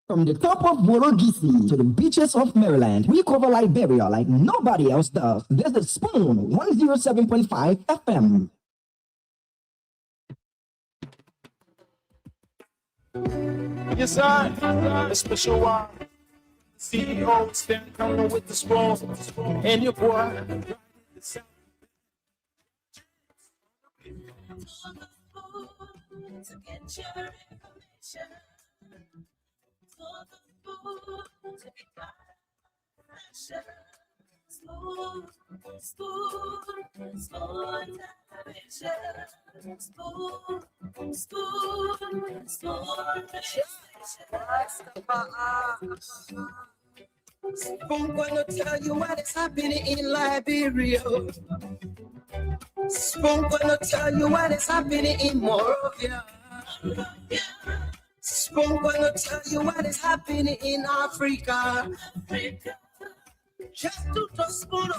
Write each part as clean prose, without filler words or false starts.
From the top of Borogisi to the beaches of Maryland, we cover Liberia like nobody else does. There's the Spoon 107.5 FM. Yes, sir. A special one. CEO stand coming with the spoon. And your boy. To get your information. For the food to be fine. Spoon, spoon, spoon, television. Spoon, spoon, spoon. Spoon gonna tell you what is happening in Liberia. Spoon gonna tell you what is happening in Morovia. Spoon gonna tell you what is happening in Africa. Just to spoon,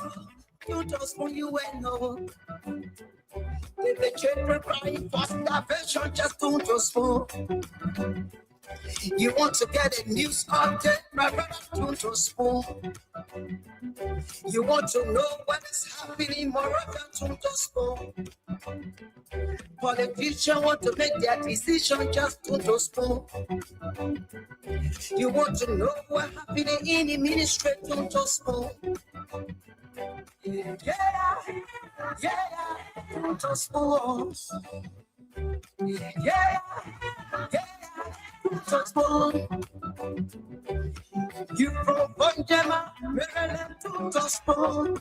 you will know. The children crying for starvation, just to spoon. You want to get a news update, my brother, to spoon. You want to know what is happening, Moroccan, to spoon. Politicians want to make their decision, just to spoon. You want to know what happening in the ministry, to spoon. Yeah, to spoon. Yeah. You from Bonjama, Maryland to spoon.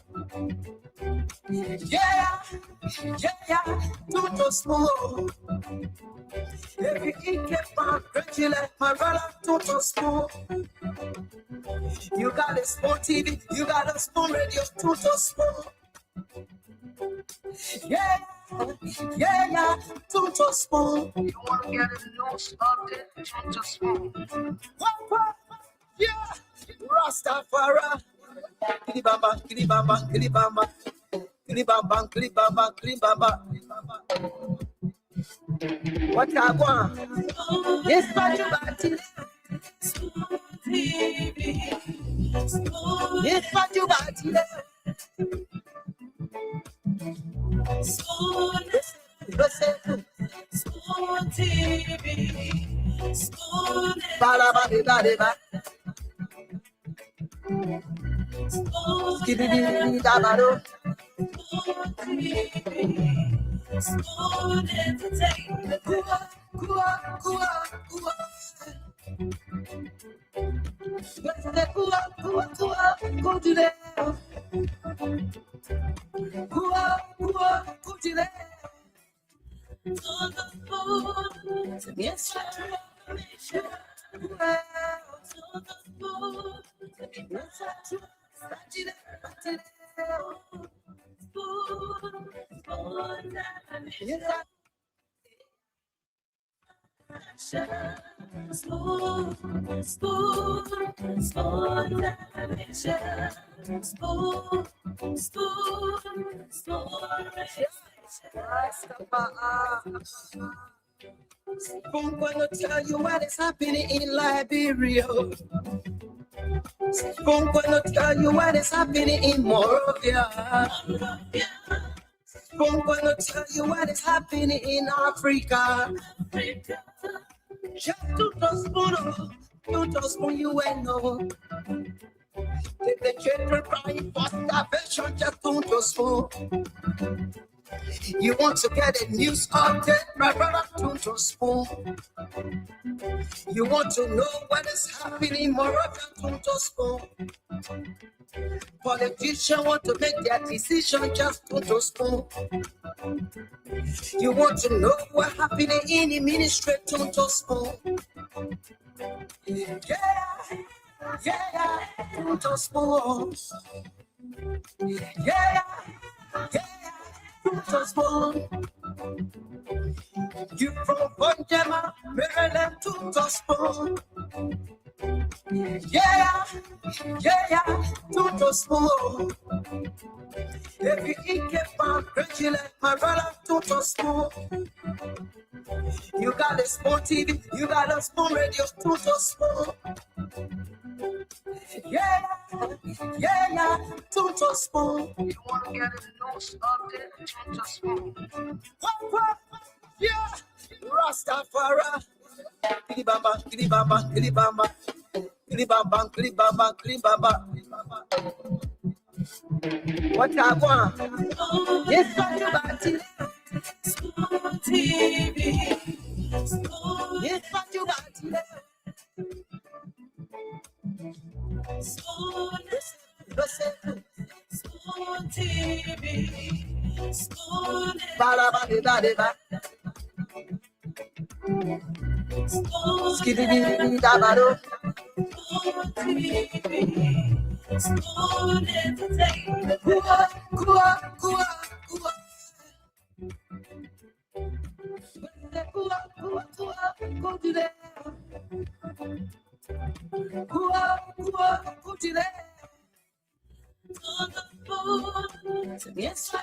Yeah, to spoon. Every keep on regular, my brother to spoon. You got a spoon TV, you got a spoon radio to spoon. Yeah, to spoon. You want to get a news update, to spoon. Yeah, Rastafari. Kilibamba, kilibamba, kilibamba. Kilibamba, kilibamba, kilibamba. What I want? Yes, but you got it. Yes, but you got it. Spoon TV, spoon ba. Spoon entertainment. For the food to get your information. For the food to be Spoon gonna tell you what is happening in Liberia. Spoon gonna tell you what is happening in Morovia. Spoon gonna tell you what is happening in Africa. Just to spoon, you will know. The children crying for starvation, just to spoon. You want to get a news update, my brother, to spoon. You want to know what is happening, Moroccan, to spoon. Politicians want to make their decision, just to spoon. You want to know what happening in the ministry, to spoon. Yeah, to spoon. Yeah. To spoon. You from Bonjama, Maryland to spoon. Yeah, to spoon. Every keep on regular, my brother to spoon. You got a Spoon TV, you got a Spoon Radio, Spoon to Spoon. Yeah, yeah, Spoon to Spoon. You want to get a news update? Spoon to Spoon. What? Yeah, Rastafari. Kilibamba, kilibamba, kilibamba. Kilibamba, kilibamba, kilibamba. What I want? Yes, what you got it? Spoon TV. Yes, what you got it? Spoon TV. Spoon. Ba. Skiddy dabado. Spoon entertainment. Kua. Go to there. Go to there. On the phone. Yes, I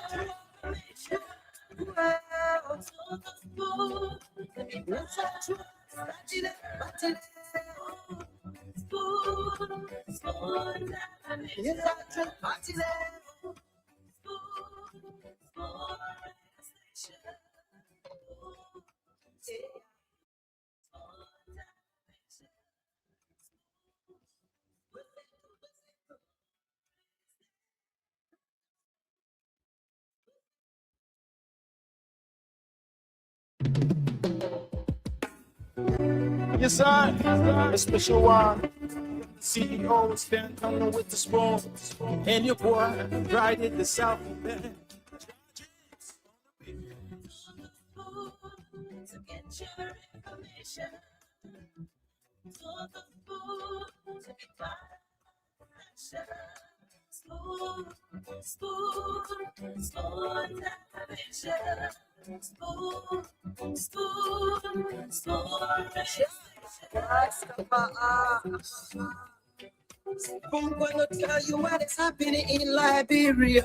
Yes, sir. A special one. CEO stand coming with the spoon. And your boy, right in the South. To get your information. To the food to be fine. Spoon television. Spoon gonna tell you what is happening in Liberia.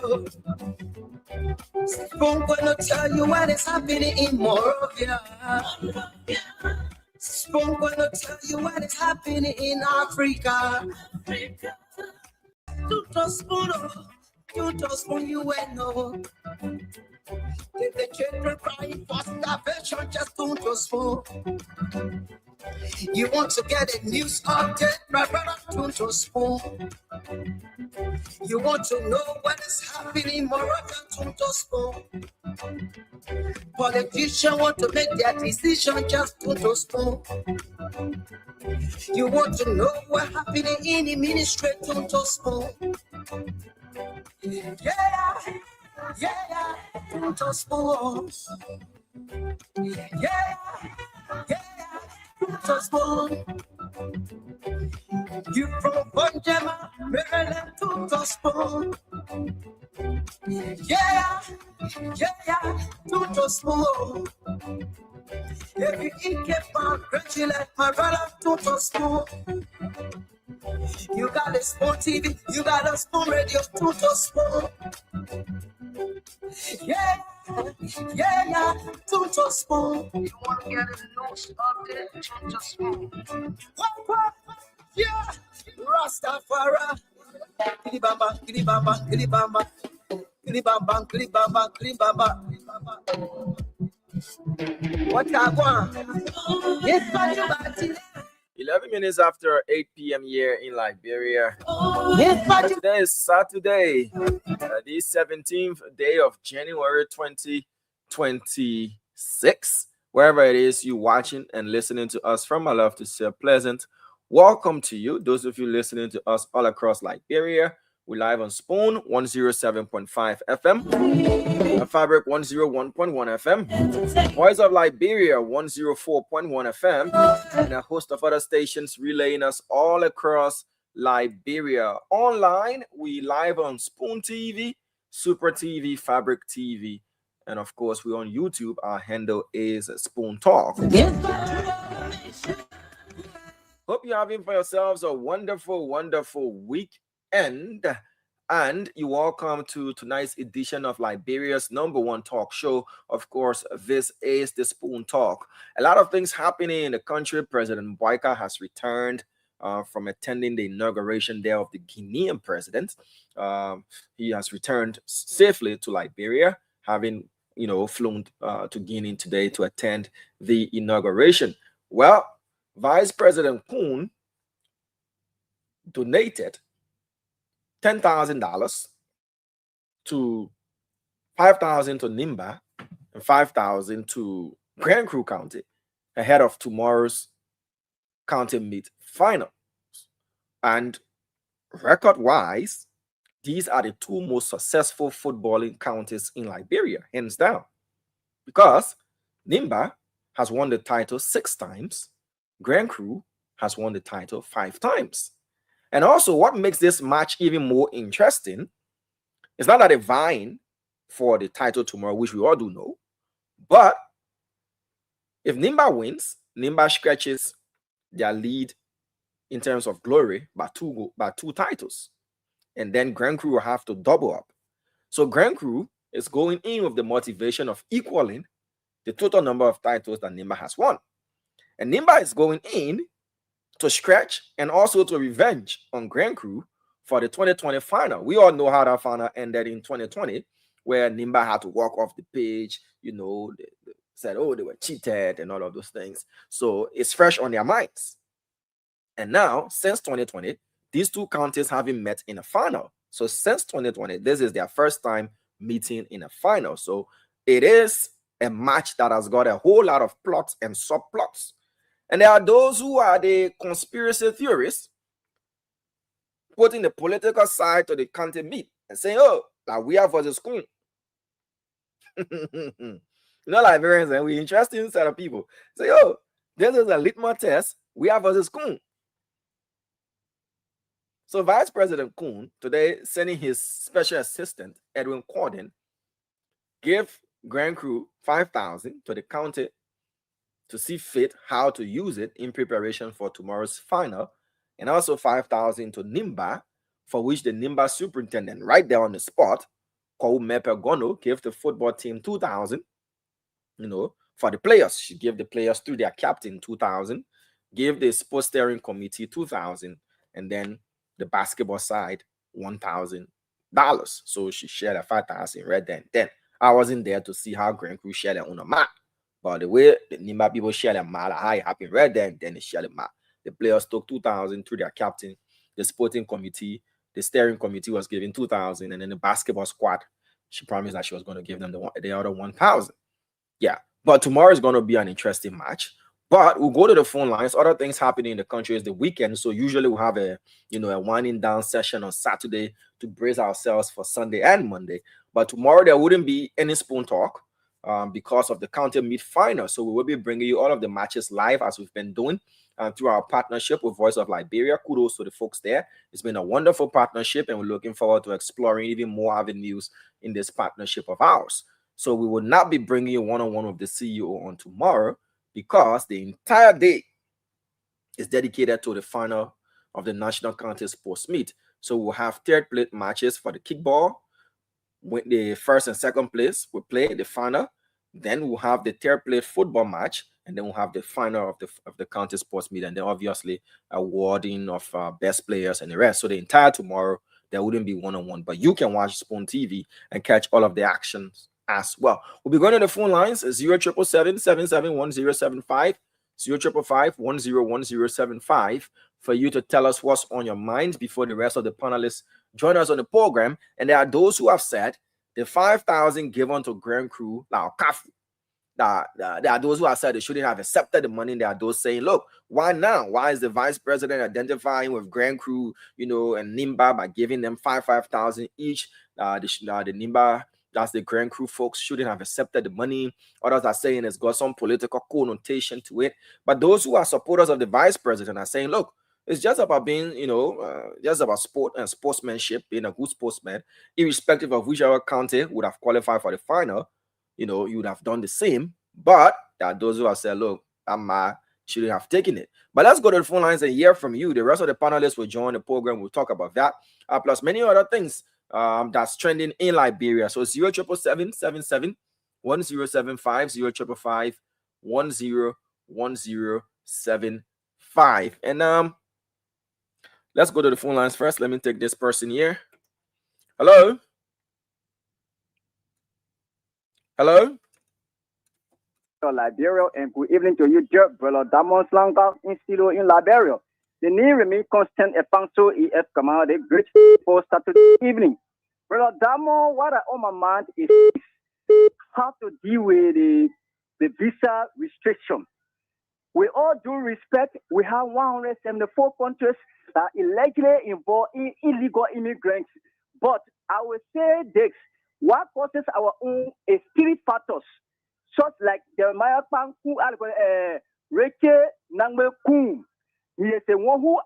Spoon gonna tell you what is happening in Morovia. Spoon gonna tell you what is happening in Africa. Tuto spoon, you will know. If the children crying for starvation, just don't spoon. You want to get a news update, my brother, don't spoon. You want to know what is happening, Moroccan, don't spoon. Politicians want to make their decision, just don't spoon. You want to know what happening in the ministry, don't spoon. Yeah, don't spoon. Yeah, don't spoon. You from Bunjama, Maryland, don't spoon. Yeah, don't spoon. If you eat my like my brother, don't spoon. You got a Spoon TV, you got a Spoon Radio, don't spoon. Yeah, don't spoon. You want to get a news update, don't spoon. What? Yeah, Rastafari. Kilibamba, kilibamba, kilibamba. Kilibamba, kilibamba, kilibamba. What I want? Yes, what you got it? 11 minutes after 8 p.m. here in Liberia. Yes, Today is Saturday, the 17th day of January 2026. Wherever it is you watching and listening to us from, I love to say a pleasant welcome to you. Those of you listening to us all across Liberia, we live on Spoon 107.5 FM, Fabric 101.1 FM, Voice of Liberia 104.1 FM, and a host of other stations relaying us all across Liberia. Online, we live on Spoon TV, Super TV, Fabric TV, and of course, we're on YouTube. Our handle is Spoon Talk. Hope you're having for yourselves a wonderful, wonderful weekend. And you're welcome to tonight's edition of Liberia's #1 talk show. Of course, this is the Spoon Talk. A lot of things happening in the country. President Boyka has returned from attending the inauguration there of the Guinean president. He has returned safely to Liberia, having flown to Guinea today to attend the inauguration. Well, Vice President Poon donated $10,000 to $5,000 to Nimba and $5,000 to Grand Cru County ahead of tomorrow's county meet final. And record-wise, these are the two most successful footballing counties in Liberia, hands down, because Nimba has won the title 6 times, Grand Cru has won the title 5 times. And also, what makes this match even more interesting is not that they're vying for the title tomorrow, which we all do know, but if Nimba wins, Nimba stretches their lead in terms of glory by two titles. And then Grand Cru will have to double up. So Grand Cru is going in with the motivation of equaling the total number of titles that Nimba has won. And Nimba is going in to stretch and also to revenge on Grand Cru for the 2020 final. We all know how that final ended in 2020, where Nimba had to walk off the page, they said, oh, they were cheated and all of those things. So it's fresh on their minds. And now, since 2020, these two counties haven't met in a final. So since 2020, this is their first time meeting in a final. So it is a match that has got a whole lot of plots and subplots. And there are those who are the conspiracy theorists putting the political side to the county meet and saying, oh, like we are versus Queen. Liberians, and we're interesting set of people. Say, oh, this is a litmus test. We are versus Queen. So Vice President Kuhn today sending his special assistant, Edwin Corden, gave Grand Cru $5,000 to the county to see fit how to use it in preparation for tomorrow's final, and also $5,000 to Nimba, for which the Nimba superintendent right there on the spot, called Mepe Gono, gave the football team $2,000, for the players. She gave the players through their captain $2,000, gave the sports steering committee $2,000, and then the basketball side $1,000. So she shared a $5,000 right then. I wasn't there to see how Grand Cru shared their own amount. But the way the Nimba people share the mile, how it happened right then they share the mile. The players took $2,000 through their captain, the sporting committee, the steering committee was giving $2,000, and then the basketball squad, she promised that she was going to give them the other $1,000. Yeah, but tomorrow is going to be an interesting match. But we'll go to the phone lines. Other things happening in the country is the weekend, so usually we'll have a winding down session on Saturday to brace ourselves for Sunday and Monday. But tomorrow there wouldn't be any Spoon Talk. Because of the county meet final. So we will be bringing you all of the matches live as we've been doing through our partnership with Voice of Liberia. Kudos to the folks there. It's been a wonderful partnership, and we're looking forward to exploring even more avenues in this partnership of ours. So we will not be bringing you one-on-one with the CEO on tomorrow because the entire day is dedicated to the final of the National County Sports Meet. So we'll have third place matches for the kickball. With the first and second place will play the final. Then we'll have the third place football match, and then we'll have the final of the county sports meet, and then obviously awarding of best players and the rest. So the entire tomorrow there wouldn't be one-on-one, but you can watch Spoon TV and catch all of the actions as well. We'll be going to the phone lines 0777-771075, 0555-101075 for you to tell us what's on your mind before the rest of the panelists join us on the program. And there are those who have said the $5,000 given to Grand Cru, now Kafu. There are those who have said they shouldn't have accepted the money. There are those saying, look, why now? Why is the vice president identifying with Grand Cru, and Nimba by giving them $5,000 each? The Nimba, that's the Grand Cru folks, shouldn't have accepted the money. Others are saying it's got some political connotation to it. But those who are supporters of the vice president are saying, look, it's just about being, just about sport and sportsmanship, being a good sportsman, irrespective of whichever county would have qualified for the final. You would have done the same. But there are those who have said, look, shouldn't have taken it. But let's go to the phone lines and hear from you. The rest of the panelists will join the program. We'll talk about that, plus many other things that's trending in Liberia. So 0777 1075 0555 101075. And let's go to the phone lines first. Let me take this person here. Hello. Hello. Liberia, and good evening to you, Brother Damon Slanga in Silo in Liberia. The name remain constant Efanso EF Command, the great for Saturday evening. Brother Damon, what I on my mind is how to deal with the visa restriction. With all due respect, we have 174 countries that illegally involved in illegal immigrants. But I will say this, what causes our own is three factors. Such like Jeremiah Panku, Reke Nangwe Kum. He is the one who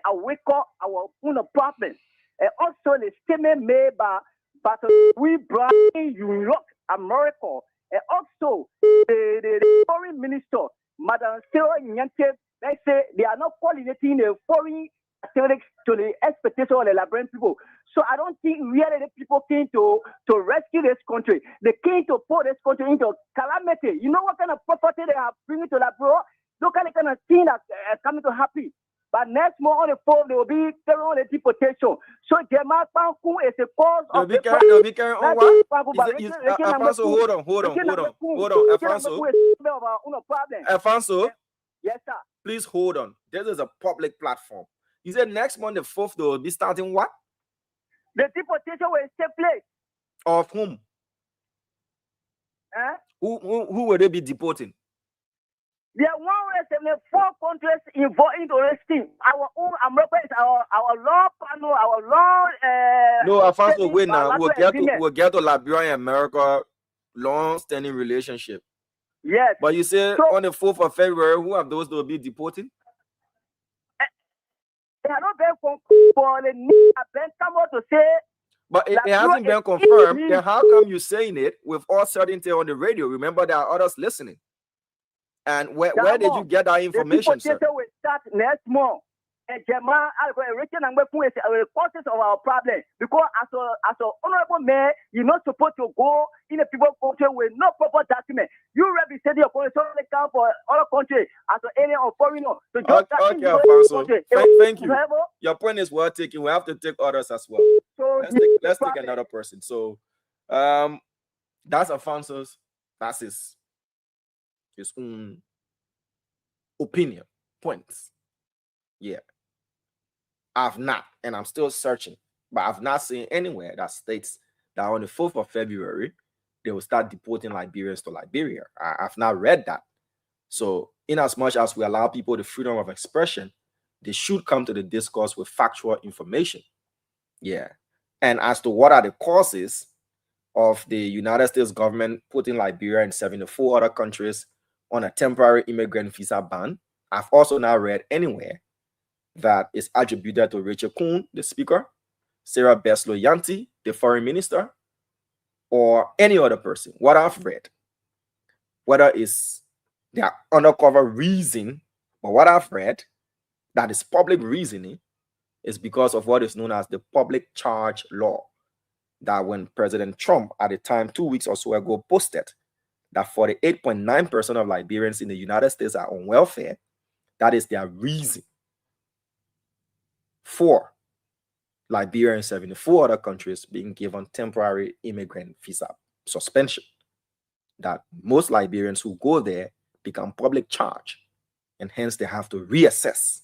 awake up our own problem. And also the statement made by but we brought in Europe, America, and also the foreign minister, Madam Sarah Nyante, they say they are not coordinating the foreign activities to the expectation of the Liberian people. So I don't think really the people came to rescue this country. They came to put this country into calamity. You know what kind of property they are bringing to Liberia? Look at the kind of thing that coming to happen. But next month on the phone, they will be carrying on the deportation. So Jamal Panku is the cause of the they'll be carrying on what? Alfonso, hold on. Alfonso. Yes, sir. Please hold on. This is a public platform. You said next month, the 4th, they will be starting what? The deportation will take place. Of whom? Who will they be deporting? There are 174 countries involved in the thing. Our own America is our law panel, our law. No, Alfonso, wait now. We'll get to Liberia and America long-standing relationship. Yes. But you say so, on the 4th of February, who have those that will be deporting? They are not very confirmed for the need come out to say. But it hasn't been confirmed. Then how come you saying it with all certainty on the radio? Remember, there are others listening. And where did you get that information, sir? The will start next month. And Jamal, and the causes of our problem. Because as an honorable man, you're not supposed to go in a people country with no proper document. You represent your country, so they come for other country as an alien or foreigner. So okay, Alfonso. Thank you. Your point is well taken. We have to take others as well. So let's take another person. So that's Alfonso's. That's his own opinion, points. Yeah. I've not, and I'm still searching, but I've not seen anywhere that states that on the 4th of February, they will start deporting Liberians to Liberia. I've not read that. So in as much as we allow people the freedom of expression, they should come to the discourse with factual information. Yeah. And as to what are the causes of the United States government putting Liberia and 74 other countries on a temporary immigrant visa ban, I've also now read anywhere that is attributed to Rachel Kuhn, the speaker, Sarah Beslow Yanti, the foreign minister, or any other person. What I've read, whether it's their undercover reason, or what I've read that is public reasoning, is because of what is known as the public charge law. That when President Trump, at the time 2 weeks or so ago, posted that 48.9% of Liberians in the United States are on welfare, that is their reason for Liberia and 74 other countries being given temporary immigrant visa suspension. That most Liberians who go there become public charge, and hence they have to reassess.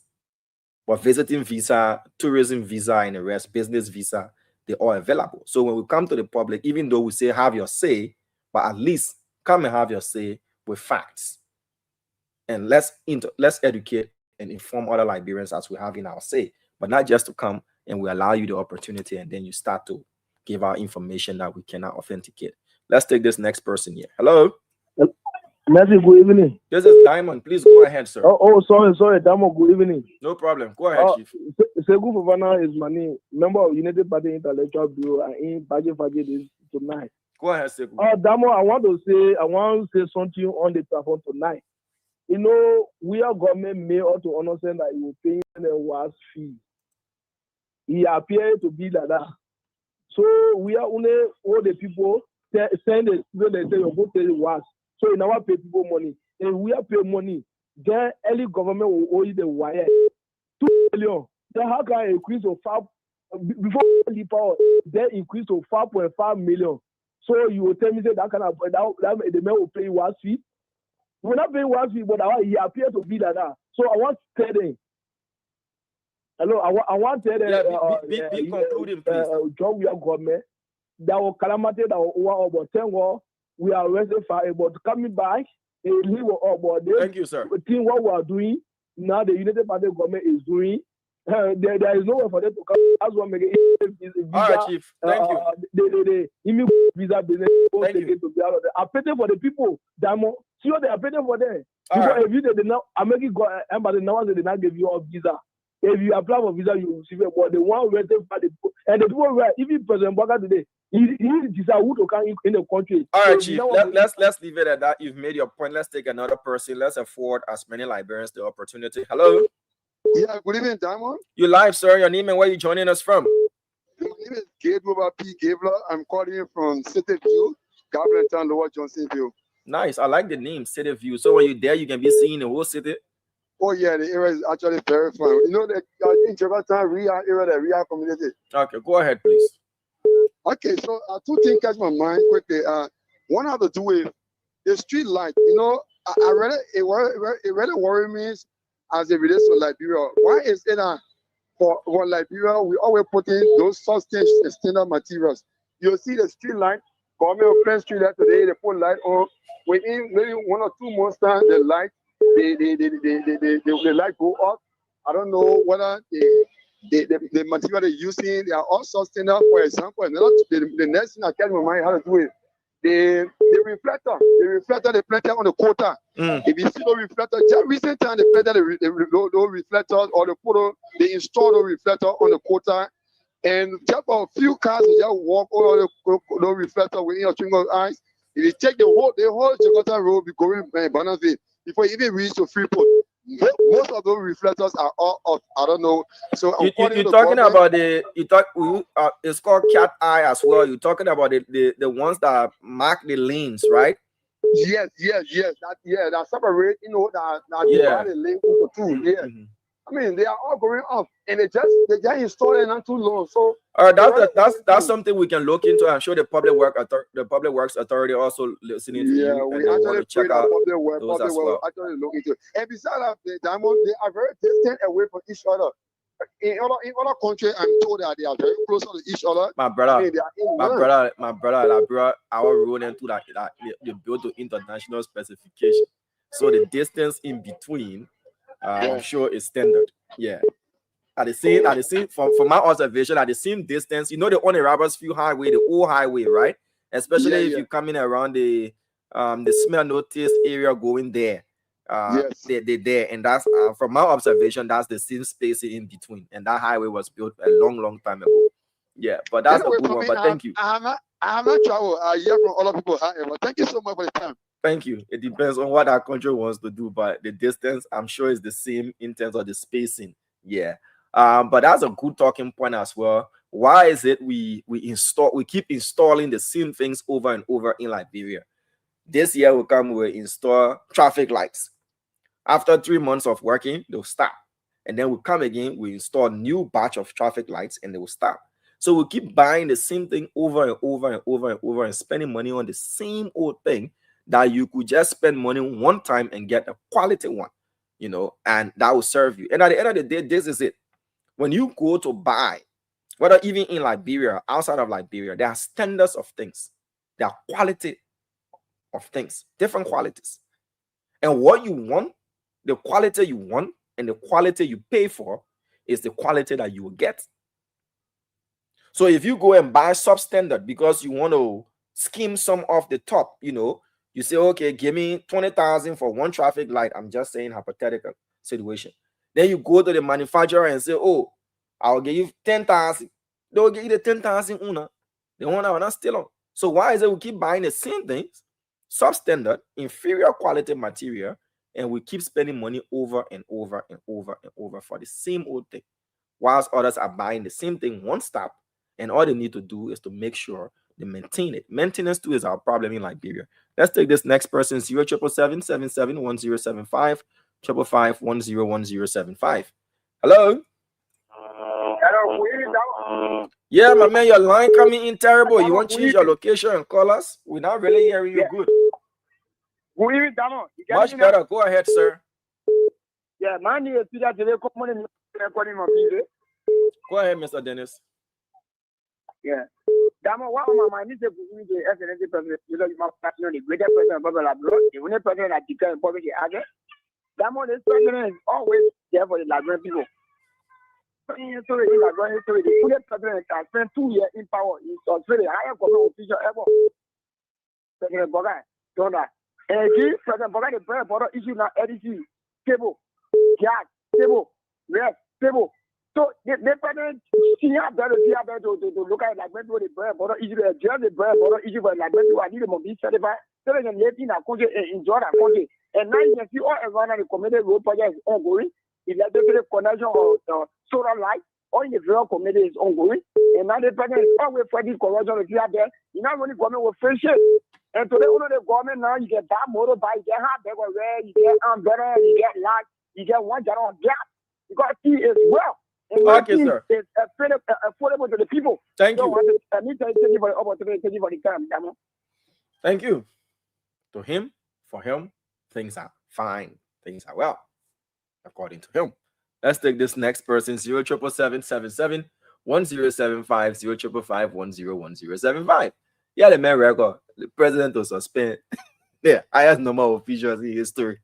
But visiting visa, tourism visa, and the rest, business visa, they're all available. So when we come to the public, even though we say have your say, but at least come and have your say with facts. And let's educate and inform other Liberians as we have in our say, but not just to come and we allow you the opportunity and then you start to give out information that we cannot authenticate. Let's take this next person here. Hello. Merci, good evening. This is Diamond. Please go ahead, sir. Sorry, Diamond, good evening. No problem. Go ahead, Chief. Segu Fofana is my name. Member of United Party Intellectual Bureau and in Baje this tonight. Go ahead, Segu. Diamond, I want to say something on the platform tonight. You know, we are government may ought to understand that he will pay the worst fee. He appeared to be like that. So we are only all the people send the student they say you go pay the WAS. So you never pay people money. And we are pay money. Then early government will owe you the wire 2 million. Then how can I increase to 5 before the power? Then increase to 5.5 million. So you will tell me that that the man will pay WAS fee. We're not paying WAS fee, but he appears to be like that. So I want to tell them. Hello, I want to tell them. Be concluding, please. Job we are government. That was calamity that was about 10 war. We are arrested for about coming back. Thank you, sir. Think what we are doing now, the United Party government is doing. There is no way for them to come. That's what make it visa. All right, Chief. Thank you. The visa business. Thank you. I pay for the people. Diamond. See what they are paying for them. All Because right. if you did not, American embassy now they did not give you a visa. If you apply for visa, you will receive it. But the one waiting for the people, and the people were even President Baka today, he decide who to come in the country. All right, So Chief. now Let's leave it at that. You've made your point. Let's take another person. Let's afford as many Liberians the opportunity. Hello. Yeah, good evening, Diamond. You live, sir. Your name and where you joining us from? My name is Gabriel P. Gabler. I'm calling you from City View, Gabrielton, Lower Johnsonville. Nice. I like the name, City View. So when you're there, you can be seeing the whole city. Oh, yeah, the area is actually very fun. You know, the in Jefferson, Ria area, the Ria community. Okay, go ahead, please. Okay, so two things catch my mind quickly. One has to do with the street light. You know, I really, it really worries me as it relates to Liberia. Why is it that for Liberia, we always put in those sustained standard materials? You'll see the street light, government of French street light today, they put light on. Within maybe 1 or 2 months time, the light, the light go up. I don't know whether the material they're using, they are all sustainable. For example, the next thing I can't remember how to do it. The reflector they planted on the quota. If you see the reflector, just recent time they planted the reflectors or they installed the reflector on the quota, and just a few cars will just walk over the reflector within your twinkle of eyes. If you take the whole Jakarta road, be going Bonaville before you even reach to Freeport. Most of those reflectors are all off. I don't know. So You're talking about it's called cat eye as well. You're talking about the ones that mark the lanes, right? Yes. That separate, you know, that divide the lane into two. Yeah. Mm-hmm. I mean, they are all going off, and they just installed it not too long. So that's something we can look into. I'm sure the Public Works Authority also listening to you. Yeah, we actually check out Public Works well. actually look into it. And besides that, the Diamond, they are very distant away from each other. In other countries, I'm told that they are very close to each other. My brother, I mean, our road into that they built to international specification. So the distance in between, I'm sure is standard. Yeah. At the same from my observation, at the same distance, you know, the only Roberts Field Highway, the old highway, right? Especially if you're coming around the Smell Notice area going there. They're there, and that's from my observation, that's the same space in between, and that highway was built a long time ago. Yeah, but that's a good one. But thank you. I have not traveled. I hear from other people. However, thank you so much for the time. Thank you. It depends on what our country wants to do, but the distance, I'm sure, is the same in terms of the spacing. Yeah. But that's a good talking point as well. Why is it we keep installing the same things over and over in Liberia? This year we'll install traffic lights. After 3 months of working, they'll stop. And then we'll come again, we install a new batch of traffic lights and they will stop. So we'll keep buying the same thing over and over and spending money on the same old thing that you could just spend money one time and get a quality one, you know, and that will serve you. And at the end of the day, this is it. When you go to buy, whether even in Liberia, outside of Liberia, there are standards of things. There are quality of things, different qualities. And what you want, the quality you want, and the quality you pay for is the quality that you will get. So if you go and buy substandard because you want to skim some off the top, you know, you say, okay, give me 20,000 for one traffic light. I'm just saying hypothetical situation. Then you go to the manufacturer and say, oh, I'll give you 10,000. They'll give you the 10,000 una. The one that not still on. So why is it we keep buying the same things, substandard, inferior quality material, and we keep spending money over and over and over and over for the same old thing, whilst others are buying the same thing one stop and all they need to do is to make sure they maintain it. Maintenance too is our problem in Liberia. Let's take this next person, 0777-77-1075, 555-101075. Hello. Yeah, my man, your line coming in terrible. You want to change your location and call us? We're not really hearing you good. Much better. Go ahead, sir. Yeah, man, you see that today, Go ahead, Mr. Dennis. Yeah. Damo, what my mind is the SNC president, you know, the greatest president of Babylon, the only president that declared poverty. Damo, this president is always there for the Liberian people. So, the only president has spent 2 years in power is Australia, higher government official ever. President Boga, Donald. And President Boga, the bread border issue now, EDC, cable, gas, cable, rest, cable. So the president see how better to look at like when the bread border issue, just the bread border issue for like when I need them to be certified, so they can live in a country and enjoy that country. And now you can see all around the community road project is ongoing. Electric connection or solar light, all in the rural community is ongoing. And now the president is always fighting corruption with here there. You know when the government will face it. And today under the government now you get that motorbike, you get hot bag or red, you get umbrella, you get light, you get one gallon of gas. Because he is well. Okay, sir. It's affordable to the people. Thank you. Thank you for the opportunity. Thank you for the time. Thank you. To him, for him, things are fine. Things are well, according to him. Let's take this next person, 0777-1075, 0555-101075. Yeah, the man record. The president will suspend. Yeah, highest number of officials in history.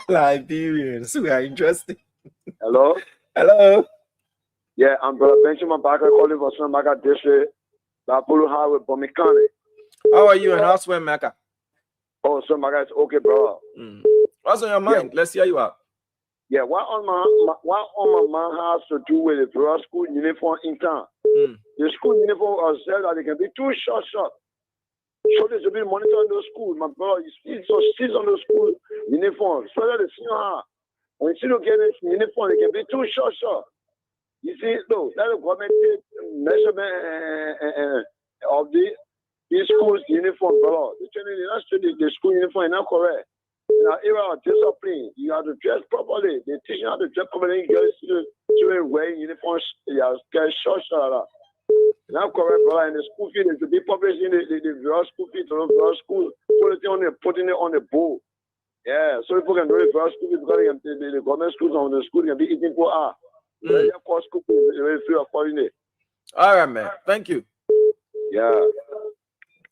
Liberians who are interesting. Hello? Hello. Yeah, I'm Brother Benjamin Barker calling for Son Maka District, Bapulu Highway, Bomikane. How are you and how's when Maka? Oh, Son Maka is okay, bro. What's on your mind? Yeah. Let's hear you out. Yeah, what on my mind has to do with the rural school uniform in town. The school uniform are said that they can be too short. So they should be monitoring those schools. My brother, you see, so sits on those school uniforms. So that the senior high, when you see them get this uniform, it can be too short. You see, no, that the government measurement of these schools uniform, brother. The school uniform is not correct. In our era of discipline, you have to dress properly. They teach you how to dress properly. Children wearing uniforms, they are short. Not correct, brother. And the school fee is to be publishing the real school fee to the real school. So they're putting it on the bowl. Yeah, so people can do the real school fee because the government schools on the school can be eating for hours. School fee is very free accordingly. All right, man. Thank you. Yeah.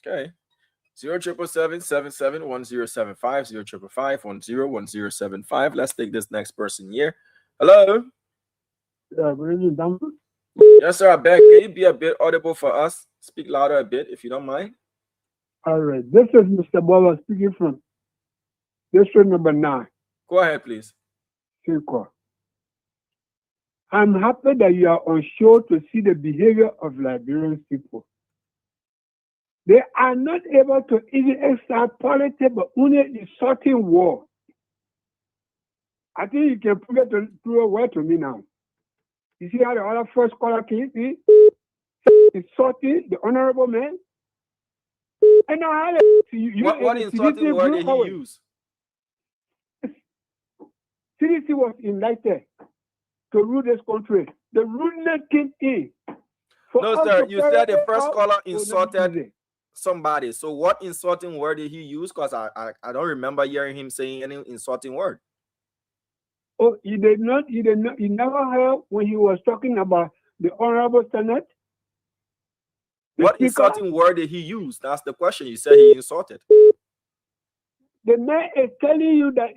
Okay. 0777-1075, 0555-101075. Let's take this next person here. Hello. Yes, sir. I beg. Can you be a bit audible for us? Speak louder a bit, if you don't mind. All right. This is Mr. Bola speaking from district number 9. Go ahead, please. Sikwa. I'm happy that you are on show to see the behavior of Liberian people. They are not able to even extract politics, but only insulting war. I think you can put it through a word to me now. You see how the other first caller came in? Insulting the honorable man? And now, what insulting word did he use? CDC was elected to rule this country. The ruler came in. No, sir. You said the first caller insulted somebody. So what insulting word did he use? Because I don't remember hearing him saying any insulting word. Oh, he never heard when he was talking about the Honorable Senate? What insulting word did he use? That's the question. You said he insulted. The man is telling you that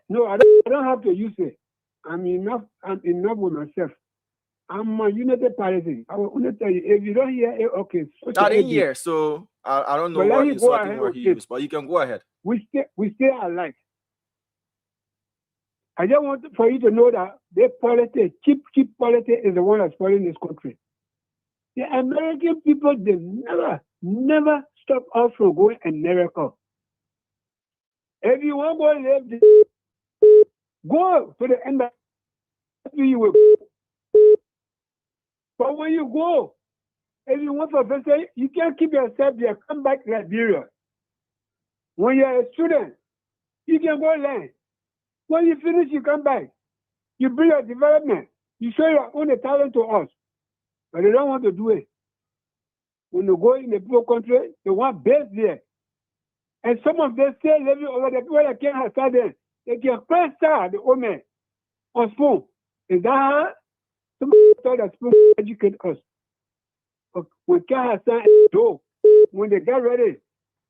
no, I don't have to use it. I'm enough with myself. I'm a United Party. I will only tell you, if you don't hear it, okay. Not in here, so I don't know what insulting word he used, but you can go ahead. We stay alive. I just want for you to know that their politics, cheap politics is the one that's spoiling this country. The American people, they never stop us from going America. If you want to go live, go to the end of you will. But when you go, if you want for visit, you can't keep yourself there. Come back to Liberia. When you're a student, you can go learn. When you finish, you come back. You bring your development. You show your own talent to us. But they don't want to do it. When you go in the poor country, they want base there. And some of them still living over the people that can't have them. They can press the woman on spoon. Is that how? Somebody thought that spoon educate us. But when can't have do, when they get ready,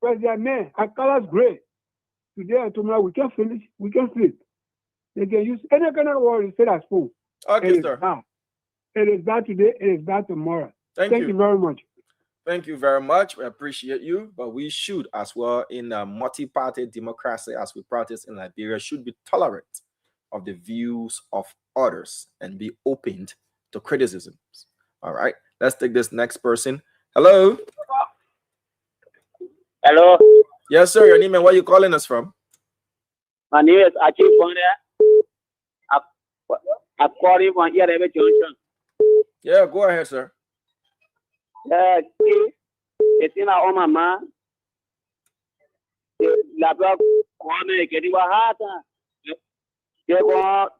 press their men, our colors gray. Today and tomorrow, we can finish, we can sleep. They can use any kind of word instead of spoon. Okay, sir. It is bad today, it is bad tomorrow. Thank you. You very much. Thank you very much. We appreciate you, but we should as well in a multi-party democracy as we practice in Liberia should be tolerant of the views of others and be open to criticisms. All right, let's take this next person. Hello. Hello. Yes, sir. Your name and where you calling us from? My name is Achi Bonda. I'm calling from Yarebe Junction. Yeah, go ahead, sir. It's in our own man. La block corner getting a heart. They want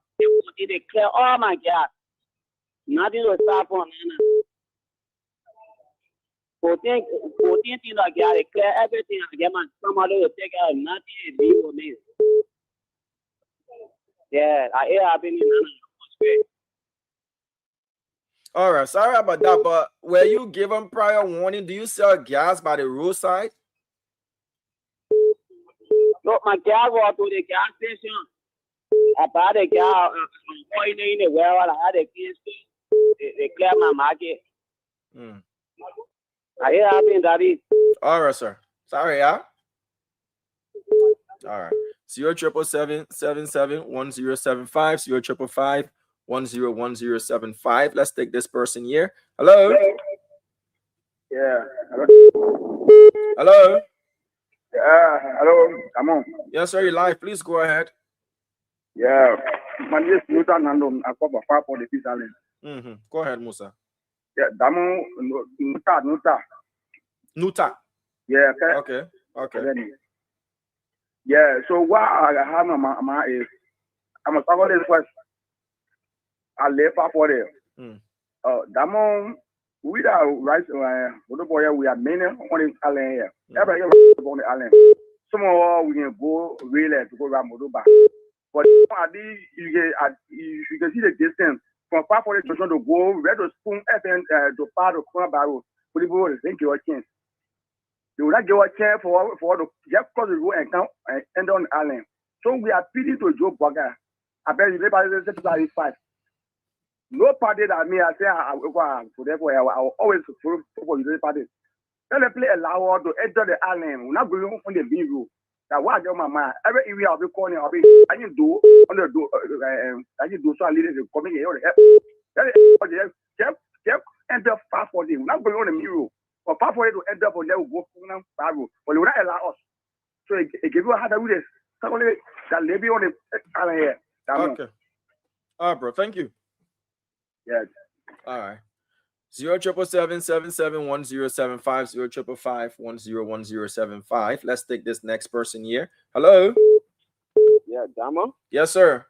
to declare, oh my God, nothing will stop on. 14 things I get declare everything I get, man. Somebody will take out nothing to deal with me. Yeah, I hear I've been in another. All right, sorry about that, but were you given prior warning? Do you sell gas by the roadside? No, my gas was to the gas station. I bought the gas. I'm going in the well. I had a kids. They clear my market. I hear I've been that is. All right, sir. Sorry, yeah. All right. 077771075 055101075. Let's take this person here. Hello. Yeah. Hello. Hello. Come on. Yes, sir. You're live. Please go ahead. Yeah. My name is Nuta Nando. I come from for the Peace. Go ahead, Musa. Yeah. Damo Nuta. Yeah. Okay. Yeah. So what I have my is I'm a talk this question. I live for there. Damo. We are right. We are many on the island here. Everybody on the island. Some of we can go really to go around Modoba. But you can see the distance from far for the junction to go red to spoon and to part of Corner Barrow. For the board, think your chance. They will not give a chance for the just cross the road and come and end on the island. So we are pleading to Joe Bugger. I bet you they 5. No party that me, I say, so therefore, I will always follow the party. Let them play a loud to enter the island. We're not going on the video. That was your mama. Every area I'll be calling, I can do on the door. I can do so. I lead it coming here. Kept enter fast for them. We're not going on the mirror. For fast for it to enter for them, go for them. But they will not allow us. So it give you a hard to do this. Somebody that lady on the island here. Okay. All right, bro. Thank you. Yeah. All right. 077771075 055101075. Let's take this next person here. Hello. Yeah, Dama. Yes, sir.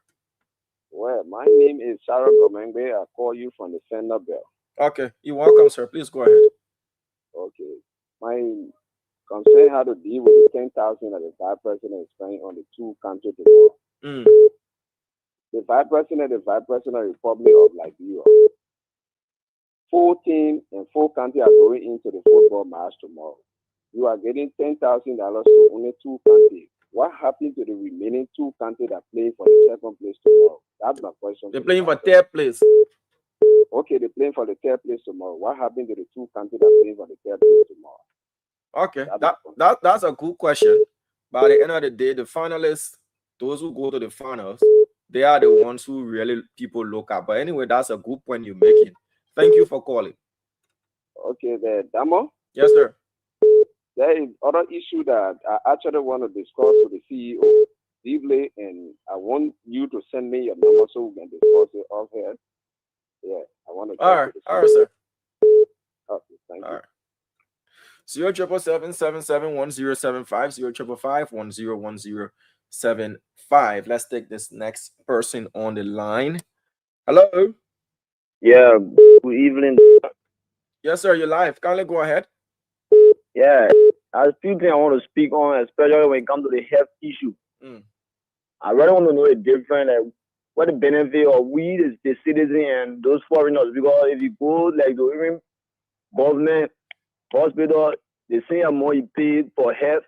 Well, my name is Sarah Gomengbe. I call you from the Sender Bell. Okay, you're welcome, sir. Please go ahead. Okay. My concern had to deal with the 10,000 that the Vice President is spending on the two countries tomorrow. The Vice President of the Republic of Liberia. 14 and 4 countries are going into the football match tomorrow. You are getting $10,000 to only 2 countries. What happened to the remaining 2 countries that play for the second place tomorrow? That's my question. They're playing for third place. Okay, they're playing for the third place tomorrow. What happened to the 2 countries that are playing for the third place tomorrow? Okay, that's a good question. But at the end of the day, the finalists, those who go to the finals, they are the ones who really people look at. But anyway, that's a good point you're making. Thank you for calling. Okay, the Damo? Yes, sir. There is other issue that I actually want to discuss with the CEO deeply, and I want you to send me your number so we can discuss it off here. Yeah, I want to. All right, sir. Okay, thank you. All right. 077771075 055101075. Let's take this next person on the line. Hello. Yeah, good evening. Yes, sir. You're live. Kindly go ahead. Yeah, there's few things I want to speak on, especially when it comes to the health issue. I really want to know the difference, like what the benefit of we, the citizen, and those foreigners. Because if you go like the even government hospital, the same amount you pay for health,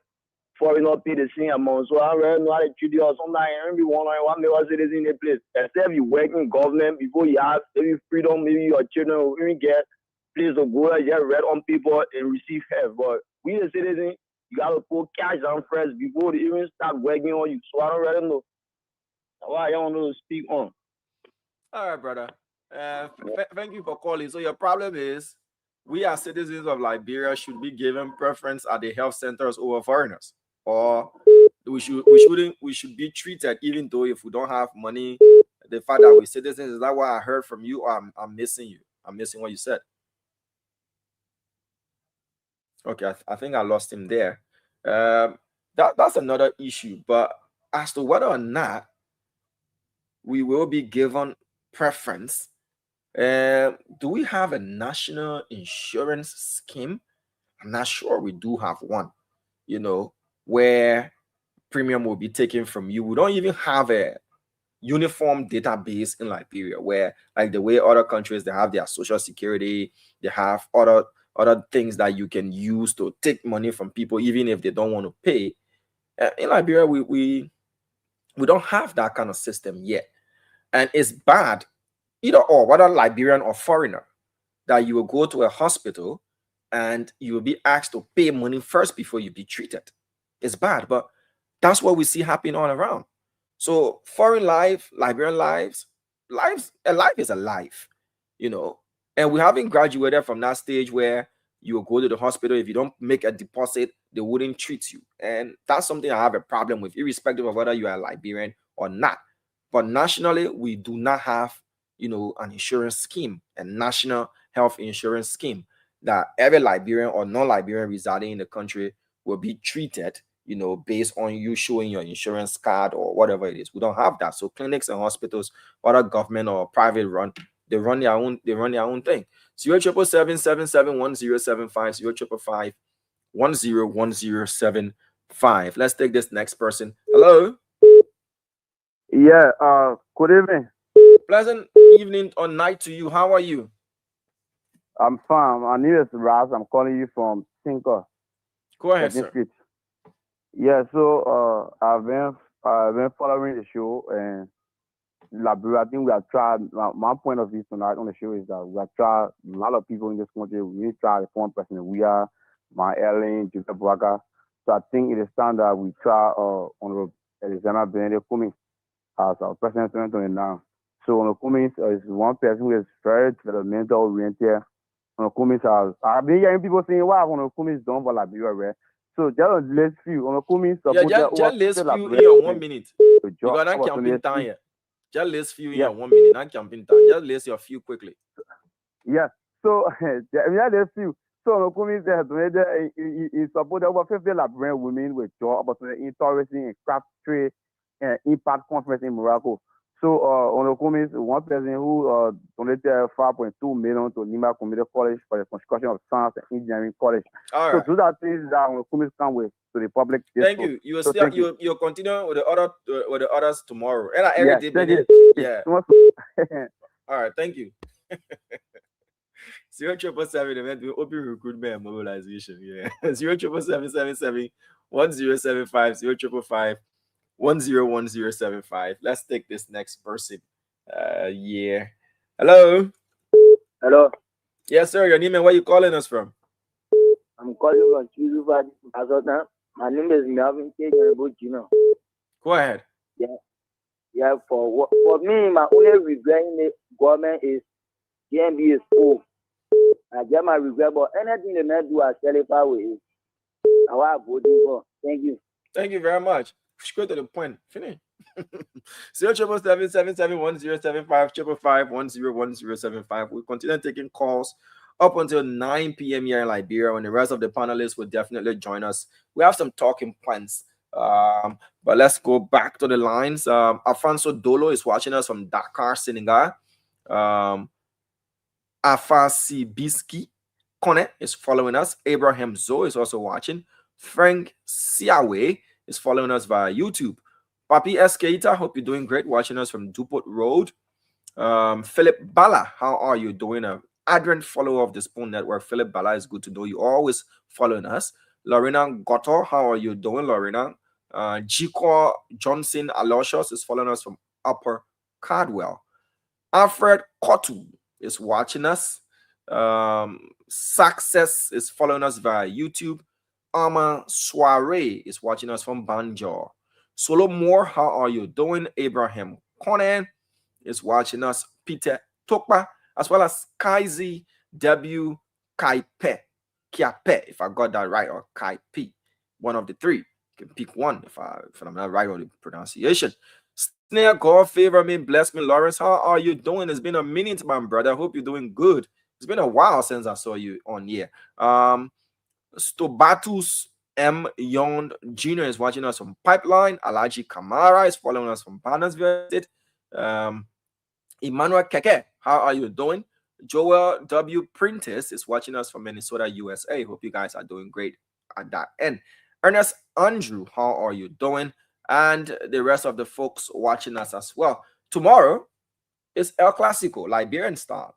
foreigner pay the same amount. So I really know how to treat you. Or sometimes I don't be wondering what make us citizens in the place. Except if you work in government, before you have maybe freedom, maybe your children will even get place to go and just read on people and receive help. But we the citizens, you gotta put cash down first before they even start working on you. So I don't really know. That's why I don't know to speak on. All right, brother. Thank you for calling. So your problem is we as citizens of Liberia should be given preference at the health centers over foreigners, or we should be treated even though if we don't have money. The fact that we're citizens, is that what I heard from you, or I'm missing you? I'm missing what you said. Okay, I think I lost him there. That's another issue. But as to whether or not we will be given preference, do we have a national insurance scheme? I'm not sure we do have one, where premium will be taken from you. We don't even have a uniform database in Liberia where, like the way other countries, they have their social security, they have other things that you can use to take money from people even if they don't want to pay. In Liberia, we don't have that kind of system yet, and it's bad either or, whether Liberian or foreigner, that you will go to a hospital and you will be asked to pay money first before you be treated. It's bad, but that's what we see happening all around. So foreign life, Liberian lives, a life is a life, and we haven't graduated from that stage where you will go to the hospital. If you don't make a deposit, they wouldn't treat you. And that's something I have a problem with, irrespective of whether you are Liberian or not. But nationally, we do not have, an insurance scheme, a national health insurance scheme that every Liberian or non-Liberian residing in the country will be treated, based on you showing your insurance card or whatever it is. We don't have that. So clinics and hospitals, whether government or private run, they run their own thing. 077771075 055101075. Let's take this next person. Hello. Yeah, good evening. Pleasant evening or night to you. How are you? I'm fine. My name is Raz. I'm calling you from Tinker. Go ahead, sir. Yeah, so I've been following the show, and Liberia, I think we have tried. My point of view tonight on the show is that we have tried. A lot of people in this country, we tried the foreign president. We are my Ellen, Joseph Braga. So I think it is time that we try Honorable Alexander Benedict Cummings as our president 2029. So Honorable Cummings is one person who is very developmental oriented. Honorable Cummings I've been hearing people saying, "Why Honorable Cummings done for Liberia, right?" So just list few. Honorable Cummings. Just list few in your 1 minute. You got that campaign time here. Just list few in your 1 minute. Not campaign time. Just list your few quickly. Yeah. So list few. So Honorable Cummings he supported over 50 Liberian women with job opportunity in tourism and craft trade and impact conference in Morocco. So Honorable Cummings, one person who donated 5.2 million to Lima Community College for the construction of science and engineering college. All so right. those are things that Honorable Cummings come with to the public. Thank you. You're continuing with the others tomorrow. And yeah. All right. Thank you. 07777 event will open recruitment and mobilization. Yeah. 07777 1075 055 101075. Let's take this next person. Yeah. Hello. Hello. Yes, sir. Your name and where you calling us from? I'm calling from Chizuba, Azota. My name is Melvin K. Go ahead. Yeah. For me, my only regret in the government is GMB is full. I get my regret, but anything they may do, I sell it away. I want voting for. Thank you. Thank you very much. Go to the point. Finish. 077771075 We continue taking calls up until 9 p.m. here in Liberia, when the rest of the panelists will definitely join us. We have some talking points, but let's go back to the lines. Afonso Dolo is watching us from Dakar, Senegal. Afasi Biski Kone is following us. Abraham Zo is also watching. Frank Siawe is following us via YouTube. Papi Eskeita, hope you're doing great, watching us from Dupont Road. Philip Bala, how are you doing? Adrian follower of the Spoon Network. Philip Bala, is good to know you always following us. Lorena Goto, how are you doing, Lorena? Jiko Johnson Aloysius is following us from Upper Cardwell. Alfred Kotu is watching us. Success is following us via YouTube. Ama Soiree is watching us from Banjor. Solo Moore, how are you doing? Abraham Conan is watching us. Peter Tokpa, as well as Kaizi W. Kaipe, if I got that right, or Kaipi, one of the three. You can pick one if I'm not right on the pronunciation. Snare, God favor me, bless me. Lawrence, how are you doing? It's been a minute, my brother. Hope you're doing good. It's been a while since I saw you on here. Stobatus M. Young Jr. is watching us from Pipeline. Alaji Kamara is following us from Bannersville. Emmanuel Keke, how are you doing? Joel W. Prentice is watching us from Minnesota, USA. Hope you guys are doing great at that end. Ernest Andrew, how are you doing? And the rest of the folks watching us as well. Tomorrow is El Clasico, Liberian style.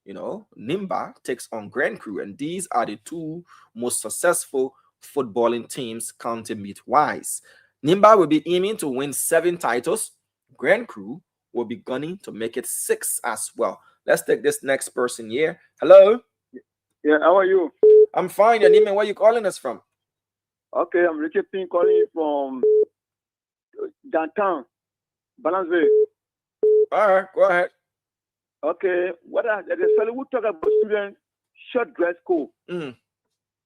You know, Nimba takes on Grand Crew, and these are the two most successful footballing teams county meet wise. Nimba will be aiming to win 7 titles. Grand Crew will be gunning to make it 6 as well. Let's take this next person here. Hello. Yeah, how are you? I'm fine. Your name and where you calling us from? Okay, I'm Richard Ping calling you from downtown, Balanceville. All right, go ahead. Okay, there's a fellow who talk about student short dress code.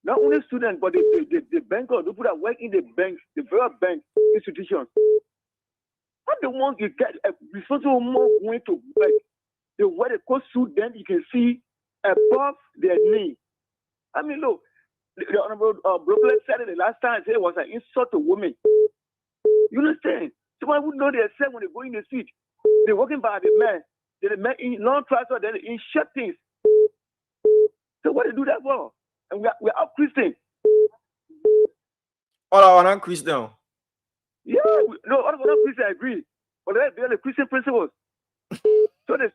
Not only students, but the bankers, the people that work in the bank, the very bank institutions. Not the ones you get responsible more going to work. They wear the coat suit, then you can see above their knee. I mean, look, the Honorable Brooklyn said it the last time. Said it was an insult to women. You understand? Someone would know themselves when they go in the street. They're walking by the man. They're in long trousers, they're in shirt things. So what do they do that for? And we're all Christian. All our Christian. Yeah, all of us Christian, I agree. But they're the Christian principles. So the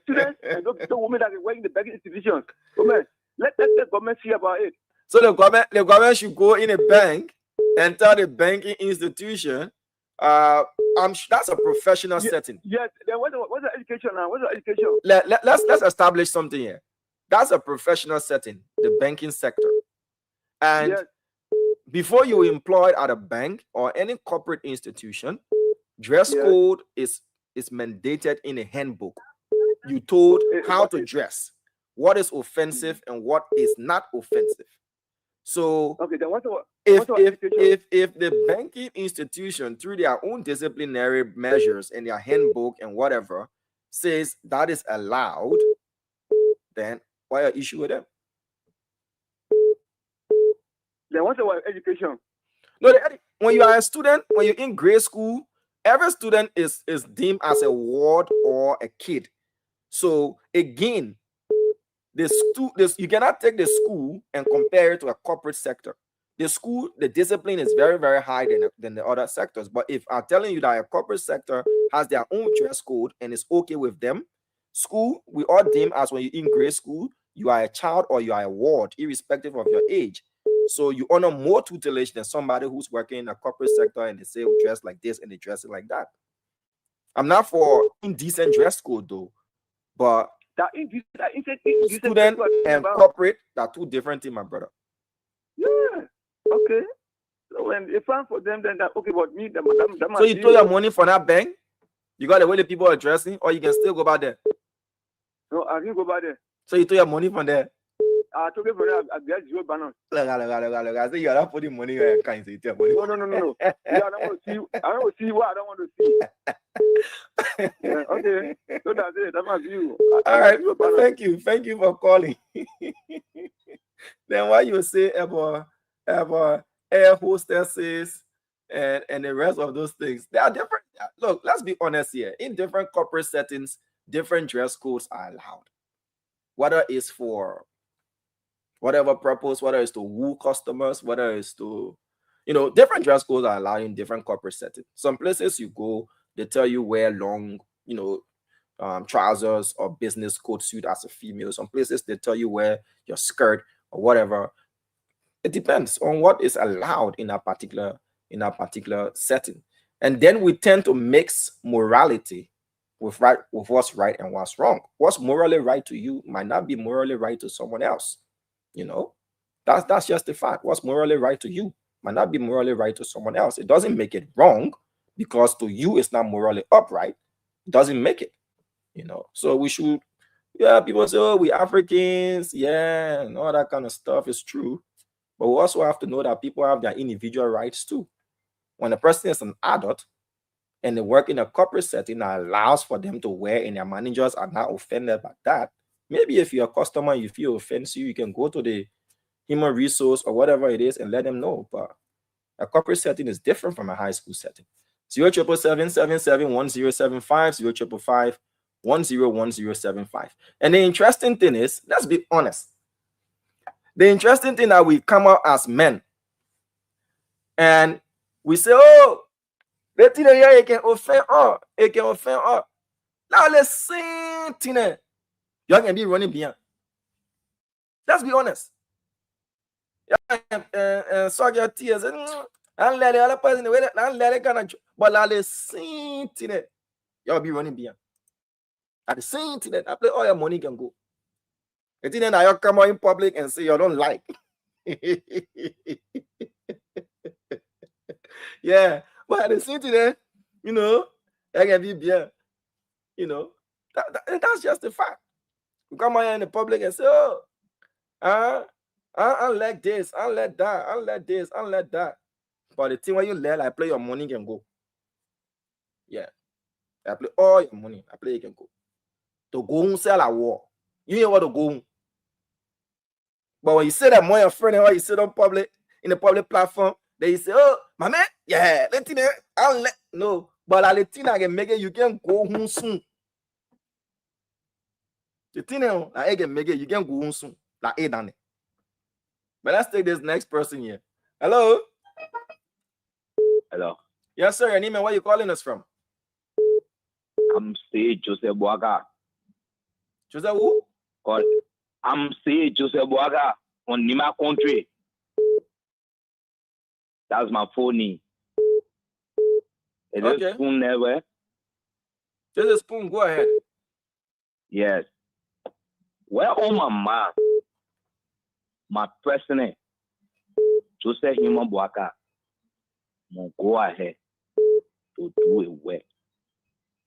students and the women that are working in the banking institutions. So man, let the government see about it. So the government should go in a bank and tell the banking institution, that's a professional setting. Yes. Then what's the education now? What's the education? Let's establish something here. That's a professional setting, the banking sector. And before you employed at a bank or any corporate institution, dress code is mandated in a handbook. You told how to dress, what is offensive and what is not offensive. So if the banking institution, through their own disciplinary measures and their handbook and whatever, says that is allowed, then why an issue with them? Then what's about education? No, when you are a student, when you're in grade school, every student is deemed as a ward or a kid. So again, you cannot take the school and compare it to a corporate sector. The school, the discipline is very, very high than the other sectors. But if I'm telling you that a corporate sector has their own dress code and it's okay with them, school, we all deem as when you're in grade school, you are a child or you are a ward, irrespective of your age. So you honor more tutelage than somebody who's working in a corporate sector and they say we dress like this and they dress it like that. I'm not for indecent dress code though, but student and corporate are two different things, my brother. Yeah. Okay. So when it's fine for them, then that okay. But me, so you throw your money for that bank? You got the way the people are dressing, or you can still go back there? No, I can go back there. So you throw your money from there? I took it for I get you banner. Look, I say you gotta put the money where you can't see it. No. Yeah, I don't want to see. I don't see what I don't want to see. Yeah, okay, so that's it. That's my view. All right, thank you for calling. Then what you say about air hostesses and the rest of those things, they are different. Look, let's be honest here. In different corporate settings, different dress codes are allowed. Whether it's for whatever purpose, whether it's to woo customers, whether it's to, different dress codes are allowed in different corporate settings. Some places you go, they tell you wear long, trousers or business coat suit as a female. Some places they tell you wear your skirt or whatever. It depends on what is allowed in a particular setting. And then we tend to mix morality with what's right and what's wrong. What's morally right to you might not be morally right to someone else. That's just the fact. What's morally right to you might not be morally right to someone else. It doesn't make it wrong because to you it's not morally upright. It doesn't make it. So we should, people say, oh, we Africans, and all that kind of stuff is true. But we also have to know that people have their individual rights too. When a person is an adult and they work in a corporate setting that allows for them to wear and their managers are not offended by that, maybe if you're a customer, you feel offensive, you can go to the human resource or whatever it is and let them know. But a corporate setting is different from a high school setting. 077771075, 055101075. And the interesting thing is, let's be honest. The interesting thing that we come out as men and we say, oh, the thing here it can offend all. It can offend all. Now let's same thing. You can be running behind. Let's be honest. Suck your tears and let the other person away and let it kind of, but at the same thing, you'll be running behind. At the same thing, I play all your money can go. The thing that you come out in public and say you don't like. Yeah, but at the same time, I can be beer. That's just the fact. You come out in the public and say, oh, I like this, I like that, I like this, I like that. But the thing when you let, I play your money can go. Yeah. I play all your money, I play it can go. To go and sell a war. You know what to go. But when you say that more your friend and when you sit on public in the public platform, they say, oh, my man, yeah, let it I'll let no, but I let I can make it, you can go home soon. The thing I can make it, you can go home soon. Like it done it. But let's take this next person here. Hello. Hello. Yes, sir. Your name and where you calling us from? I'm say Joseph Boaga. Joseph who? I'm say Joseph Boaga on Nima country. That's my phone name. Is it spoon never? Just a spoon, go ahead. Yes. Where on my man, my president, Joseph Hima Boaga, will go ahead to do a work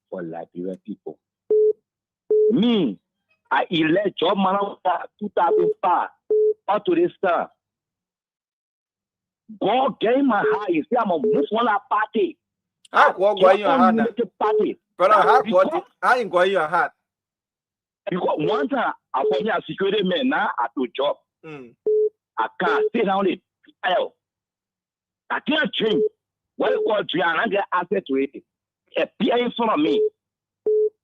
for Liberian people. Me, I elect job man 2005 up to this time. God gave my heart. You see, I'm a Muslim party. How go in your heart? Brother, how in go in your heart? Because one time I was a security man now at the job. I can't sit down the hell. I can't drink. What you call drink and I get access to it. Appear in front of me.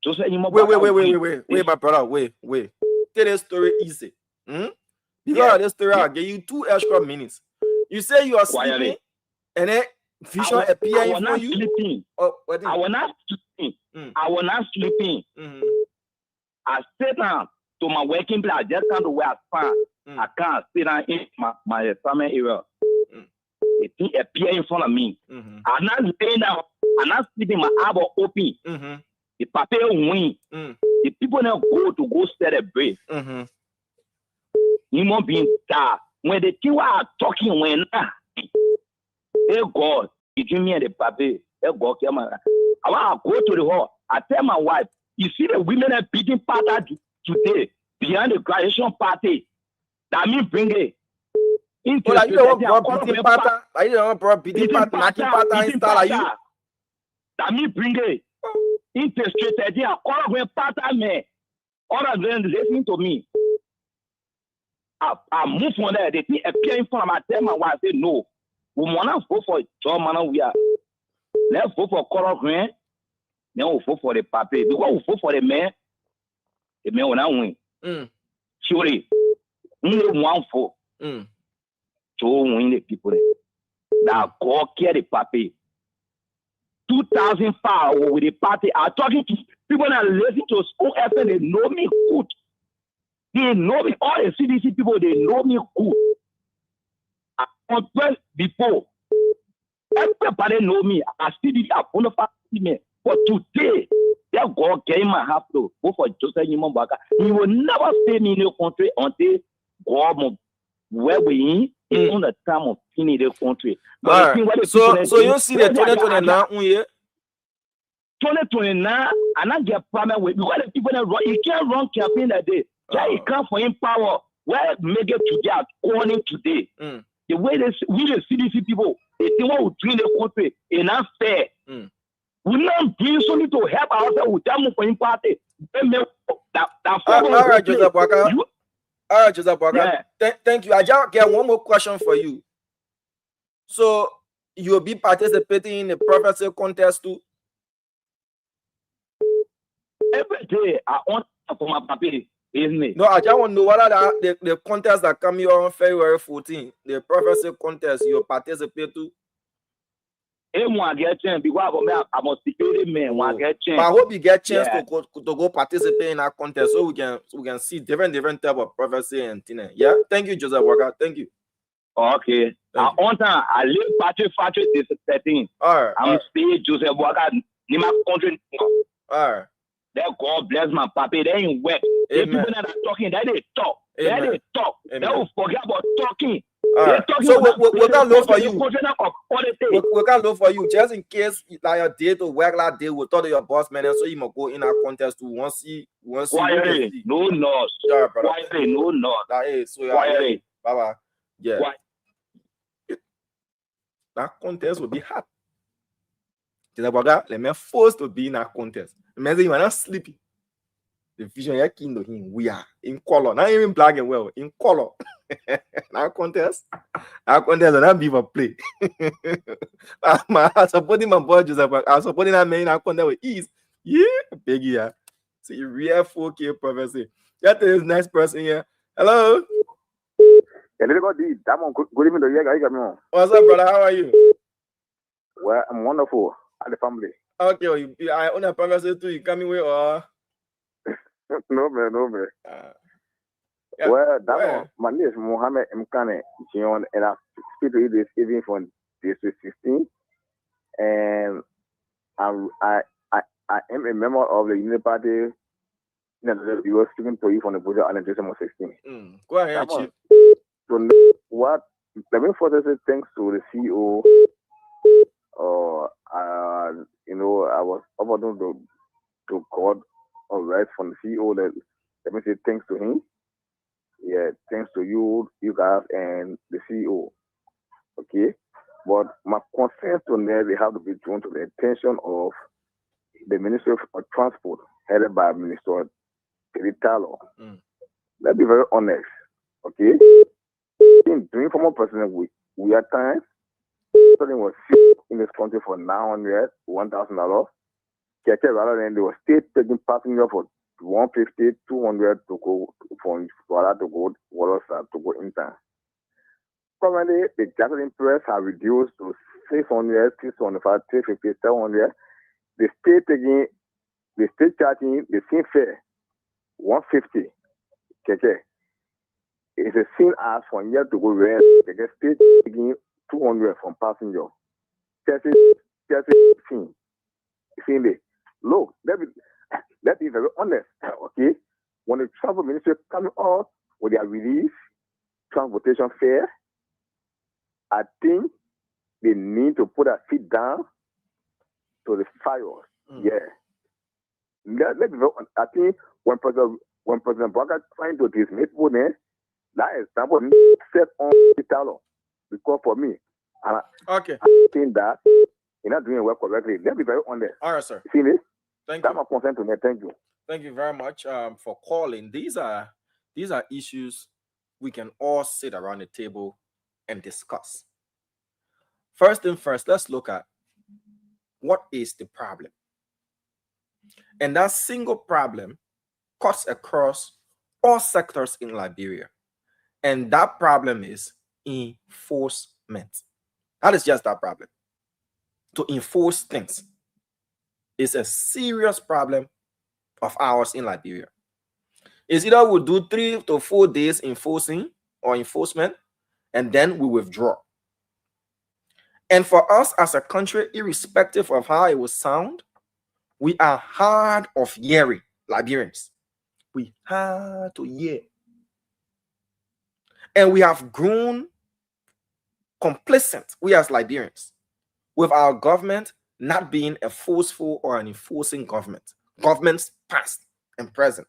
Just wait, my brother, wait. Tell this story easy. Because of this story, I'll give you 2 extra minutes. You say you are sleeping, and then vision appear in front of you. Sleeping. Oh, I was not sleeping. I was not sleeping. I sit down to my working place. I just come to where I stand. I can't sit down in my assignment area. It appear in front of me. I'm not laying down. I'm not sleeping. My eyeball open. The paper win. The people now go celebrate. Human being die. When the two are talking, when hey God, you give me the paper. Hey God, I want to go to the hall. I tell my wife, you see the women are beating partner today behind the graduation party. That me bring it. Oh, like you don't want beating pattern. Like you don't want beating pattern, knocking pattern install. Are you? That me bring it. Integrated here. All of them pattern me. All of them listening to me. I move on there. They think appearing for my tell my wife say no. We wanna vote for John man we are. Let's vote for color green. Then we'll vote for the paper. Because we vote for the man will not win. Surely, only one vote. So win the people. That God care the paper. 2005 with the party. I'm talking to people that listen to school FM. They know me good. They know me. All the CDC people, they know me good. I confess before. Everybody know me. I still did a bonafide me. But today, that God came my half to go for Joseph Nyimon Baka. He will never stay me in the country until God where we in on the time of in the country. But so you see the 2029 year. 2029, and I get problem with because the people that run, you can't run campaign that day. He come for him power. Where make it today, calling today. The way we the CDC people, they think what we do in the country is not fair. We not doing something to help ourselves with them for him party. All right, Joseph Waka. All right, Joseph Waka. Thank you. I just get one more question for you. So you'll be participating in the prophecy contest too? Every day I want for my paper, isn't it? No, I just want to know what are the contests that come here on February 14th. The prophecy contest you participate to. I get chance because I'm a security man. I get chance. But I hope you get chance to go participate in that contest so we can see different type of prophecy and things. Yeah. Thank you, Joseph Walker. Thank you. Okay. I live Patrick this 13. All right. I'm still Joseph Walker in my country. All right. That God bless my papi. They ain't wet. The people that are talking, that they talk. That they talk. They will forget about talking. Right. So we can look for you. We can look for you just in case like your day to work like day. We talk to your boss man, so you must go in a contest to once see. Quietly, no nose. Yeah, brother. Quietly, no nose. That is so. Quietly. Bye bye. Yeah. That contest will be hot. Let me forced to be in a contest. Imagine you are not sleeping. The vision you're keen to him. We are in color, not even black and well, in color. Our contest will not be for play. I'm supporting my boy Joseph. I'm supporting that man in our contest with ease. Yeah, big yeah. See, real 4K prophecy. That is nice person here. Hello. Good evening to you. What's up, brother? How are you? Well, I'm wonderful. And the family. Okay, I own a prophecy too. You coming with or? No, man. Yeah. Well, my name is Mohammed Mkane Jion, and I speak to you this evening from District 16. And I am a member of the Unity Party. We were speaking to you from the Buja Island, December 16. Go ahead, Chief. So, let me first say thanks to the CEO. I was about to God or right from the CEO. Let me say thanks to him. Yeah, thanks to you guys and the CEO. Okay, but my concerns to them, they have to be drawn to the attention of the Ministry of Transport, headed by Minister Terry Talo. Let's be very honest. Okay, during former president, we at times something was in this country for $900, $1,000. Rather than they were still taking passenger for $150, $200 to go from Swala to go Watersa to go in town. Currently, the gasoline price have reduced to $600, $625, $350, $700. They still charging the same fare, $150. It's a same as from here to go where they get still taking $200 from passenger. That's look, let's be very honest, okay? When the travel ministry coming up with their relief, transportation fare, I think they need to put a feet down to the fires. Yeah. Let's be very honest. I think when President Baka trying to dismiss people, That example set on the talent because for me, I think that you're not doing work correctly. Let me be very honest. All right, sir. See this? Thank That's you. my consent to me. Thank you. Thank you very much for calling. These are issues we can all sit around the table and discuss. First thing first, let's look at what is the problem. And that single problem cuts across all sectors in Liberia. And that problem is enforcement. That is just that problem. To enforce things is a serious problem of ours in Liberia. It's either we'll do 3 to 4 days enforcing or enforcement, and then we withdraw. And for us as a country, irrespective of how it will sound, we are hard of hearing Liberians. We hard to hear. And we have grown complacent, we as Liberians, with our government not being a forceful or an enforcing government. Governments past and present.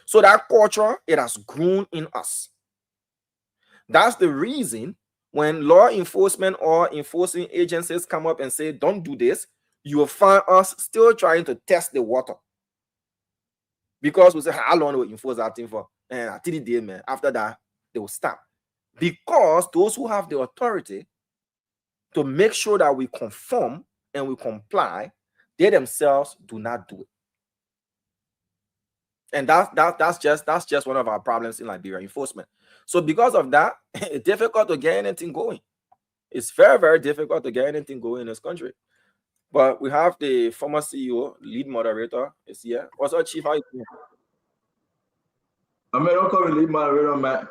So that culture, it has grown in us. That's the reason when law enforcement or enforcing agencies come up and say, don't do this, you will find us still trying to test the water. Because we say, how long will we enforce that thing for? And after that, they will stop. Because those who have the authority to make sure that we conform and we comply, they themselves do not do it. And that's just one of our problems in Liberia, enforcement. So because of that, it's difficult to get anything going. It's very, very difficult to get anything going in this country. But we have the former CEO, lead moderator, is here. What's up, Chief? How you doing? I mean, don't call me lead moderator, man.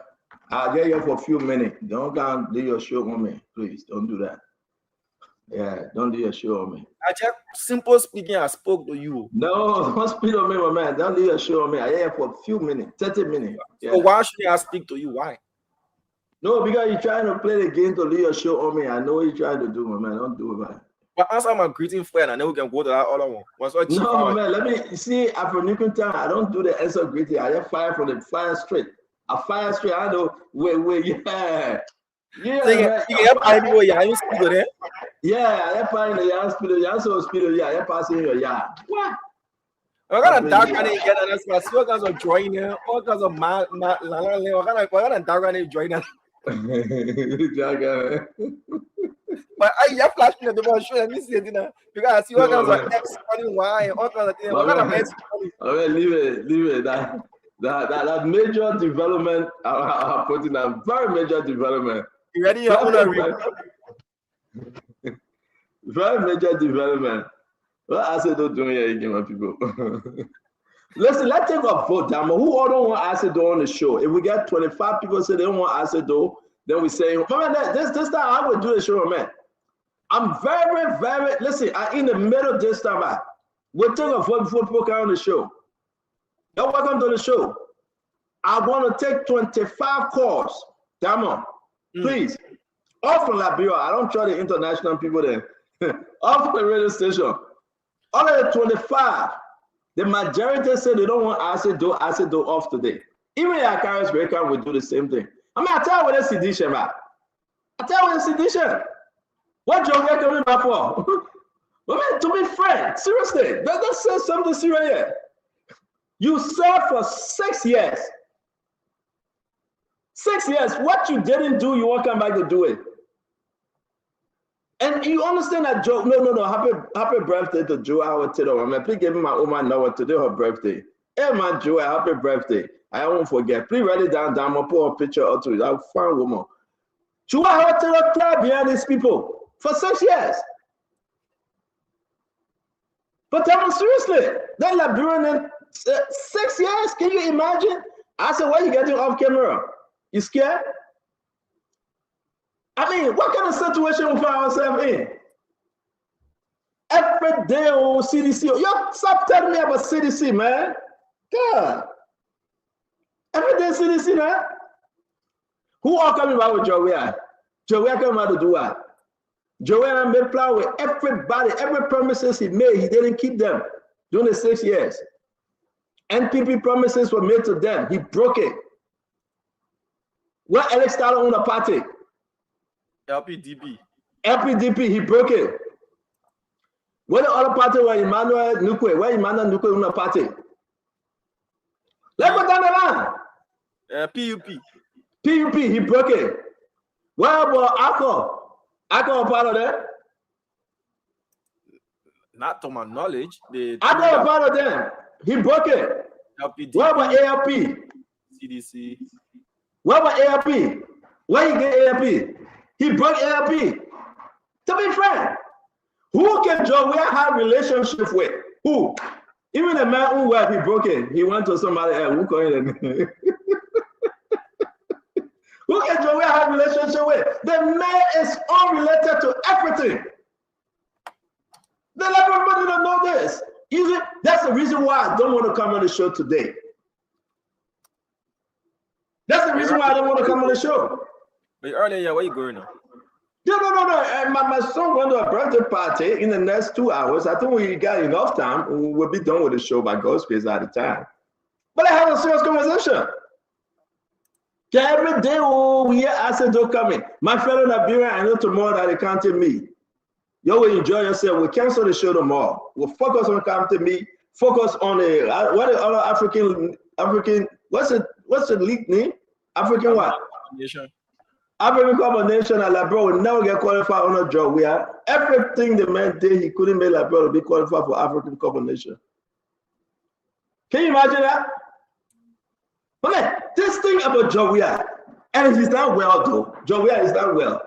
I'll get here for a few minutes. Don't come do your show on me, please. Don't do that. Yeah, don't do your show on me. I just simple speaking, I spoke to you. No, don't speak on me, my man. Don't do your show on me. I'm here for a few minutes, 30 minutes. Yeah. So why should I speak to you? Why? No, because you're trying to play the game to do your show on me. I know what you're trying to do, my man. Don't do it, man. But answer my greeting friend, and then we can go to that other one. What's up, Chief? No, man, let me see. After Newton time, I don't do the answer greeting. I just fire from the fire straight. I fire straight. I know where, yeah. Yeah, so you can find people, yeah, you speak to them. Yeah, I find the young speed, yeah, I pass in your yard. What? We're gonna dark and get an answer. All kinds of joining, all kinds of we're gonna dark and join us. But I have flashing the door, show me see it, because I see all kinds of X money, Y, all kinds of things. Leave it. That major development, I'm putting a very major development. You ready? Very major development. What acid don't do here again, my people? Listen, let's take a vote, Damo. Who all don't want acid on the show? If we get 25 people say they don't want acid, then we say, man, this time I would do the show, man. I'm very, very, listen, I'm in the middle this time. We'll take a vote before people come on the show. You're welcome to the show. I want to take 25 calls. Damo, please. Off from Liberia. I don't try the international people there. Off the radio station. All of the 25, the majority say they don't want acid do off today. Even the Akaris Breaker will do the same thing. I mean, I tell you what a sedition, man. I tell you what a sedition. What job you're coming back for? I mean, to be frank, seriously, let's say something serious here. You served for 6 years. 6 years. What you didn't do, you won't come back to do it. And you understand that Joe? No. Happy birthday to Joe Howard today. I mean, please give me my woman number today, her birthday. Hey, man, Joe, happy birthday. I won't forget. Please write it down. I'll put a picture or two. I'll find woman. Joe Howard today club behind these people for 6 years. But tell me seriously, that Liberian in 6 years, can you imagine? I said, why are you getting off camera? You scared? I mean, what kind of situation we find ourselves in? Every day on CDC. Yo, stop telling me about CDC, man. God. Every day CDC, man. Who are coming out with Joey? Joey coming out to do what? Joey made plan with everybody. Every promises he made, he didn't keep them during the 6 years. NPP promises were made to them. He broke it. Where Alex Tyler own a party? LPDP. LPDP, he broke it. Where the other party where Emmanuel Nukwe, own a party? Let's go down the line. PUP, he broke it. Where about Akko? Akko a part of that? Not to my knowledge. Akko a part of them. He broke it. LPDP. Where about ALP? CDC. Where about ALP? Where you get ALP? He broke ALP. To be frank, who can Joe have relationship with? Who? Even the man who he broke it. He went to somebody else. Who call him? Who can Joe have relationship with? The man is unrelated to everything. Then everybody don't know this. That's the reason why I don't want to come on the show today. That's the reason why I don't want to come on the show. But earlier, where you going now? No. My son went to a birthday party in the next 2 hours. I think we got enough time. We'll be done with the show by God's grace at the time. But I have a serious conversation. Every day, we hear Asedo coming. My fellow Liberian, I know tomorrow that they can't take me. You will enjoy yourself. We'll cancel the show tomorrow. We'll focus on counting me. Focus on what the other African. What's the league name? African what? Nation. African combination and Liberia will never get qualified on a job. We are everything the man did, he couldn't make Liberia to be qualified for African combination. Can you imagine that? But man, this thing about Jowea, and he's not well though. Jowea is not well.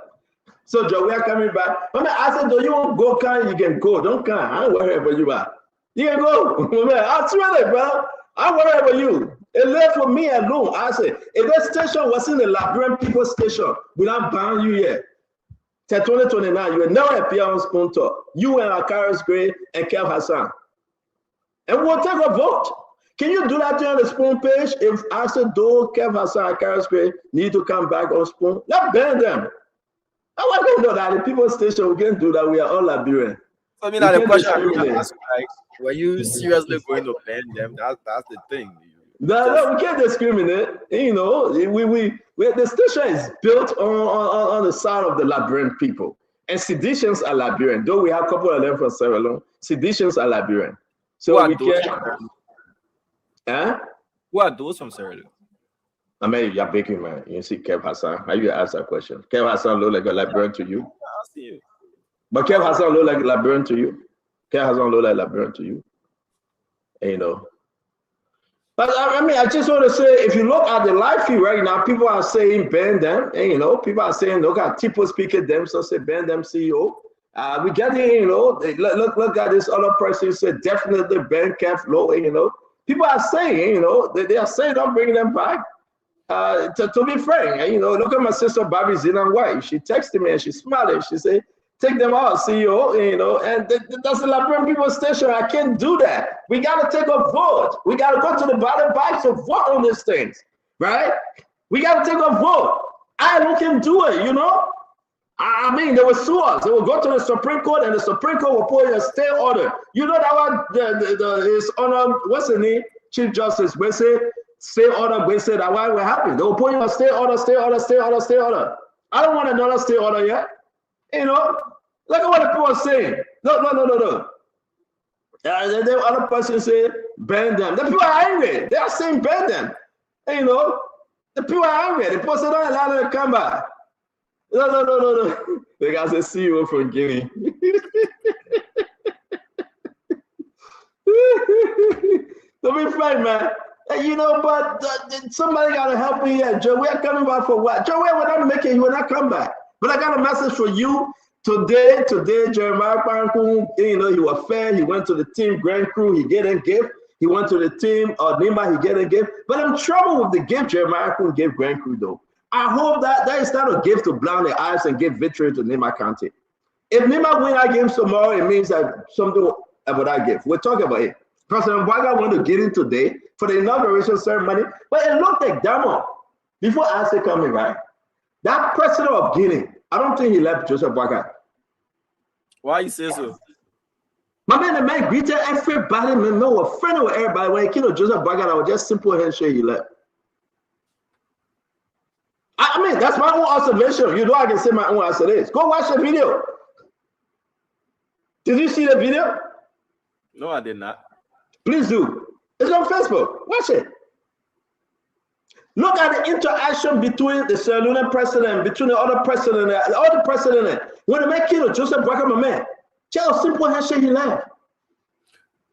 So Jowea coming back. But man, I said, do you want to go? You can go. Don't come. I don't worry about you, man. You can go. Man, I swear it, bro. I worry about you. It left for me alone. I said, if that station was in the Liberian People Station, we don't ban you yet. Till 2029, you will never appear on Spoon Talk. You and Akaris Gray and Kev Hassan. And we'll take a vote. Can you do that on the Spoon page? If I said, do Kev Hassan and Akaris Gray need to come back on Spoon, let's ban them. I want to know that the People Station, we can do that. We are all Liberian. I mean, the question I ask, like, were you seriously going to ban them? That's the thing. No, we can't discriminate. You know, the station is built on the side of the Liberian people, and Seditians are Liberian. Though we have a couple of them from Sierra Leone, Seditians are Liberian. So we can't. Huh? Who are those from Sierra Leone? I mean, you're baking, man. You see Kev Hassan. How you ask that question? Kev Hassan look like a Liberian to you? I see you. But Kev Hassan look like a Liberian to you? Kev Hassan look like a Liberian to you? And, you know. But I mean, I just want to say, if you look at the live feed right now, people are saying ban them. And, you know, people are saying, look at Tipo speaking them, so say ban them CEO. We get it, you know, look at this other person said definitely ban Kev Low, you know. People are saying, you know, they are saying don't bring them back. To be frank, you know, look at my sister Bobby Zina White. She texted me and she's smiling. She said, take them out, CEO, you know, and that's the Liberian People Station. I can't do that. We got to take a vote. We got to go to the ballot box to vote on these things, right? We got to take a vote. I can do it, you know. I mean, they will sue us. They will go to the Supreme Court, and the Supreme Court will put in a stay order. You know that one, his honor, what's the name? Chief Justice, we say, stay order, we say that why we're happy. They will put in a stay order, stay order, stay order, stay order. I don't want another stay order yet. You know, look at what the people are saying. No. The other person say, ban them. The people are angry. They are saying ban them. And, you know, the people are angry. The people say, don't allow them to come back. No. The guy said, CEO from Guinea. Don't be frank, man. You know, but somebody got to help me here. Joe, we are coming back for what? Joe, we will not make it. He will not come back. But I got a message for you today. Jeremiah Kwanku, you know, he was fair. He went to the team Grand Crew. He get a gift. He went to the team Nima. He get a gift. But I'm trouble with the gift Jeremiah Kwanku gave Grand Crew, though. I hope that is not a gift to blind the eyes and give victory to Nima County. If Nima win that game tomorrow, it means that something about that gift. We'll talk about it. President Waga want to get in today for the inauguration ceremony, but it looked like Damo. Before I say coming, right? That president of Guinea, I don't think he left Joseph Waga. Why you say so? My man, the man greeted everybody, man, was friendly with everybody. When he killed Joseph Waga, that was just simple handshake, he left. I mean, that's my own observation. You know, I can say my own answer is. Go watch the video. Did you see the video? No, I did not. Please do. It's on Facebook. Watch it. Look at the interaction between the Sierra Leone president, between the other president, all the president. When they make killed Joseph Boakai Mame, just simple handshake he left.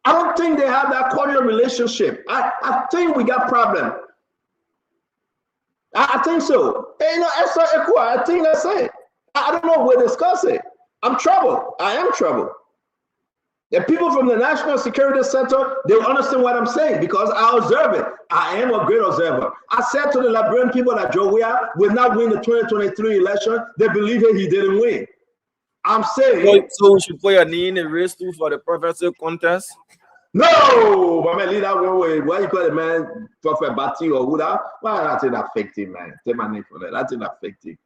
I don't think they have that cordial relationship. I think we got problem. I think so. You know, I think that's it. I don't know. We'll discuss it. I'm troubled. I am troubled. The people from the National Security Center, they understand what I'm saying because I observe it. I am a great observer. I said to the Liberian people that Joe Weah will not win the 2023 election. They believe that he didn't win. I'm saying. So we should put your knee in the race too for the prophecy contest? No, but man, leave that one way. Why you call the man Prophet Bati or who that? Why that's in that fake team, man? Take my name for that. That's in that fake team.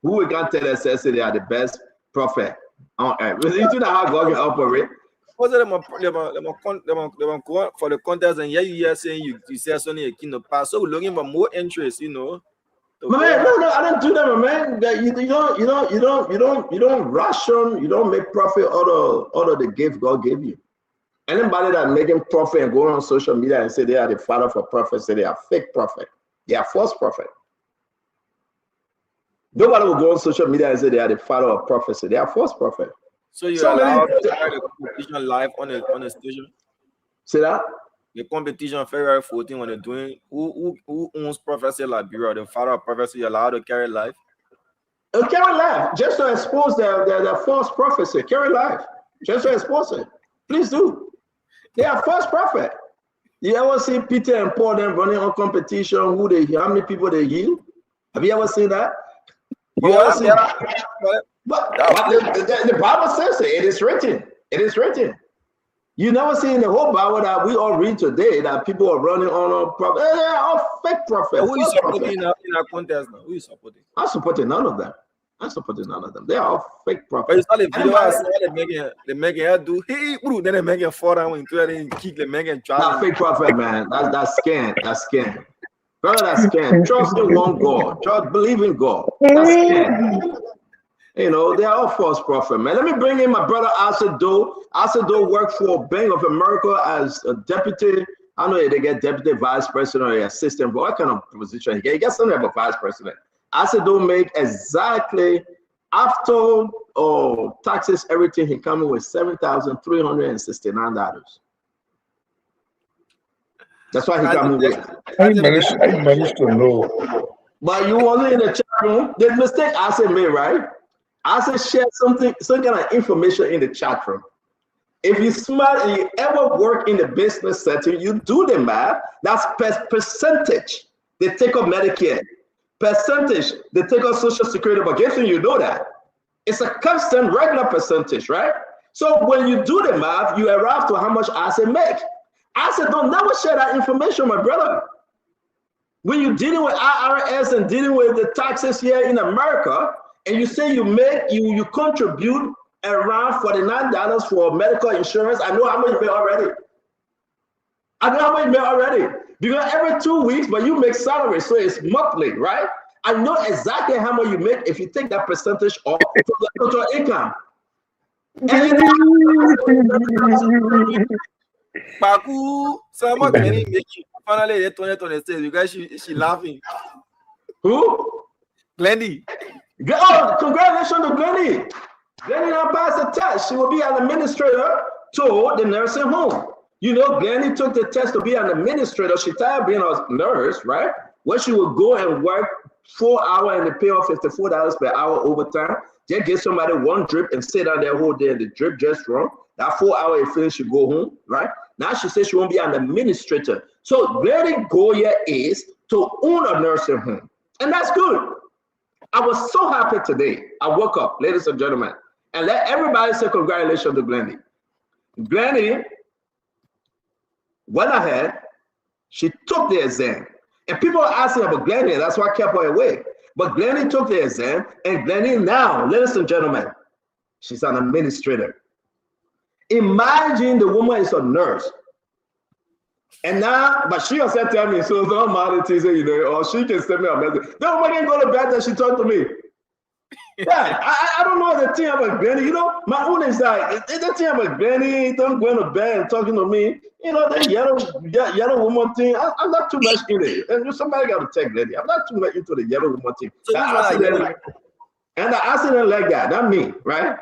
Who we can tell us they are the best prophet on earth? You know how God can operate. For the contest, and yeah, you are saying you say something you can't pass. So we're looking for more interest, you know. Man, no, I don't do that, man. You don't ration, you don't make profit out of the gift God gave you. Anybody that making profit and going on social media and say they are the father for prophet, say they are fake prophet. They are false prophet. Nobody will go on social media and say they are the father of prophecy. They are false prophet. So you're allowed to carry the competition live on the station? Say that? The competition February 14 when they're doing who owns Prophecy Liberia, the father of prophecy, you're allowed to carry live? Carry live, just to expose their false prophecy. Carry live, just to expose it. Please do. They are false prophet. You ever see Peter and Paul then running on competition? How many people they heal? Have you ever seen that? You ever seen that? But the Bible says it. It is written. It is written. You never see in the whole Bible that we all read today that people are running on a prophet. They are all fake prophets. Who is supporting in our contest now? Who is supporting? I'm supporting none of them. I'm supporting none of them. They are all fake prophets. But it's not a video I saw they make it do hey bro, then they make it fall down into it and kick the make it try. Not fake prophet, man. That's scam. That's scam. Brother, that's scam. Trust in one God. Trust, believe in God. That's scam. You know, they are all false prophet, man. Let me bring in my brother Asa Doe. Asa Doe worked for Bank of America as a deputy. I know they get deputy vice president or assistant, but what kind of position he get? He gets something like a vice president. Asa Doe make exactly after taxes, everything, he coming with $7,369. That's why he coming with. I managed to know. But you wasn't in the chat room. The mistake Asa made, right? Asa shared some kind of information in the chat room. If you're smart and you ever work in the business setting, you do the math. That's percentage. They take up Medicare. Percentage, they take out Social Security, but guess when you know that? It's a constant regular percentage, right? So when you do the math, you arrive to how much Asa make. Asa don't never share that information, my brother. When you're dealing with IRS and dealing with the taxes here in America, and you say you contribute around $49 for medical insurance, I know how much you make already. Because every 2 weeks, but you make salary, so it's monthly, right? I know exactly how much you make if you take that percentage off from the total income. Paku, someone can make it. Finally, 2026. You guys, she laughing. Who? Glendy. Oh, congratulations to Glendy. Glendy now passed the test. She will be an administrator to the nursing home. You know, Glendy took the test to be an administrator. She tired of being a nurse, right? Where she would go and work 4 hours and they pay her $54 per hour overtime. Just get somebody one drip and sit down there whole day and the drip just run. That 4 hours you finish, you go home, right? Now she says she won't be an administrator. So Glendy goal here is to own a nursing home. And that's good. I was so happy today. I woke up, ladies and gentlemen, and let everybody say congratulations to Glendy. Glendy went ahead, she took the exam. And people are asking about Glendy, that's why I kept her away. But Glendy took the exam, and Glendy now, ladies and gentlemen, she's an administrator. Imagine the woman is a nurse. And now, but she also tell me, so it's not matter to say, you know, or she can send me a message. The woman can go to bed and she talk to me. Yeah, I don't know the thing about Benny. You know, my own is like, the thing about Benny, don't go to bed and talking to me. You know, that yellow woman thing, I'm not too much in it. And somebody got to take lady. I'm not too much into the yellow woman thing. So and the accident like that me, right?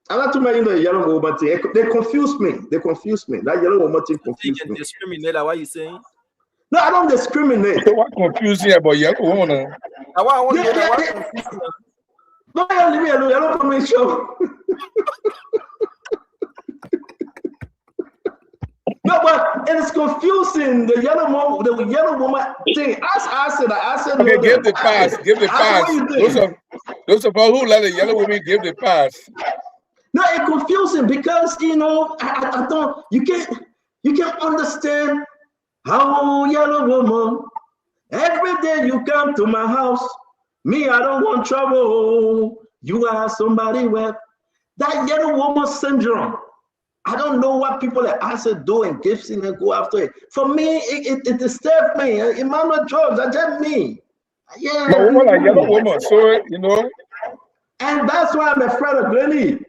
I'm not too much into the yellow woman thing. They confuse me. That yellow woman thing confuse me. Discriminate, what you saying? No, I don't discriminate. So what confusing about yellow woman? I want to know that what confusing. No, leave me alone. Yellow for me show. No, but it's confusing. The yellow woman thing. I said. Okay, give the pass. Give the pass. Those of us who let the yellow woman give the pass. No, it's confusing because you know I don't. You can't understand how yellow woman. Every day you come to my house. Me, I don't want trouble. You are somebody with that yellow woman syndrome. I don't know what people at acid do and Gibson and go after it. For me, it disturbs me. Emmanuel George, that's just me. Yeah. But woman like yellow woman, so you know. And that's why I'm afraid of Glenny.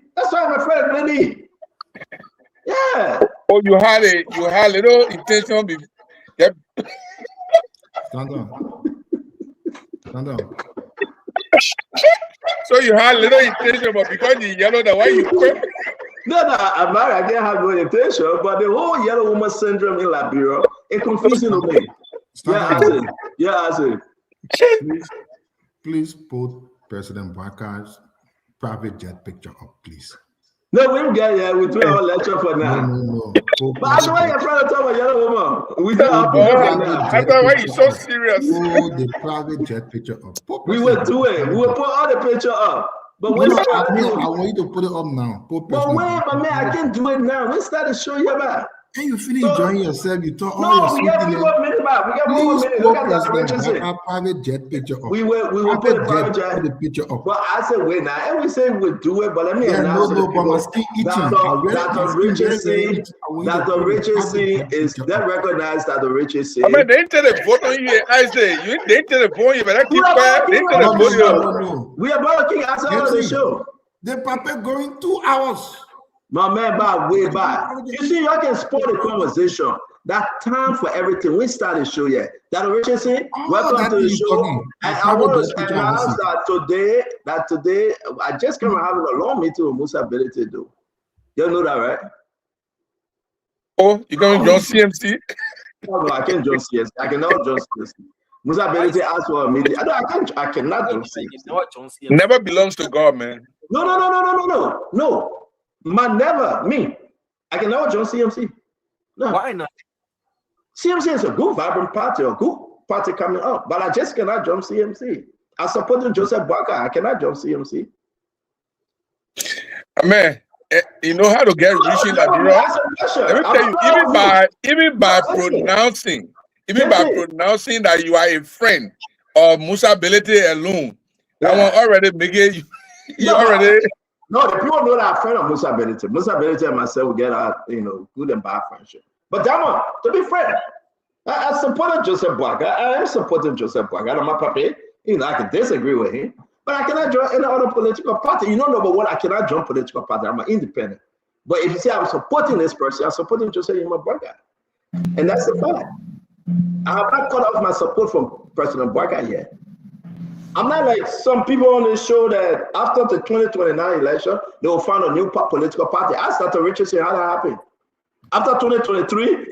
Yeah. Oh, you had little intention. Yep. Stand down. So you had little intention, but because you yellow, that why you quit? No, I'm married. I can't have no intention, but the whole yellow woman syndrome in Liberia, it's confusing to me. I see. Please put President Baka's private jet picture up, please. No, we don't get it. We do our lecture for now. No. But I know why you're trying to talk about yellow woman. We don't have I thought why you so serious. Put the private jet picture up. We will do it. We will put all the picture up. But I want you to put it up now. But wait, but man, I can't do it now. We start to show you about. Can you finish enjoying yourself? You talk all your we got 1 minute back. We got 1 minute. Look at that private jet picture up. We will put the private jet picture up. But I said wait now. And we say we'll do it, but let me announce it. Dr. Richardson is that recognized Dr. Richardson. I mean, they tell the vote on you. I say they tell the vote. You better keep quiet. They tell the vote. We are about to answer on the show. The paper going 2 hours. My man, way back. You see, y'all can spoil the conversation. That time for everything. We started the show yet. Dr. Richardson, welcome to the show. And I want to announce that today, I just came and having a long meeting with Musa Ability though. You know that, right? Oh, you going to join CMC? No, I can't join CMC. I cannot join CMC. Musa Ability asked for a meeting. I cannot join CMC. Never belongs to God, man. No. Me. I can never join CMC. No. Why not? CMC is a good, vibrant party, a good party coming up, but I just cannot join CMC. I supported Joseph Baka. I cannot join CMC. Man, you know how to get rich in Liberia? Let me tell you, even by pronouncing that you are a friend of Musa Ability alone, that one already make it. No, the people know that I'm a friend of Musa Ability. Musa Ability and myself will get our, good and bad friendship. But that one, to be fair, I supported Joseph Baka. I am supporting Joseph Baka. I'm not happy. I can disagree with him, but I cannot join any other political party. Number one, I cannot join political party. I'm an independent. But if you say I'm supporting this person, I'm supporting Joseph Baka. And that's the fact. I have not cut off my support from President Baka yet. I'm not like some people on this show that after the 2029 election, they will find a new political party. Ask Dr. Richardson how that happened. After 2023,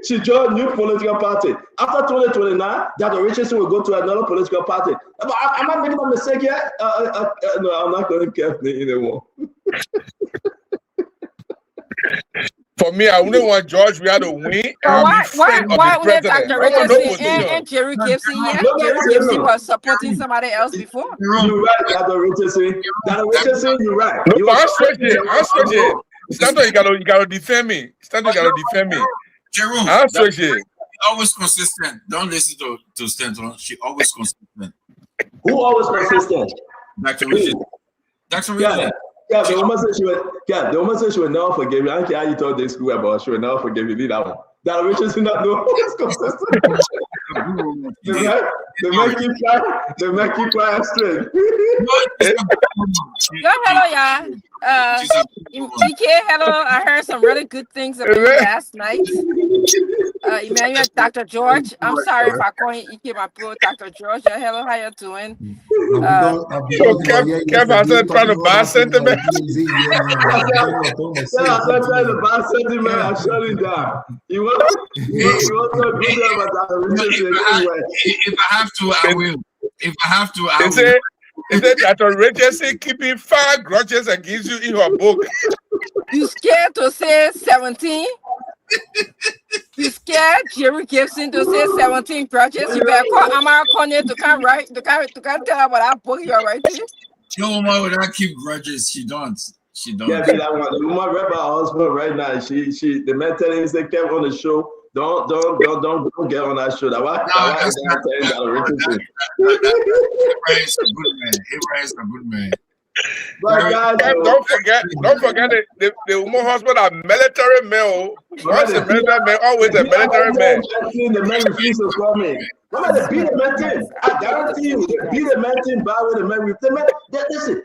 she joined a new political party. After 2029, Dr. Richardson will go to another political party. Am I making a mistake yet? No, I'm not going to get me anymore. For me, I wouldn't want George Weah to win. Why would Dr. Richardson and Jerry Gibson? Jerry Gibson was supporting somebody else before. You're right, Dr. Richardson. You're right. No, I'm switching. Stanton, you gotta defend me. Jerome, I'm switching. Always consistent. Don't listen to Stanton. She always consistent. Who always consistent? Dr. Richardson. Dr. Richardson. Yeah, the woman said she would never forgive you. I don't care how you told this school about she would never forgive you. Leave that one. That Richardson not know what's consistent. They make you cry straight. Yo, hello, y'all. DK, hello. I heard some really good things about you last night. Emmanuel, Dr. George. I'm sorry if I call you EK, my bro, Dr. George. Yo, hello, how you doing? Kev has said trying to buy sentiment. Trying to buy sentiment and shut it down. You want to do that, if I have to, I will. If I have to, I will. Is it that Richardson keeping 5 grudges and gives you in her book? You scared to say 17? You scared Jerry Gibson to say 17 grudges? You better call Amara Kanye to come right to come tell her what I book you're writing. Your woman would not keep grudges. She don't. She don't. Yeah, that one. The woman read my husband right now. The man telling us they kept on the show. Don't get on that show. Abraham's a good man. Abraham's a good man. But guys, don't forget the woman husband are military men. Once a military man, always a military man. The men refuse to call me. They beat the man. I guarantee you, they beat the man by with the man. Listen,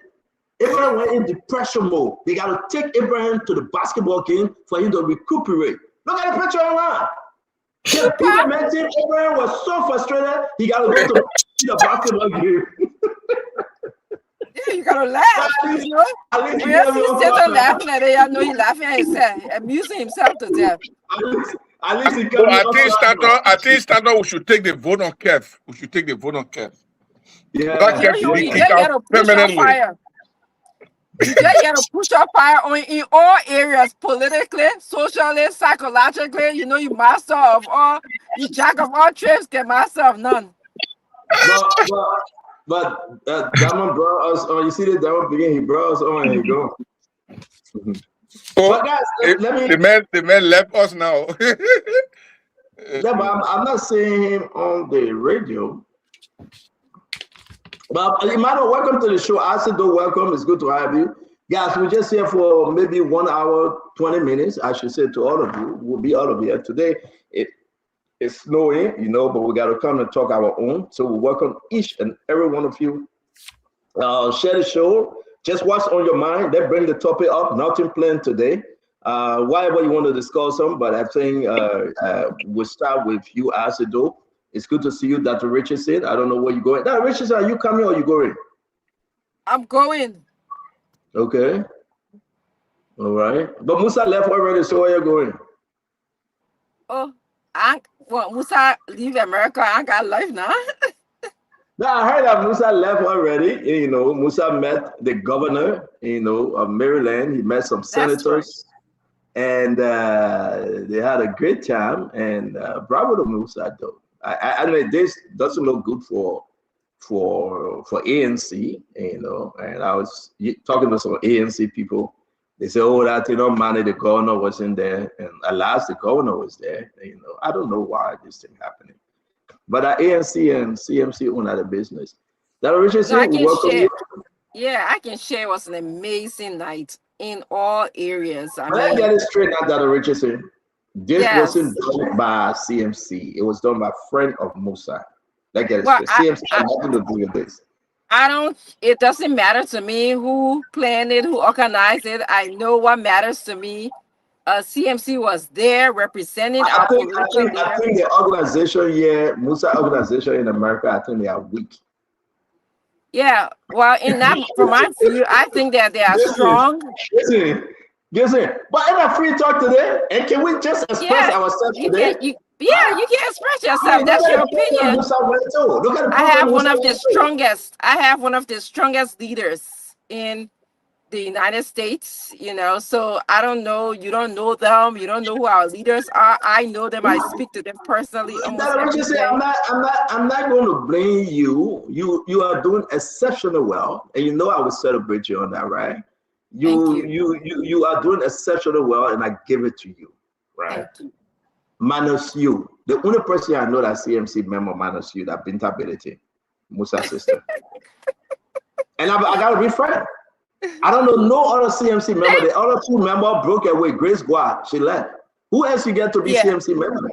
Abraham went in depression mode. They got to take Abraham to the basketball game for him to recuperate. Look at the picture online. Abraham was so frustrated, he got to go to the basketball game. Yeah, you gotta laugh. You know? When you sit there laughing at it, I know he's laughing at himself, amusing himself to death. I think Stato, we should take the vote on Kev. Yeah, you gotta push your fire. You gotta push your fire in all areas, politically, socially, psychologically. You know, you master of all, you jack of all trades, get master of none. But Diamond brought us on. You see the Diamond begin, he brought us on and he go. But guys, the man left us now. Yeah, but I'm not seeing him on the radio. But Emmanuel, welcome to the show. Asido, welcome. It's good to have you. Guys, we're just here for maybe 1 hour, 20 minutes. I should say to all of you. We'll be all of you today. It's snowing, you know, but we got to come and talk our own. So we welcome each and every one of you. Share the show. Just what's on your mind. Let's bring the topic up. Nothing planned today. Whatever you want to discuss on, but I think we'll start with you, Asido. It's good to see you, Dr. Richardson. I don't know where you're going. Dr. Richardson, are you coming or are you going? I'm going. Okay. All right. But Musa left already, so where are you going? Oh, Musa leave America. I got life now. No, I heard that Musa left already. You know, Musa met the governor, of Maryland. He met some senators. And they had a great time. And bravo to Musa, though. I mean, this doesn't look good for ANC, and I was talking to some ANC people. They say, oh, that, Manny, the governor wasn't there. And alas, the governor was there. I don't know why this thing happening. But ANC and CMC own the business. That Richardson, welcome you. Yeah, I can share. It was an amazing night in all areas. I get it straight now, Dr. Richardson. This wasn't done by CMC. It was done by a friend of Musa. That get it straight. CMC had nothing to do with this. It doesn't matter to me who planned it, who organized it. I know what matters to me. CMC was there representing our political leaders. I think the organization here, Musa organization in America, I think they are weak. Yeah, well, from my view, I think that they are strong. Listen, but in a free talk today, and can we just express ourselves today? You can express yourself. That's your opinion. I have one of the strongest leaders in the United States, so I don't know. You don't know them. You don't know who our leaders are. I know them. I speak to them personally. I'm not going to blame you. You are doing exceptionally well, and I will celebrate you on that, right? You are doing exceptionally well, and I give it to you, right? Minus you. The only person I know that CMC member minus you, that Binta Ability, Musa's sister. And I gotta be frank. I don't know no other CMC member. The other two members broke away. Grace Gua, she left. Who else you get to be CMC member?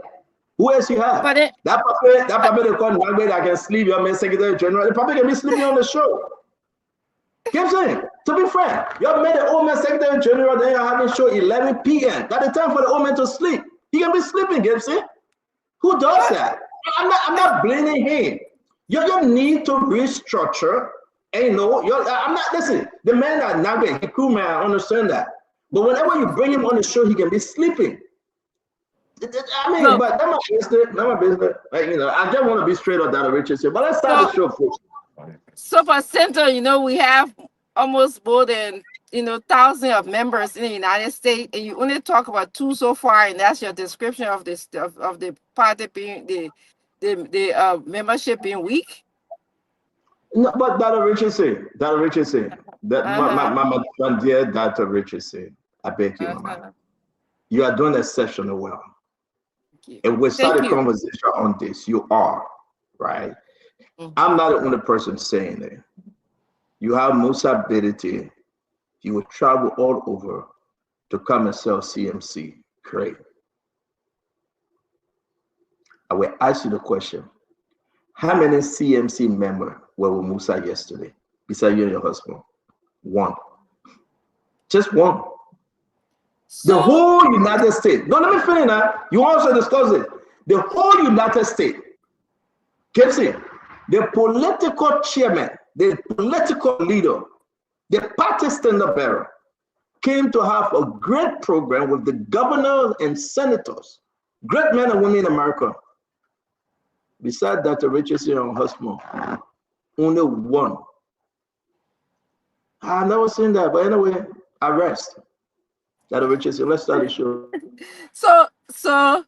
Who else you have? But that probably they call Nagbe that can sleep, your man secretary general. They probably can be sleeping on the show. You know what I'm saying? To be frank, you made the old man secretary general, then you're having show 11 p.m. That's the time for the old man to sleep. He can be sleeping, Gibson. Who does that? I'm not blaming him. You need to restructure. And I'm not, listen, the man that Nagbe, he cool man, I understand that. But whenever you bring him on the show, he can be sleeping. I mean, but that's my business. Like, I just want to be straight on that, Richard. But let's start the show first. So for Center, we have almost more than thousands of members in the United States, and you only talk about 2 so far, and that's your description of this of the party being the membership being weak. No, but Dr. Richard said that my dear Dr. Richard said, I beg you, Mama, you are doing exceptionally well. And we started a conversation on this. You are, right? I'm not the only person saying it. You have Musa Bedete. He will travel all over to come and sell CMC. Great. I will ask you the question. How many CMC members were with Musa yesterday, besides you and your husband? 1. Just 1. The whole United States. No, let me finish now. You also discuss it. The whole United States. Kipsy, the political chairman, the political leader, the party standard bearer, came to have a great program with the governors and senators, great men and women in America. Besides Dr. Richardson and her husband, only 1. I've never seen that, but anyway, I rest. Dr. Richardson, let's start the show. So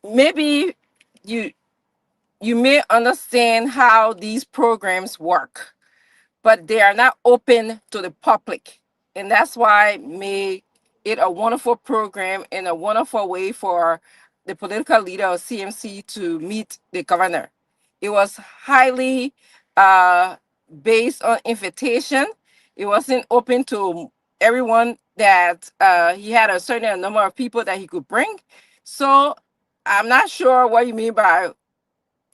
maybe you may understand how these programs work, but they are not open to the public. And that's why made it a wonderful program and a wonderful way for the political leader of CMC to meet the governor. It was highly based on invitation. It wasn't open to everyone that he had a certain number of people that he could bring. So I'm not sure what you mean by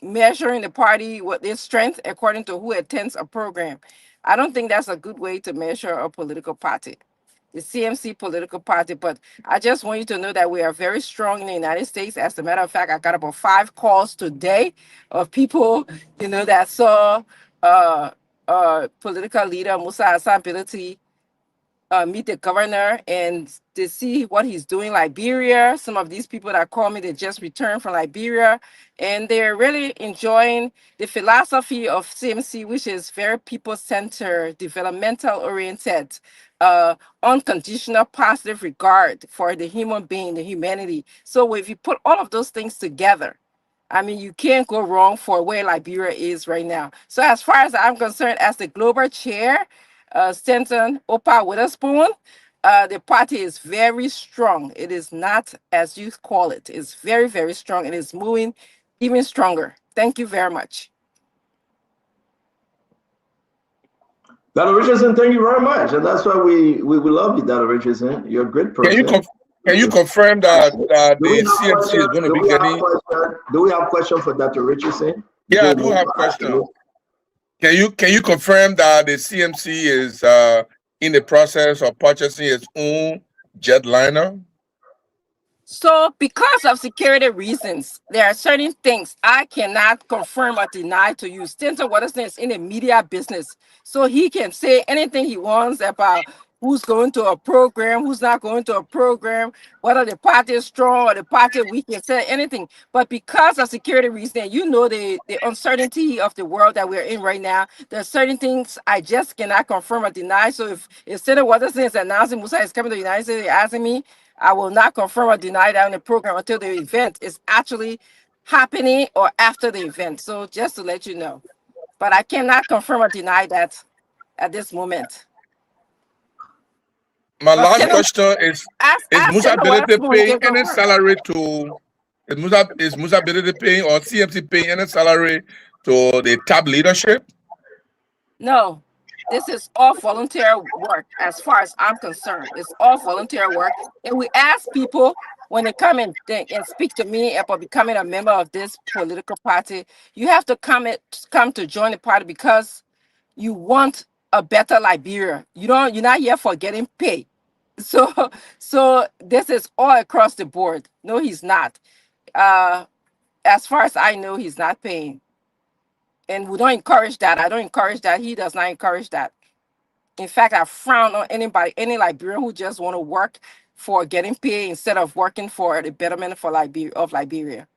measuring the party with their strength according to who attends a program. I don't think that's a good way to measure a political party, the CMC political party. But I just want you to know that we are very strong in the United States. As a matter of fact, I got about 5 calls today of people, that saw political leader Musa Hassan Bility meet the governor and to see what he's doing in Liberia. Some of these people that call me, they just returned from Liberia, and they're really enjoying the philosophy of CMC, which is very people-centered, developmental-oriented, unconditional positive regard for the human being, the humanity. So if you put all of those things together, I mean, you can't go wrong for where Liberia is right now. So as far as I'm concerned, as the global chair, Stanton Opa Witherspoon, the party is very strong. It is not as you call it. It's very, very strong. It is moving even stronger. Thank you very much. Dr. Richardson, thank you very much. And that's why we love you, Dr. Richardson. You're a great person. Can you confirm that the CMC is going to be getting... Do we have a question for Dr. Richardson? Yeah, I do have a question. Can you confirm that the CMC is in the process of purchasing its own jetliner? So because of security reasons, there are certain things I cannot confirm or deny to you. Stanton Watterson is in the media business, so he can say anything he wants about who's going to a program, who's not going to a program, whether the party is strong or the party weak, can say anything. But because of security reasons, the uncertainty of the world that we're in right now, there are certain things I just cannot confirm or deny. So if Stanton Watterson is announcing Musa is coming to the United States, they're asking me, I will not confirm or deny that in the program until the event is actually happening or after the event. So just to let you know. But I cannot confirm or deny that at this moment. My last question is Musa Bility paying any salary to, is Musa Bility paying or CMC paying any salary to the TAB leadership? No, this is all volunteer work as far as I'm concerned. It's all volunteer work. And we ask people when they come and speak to me about becoming a member of this political party, you have to come to join the party because you want a better Liberia. You're not here for getting paid. So this is all across the board. No, he's not. As far as I know, he's not paying. And we don't encourage that. I don't encourage that. He does not encourage that. In fact, I frown on any Liberian who just want to work for getting paid instead of working for the betterment of Liberia.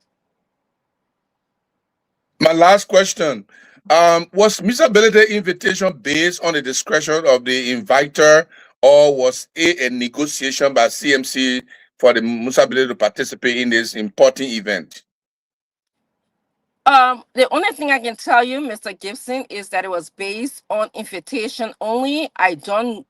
My last question. Was Mr. Ability's invitation based on the discretion of the inviter, or was it a negotiation by CMC for the Musa Ability to participate in this important event? The only thing I can tell you, Mr. Gibson, is that it was based on invitation only. I'm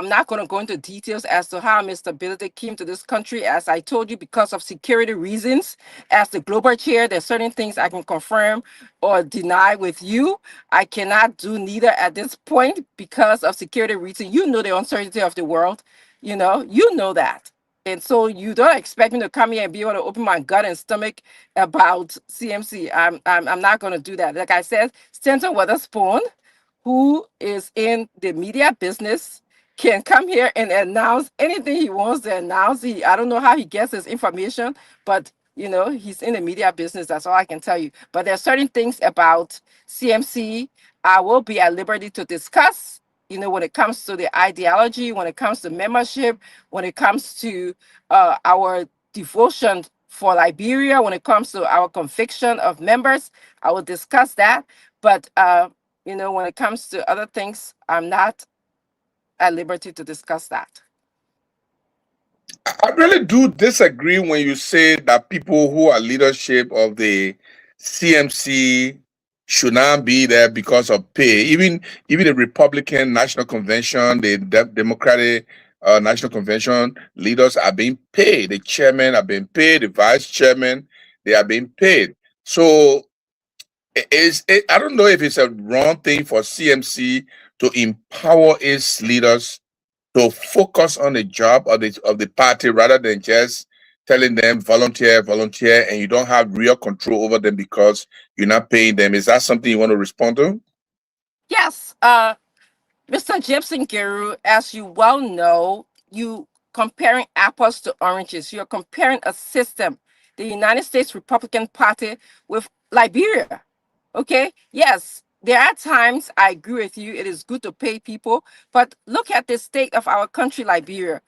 not going to go into details as to how Mr. Ability came to this country. As I told you, because of security reasons, as the global chair, there's certain things I can confirm or deny with you. I cannot do neither at this point because of security reasons. You know the uncertainty of the world. You know that. And so you don't expect me to come here and be able to open my gut and stomach about CMC. I'm not going to do that. Like I said, Stanton Witherspoon, who is in the media business, can come here and announce anything he wants to announce. I don't know how he gets his information, but he's in the media business. That's all I can tell you. But there are certain things about CMC I will be at liberty to discuss. When it comes to the ideology, when it comes to membership, when it comes to our devotion for Liberia, when it comes to our conviction of members, I will discuss that. But, when it comes to other things, I'm not at liberty to discuss that. I really do disagree when you say that people who are leadership of the CMC should not be there because of pay. Even the Republican National Convention, the Democratic National Convention leaders are being paid. The chairman are being paid. The vice chairman, they are being paid. So I don't know if it's a wrong thing for CMC to empower its leaders to focus on the job of the party rather than just telling them volunteer, and you don't have real control over them because you're not paying them. Is that something you want to respond to? Yes. Mr. Gibson Giru, as you well know, you comparing apples to oranges. You're comparing a system, the United States Republican Party, with Liberia. Okay? Yes, there are times I agree with you. It is good to pay people, but look at the state of our country, Liberia.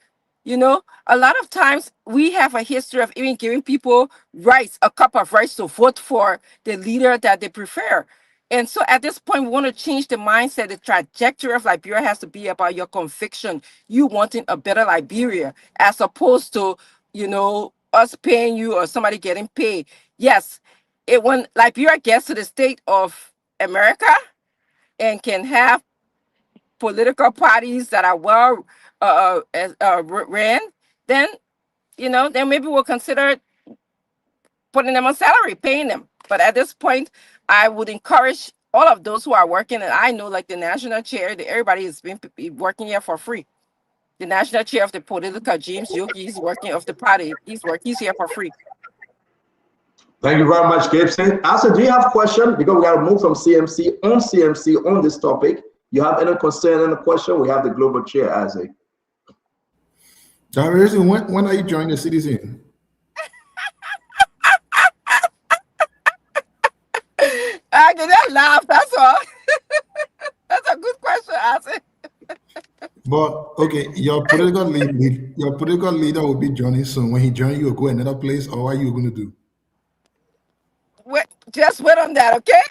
A lot of times we have a history of even giving people rights, a cup of rice to vote for the leader that they prefer. And so at this point, we want to change the mindset. The trajectory of Liberia has to be about your conviction, you wanting a better Liberia, as opposed to, us paying you or somebody getting paid. Yes, when Liberia gets to the state of America and can have political parties that are well ran, then maybe we'll consider putting them on salary, paying them. But at this point, I would encourage all of those who are working, and I know like the national chair, everybody has been working here for free. The national chair of the political, James Yogi, is working of the party. He's here for free. Thank you very much, Gibson. Asa, do you have a question? Because we got to move from CMC on this topic. You have any concern, any question? We have the global chair, Isaac. When are you joining the citizen? I did not laugh, that's all. That's a good question, Isaac. But okay, your political leader will be joining soon. When he joins, you will go another place, or what are you going to do? Just wait on that, okay?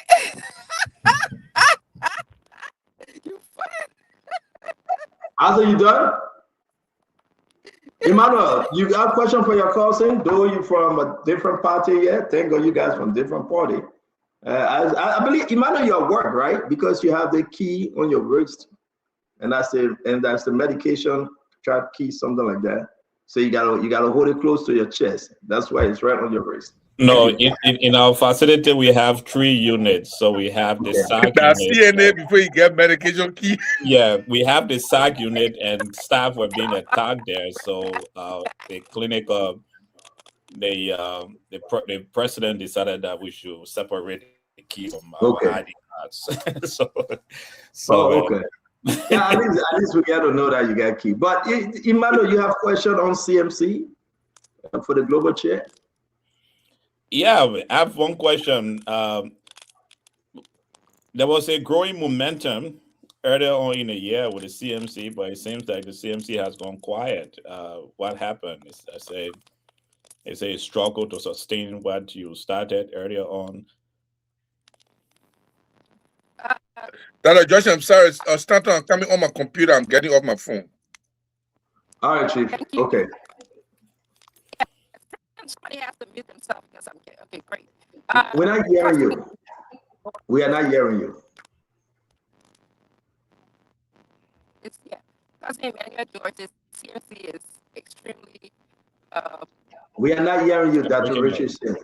You funny. Asa, you done? Emmanuel, you got a question for your cousin? Though you from a different party, yeah? Thank God you guys from different party. I believe Emmanuel, you're at work, right? Because you have the key on your wrist, and that's the medication trap key, something like that. So you gotta hold it close to your chest. That's why it's right on your wrist. No, in our facility we have 3 units. So we have the SAC unit. CNA before you get medication key. Yeah, we have the SAC unit, and staff were being attacked there. So the clinical the president decided that we should separate the keys from our ID cards. Okay. Yeah, at least we got to know that you got key. But Emmanuel, you have a question on CMC for the global chair? Yeah, I have one question. There was a growing momentum earlier on in the year with the CMC, but it seems like the CMC has gone quiet. What happened? It's a struggle to sustain what you started earlier on. Dr. Josh, I'm sorry. Stanton, I'm coming on my computer. I'm getting off my phone. All right, Chief. Okay. Somebody has to mute themselves because I'm okay. Great. We're not hearing you. We are not hearing you. President Emmanuel George's CMC is extremely. We are not hearing you, Dr. Richardson.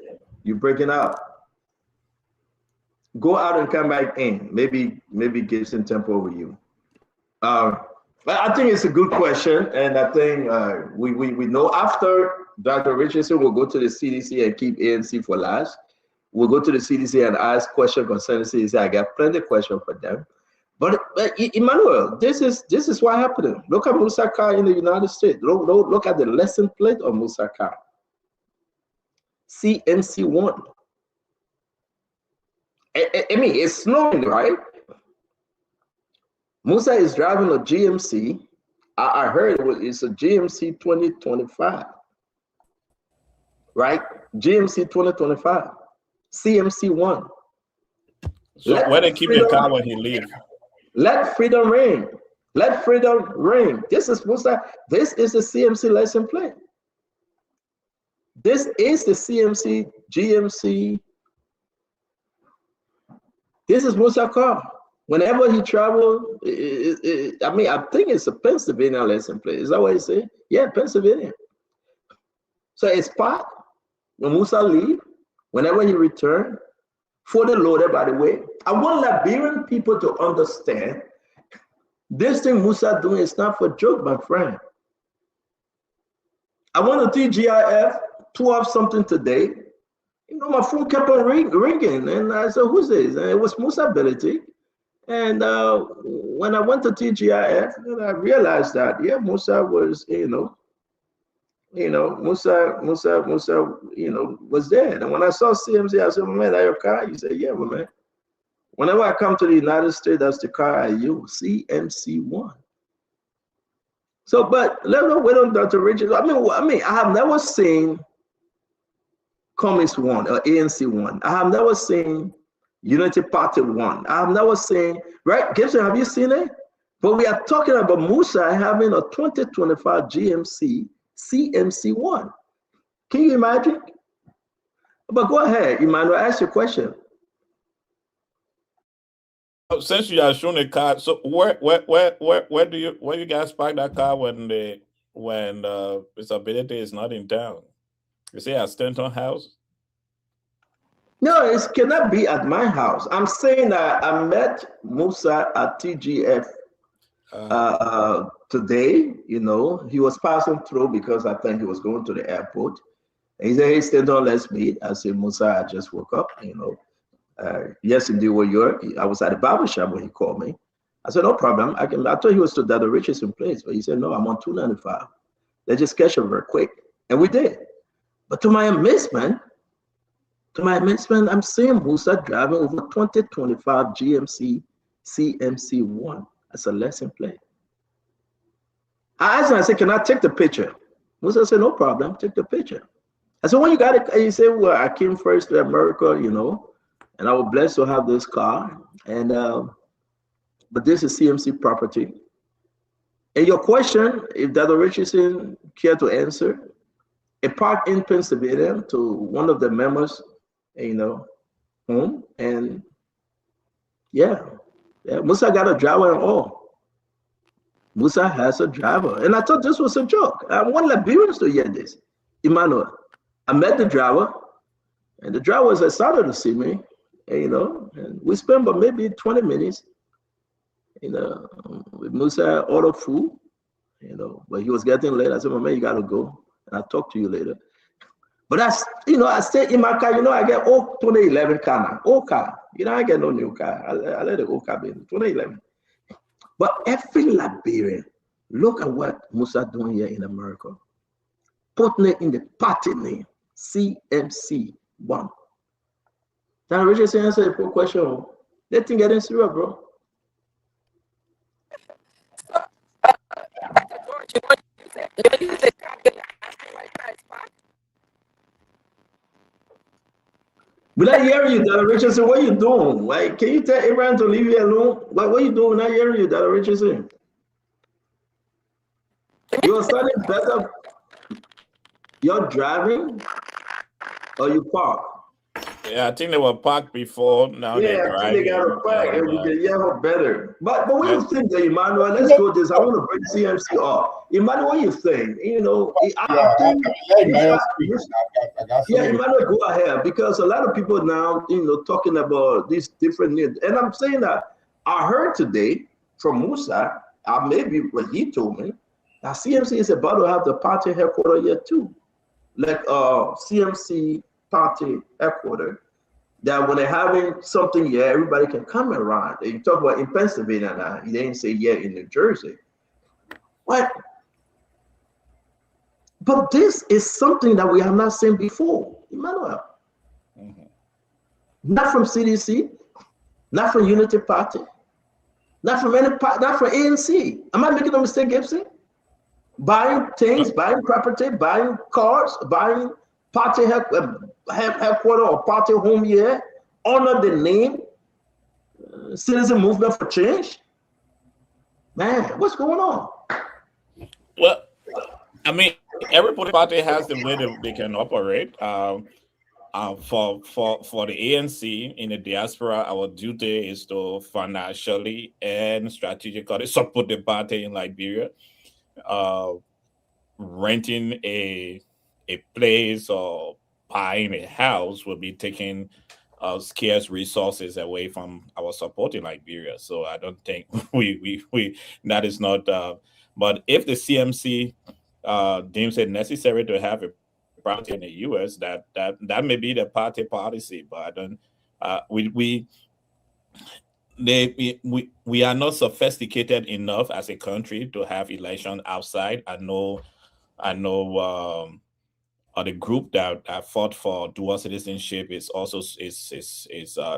You're breaking up. Go out and come back in. Maybe Gibson tempo over you. But I think it's a good question, and I think we know after Dr. Richardson will go to the CDC and keep ANC for last. We'll go to the CDC and ask questions concerning CDC. I got plenty of questions for them. But Emmanuel, this is what happened. Look at Moussa in the United States. Look at the lesson plate of Moussa. CMC1. I mean, it's snowing, right? Musa is driving a GMC. I heard it's a GMC 2025, right? GMC 2025, CMC1. So where they keep the car when he leaves? Let freedom reign. Let freedom reign. This is Musa. This is the CMC license plate. This is the CMC GMC. This is Musa car. Whenever he traveled, I mean, I think it's a Pennsylvania license plate. Is that what he said? Yeah, Pennsylvania. So it's parked when Musa leave. Whenever he return, fully loaded. By the way, I want Liberian people to understand this thing Musa doing is not for joke, my friend. I want to TGIF to have something today. You know, my phone kept on ringing, and I said, "Who's this?" And it was Musa Ability. And when I went to TGIF, I realized that Musa was, Musa, was there. And when I saw CMC, I said, "Man, that your car?" He said, "Yeah, man. Whenever I come to the United States, that's the car I use, CMC1." So, but let's not wait on Dr. Richard. I mean, I have never seen Communist 1 or ANC 1. I have never seen Unity Party 1. I have never seen, right? Gibson, have you seen it? But we are talking about Musa having a 2025 GMC CMC1. Can you imagine? But go ahead, Emmanuel, ask your question. Since you are showing the car, so where you guys park that car when Mr. Ability is not in town? You say at Stanton House? No, it cannot be at my house. I'm saying that I met Musa at TGF today. He was passing through because I think he was going to the airport. And he said, "Hey, Stanton, let's meet." I said, "Musa, I just woke up, yes, indeed, I was at the barbershop when he called me. I said, "No problem. I thought he was to Dr. Richardson place, but he said, "No, I'm on 295. Let's just catch him real quick." And we did. But to my amazement, I'm seeing Musa driving over 2025 GMC CMC1 as a lesson plate. I asked him, I said, "Can I take the picture?" Musa said, "No problem, take the picture." I said, "When you got it," he said, "Well, I came first to America, and I was blessed to have this car. And but this is CMC property." And your question, if Dr. Richardson care to answer, it parked in Pennsylvania to one of the members, home, and Musa got a driver and all. Musa has a driver, and I thought this was a joke. I want Liberians to hear this. Emmanuel, I met the driver, and the driver was excited to see me, and we spent about maybe 20 minutes, with Musa ordered food, but he was getting late. I said, "My man, you gotta go, and I'll talk to you later." But I stay in my car, I get old 2011 car now. Old car. I get no new car. I let the old car be 2011. But every Liberian, look at what Musa doing here in America. Putting it in the party name, CMC1. Now, Richardson answered the question. That thing getting serious, bro. We're not hearing you, Dr. Richardson. What are you doing? Like, can you tell Abraham to leave you alone? What are you doing? We're not hearing you, Dr. Richardson. You're studying better. You're driving or you park? Yeah, I think they were parked before. Now they're driving. I think they got a park and we can hear better. But what do you think, Emmanuel? Let's go this. I want to bring CMC up. Emmanuel, what do you think? Emmanuel, go ahead, because a lot of people now, talking about these different needs. And I'm saying that I heard today from Musa, maybe what he told me, that CMC is about to have the party headquarters here too. Like CMC party headquarters, that when they're having something here, everybody can come around. You talk about in Pennsylvania now, you didn't say yeah in New Jersey. What? But this is something that we have not seen before, Emmanuel. Not from CDC, not from Unity Party, not from any part, not from ANC. Am I making a mistake, Gibson? Buying things, buying property, buying cars, buying party headquarters or party home here, honor the name, Citizen Movement for Change. Man, what's going on? Well, I mean, every political party has the way that they can operate. For the ANC in the diaspora, our duty is to financially and strategically support the party in Liberia. Renting a place or buying a house will be taking scarce resources away from our support in Liberia. So I don't think we that is not. But if the CMC deems it necessary to have a party in the US, that may be the party policy. But I don't. We are not sophisticated enough as a country to have election outside. I know the group that fought for dual citizenship is also